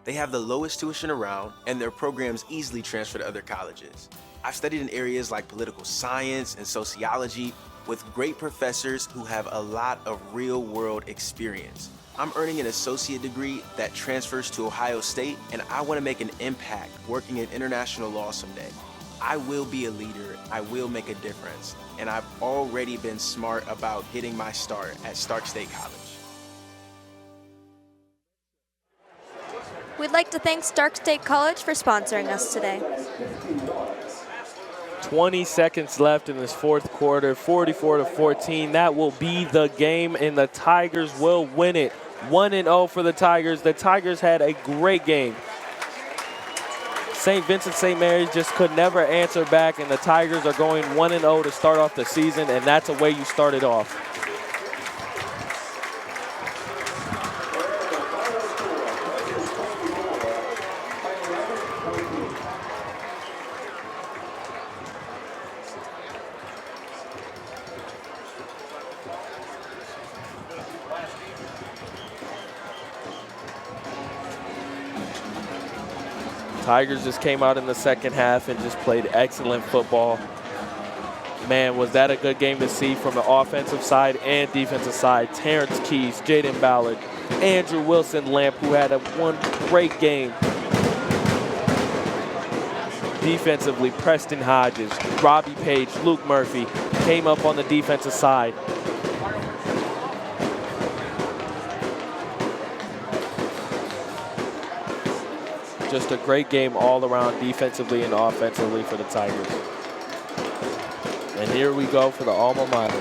They have the lowest tuition around, and their programs easily transfer to other colleges. I've studied in areas like political science and sociology with great professors who have a lot of real-world experience. I'm earning an associate degree that transfers to Ohio State, and I want to make an impact working in international law someday. I will be a leader, I will make a difference, and I've already been smart about getting my start at Stark State College. We'd like to thank Stark State College for sponsoring us today. 20 seconds left in this fourth quarter, 44-14. That will be the game, and the Tigers will win it. 1-0 for the Tigers. The Tigers had a great game. St. Vincent-St. Mary's just could never answer back, and the Tigers are going 1-0 to start off the season, and that's the way you start it off. Tigers just came out in the second half and just played excellent football. Man, was that a good game to see from the offensive side and defensive side. Terrence Keys, Jaden Ballard, Andrew Wilson-Lamp, who had one great game. Defensively, Preston Hodges, Robbie Page, Luke Murphy came up on the defensive side. Just a great game all around defensively and offensively for the Tigers. And here we go for the alma mater.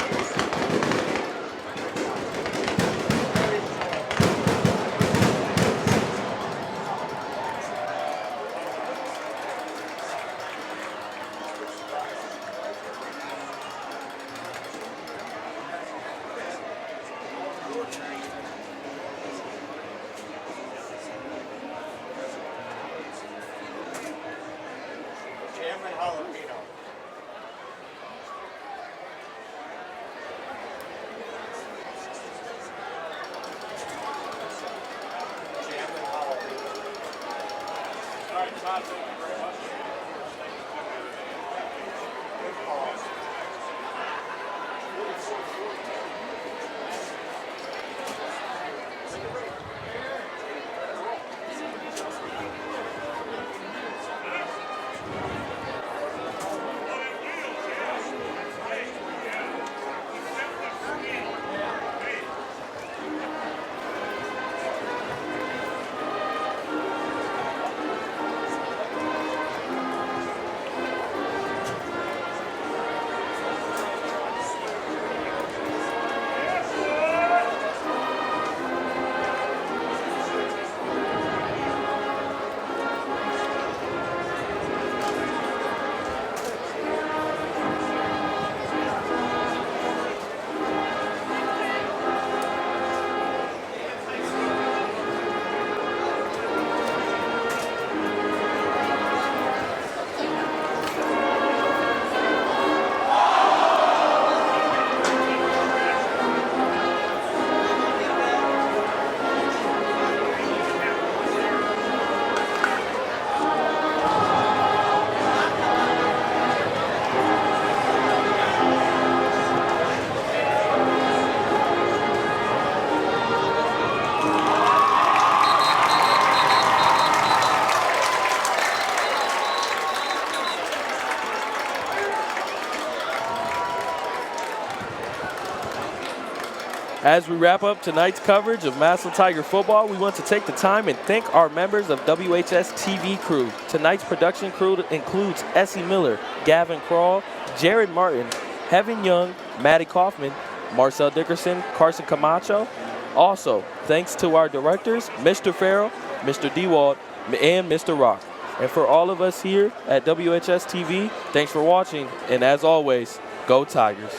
As we wrap up tonight's coverage of Massillon Tiger football, we want to take the time and thank our members of WHS-TV crew. Tonight's production crew includes Essie Miller, Gavin Crawl, Jared Martin, Heaven Young, Maddie Kaufman, Marcel Dickerson, Carson Camacho, Also, thanks to our directors, Mr. Farrell, Mr. Dewald, and Mr. Rock. And for all of us here at WHS-TV, thanks for watching, and as always, go Tigers.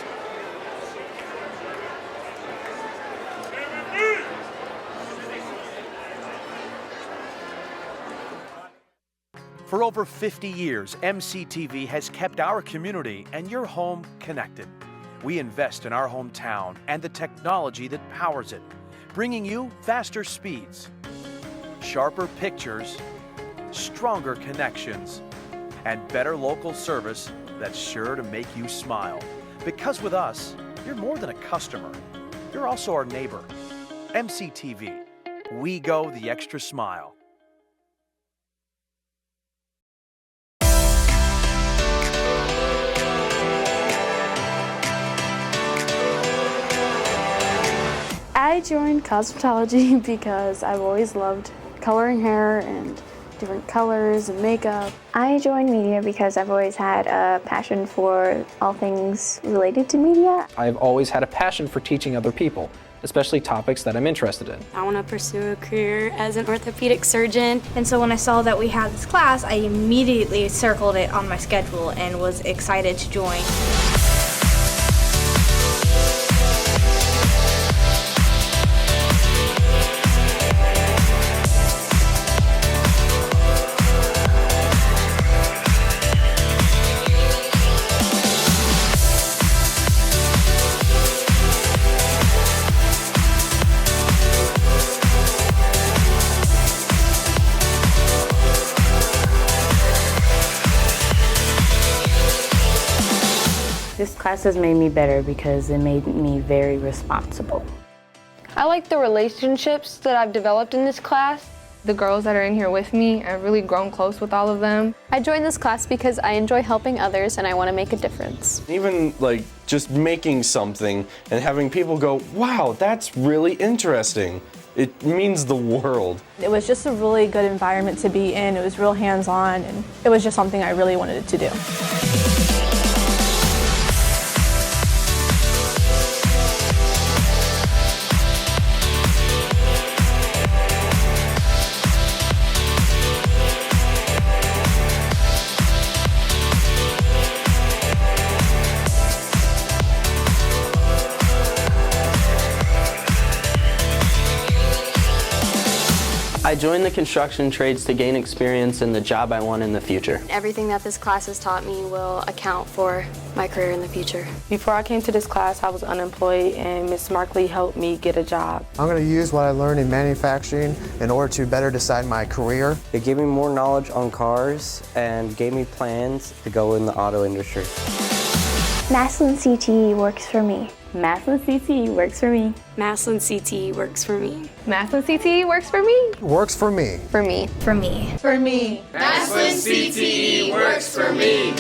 For over 50 years, MCTV has kept our community and your home connected. We invest in our hometown and the technology that powers it, bringing you faster speeds, sharper pictures, stronger connections, and better local service that's sure to make you smile. Because with us, you're more than a customer. You're also our neighbor. MCTV, we go the extra smile. I joined cosmetology because I've always loved coloring hair and different colors and makeup. I joined media because I've always had a passion for all things related to media. I've always had a passion for teaching other people, especially topics that I'm interested in. I want to pursue a career as an orthopedic surgeon. And so when I saw that we had this class, I immediately circled it on my schedule and was excited to join. This class has made me better because it made me very responsible. I like the relationships that I've developed in this class. The girls that are in here with me, I've really grown close with all of them. I joined this class because I enjoy helping others and I want to make a difference. Even like just making something and having people go, wow, that's really interesting. It means the world. It was just a really good environment to be in. It was real hands-on, and it was just something I really wanted to do. I joined the construction trades to gain experience in the job I want in the future. Everything that this class has taught me will account for my career in the future. Before I came to this class, I was unemployed, and Ms. Markley helped me get a job. I'm going to use what I learned in manufacturing in order to better decide my career. It gave me more knowledge on cars and gave me plans to go in the auto industry. Massillon CTE works for me. Massillon CTE works for me. Massillon CTE works for me. Massillon CTE works for me. Works for me. For me. For me. For me. Massillon CTE works for me.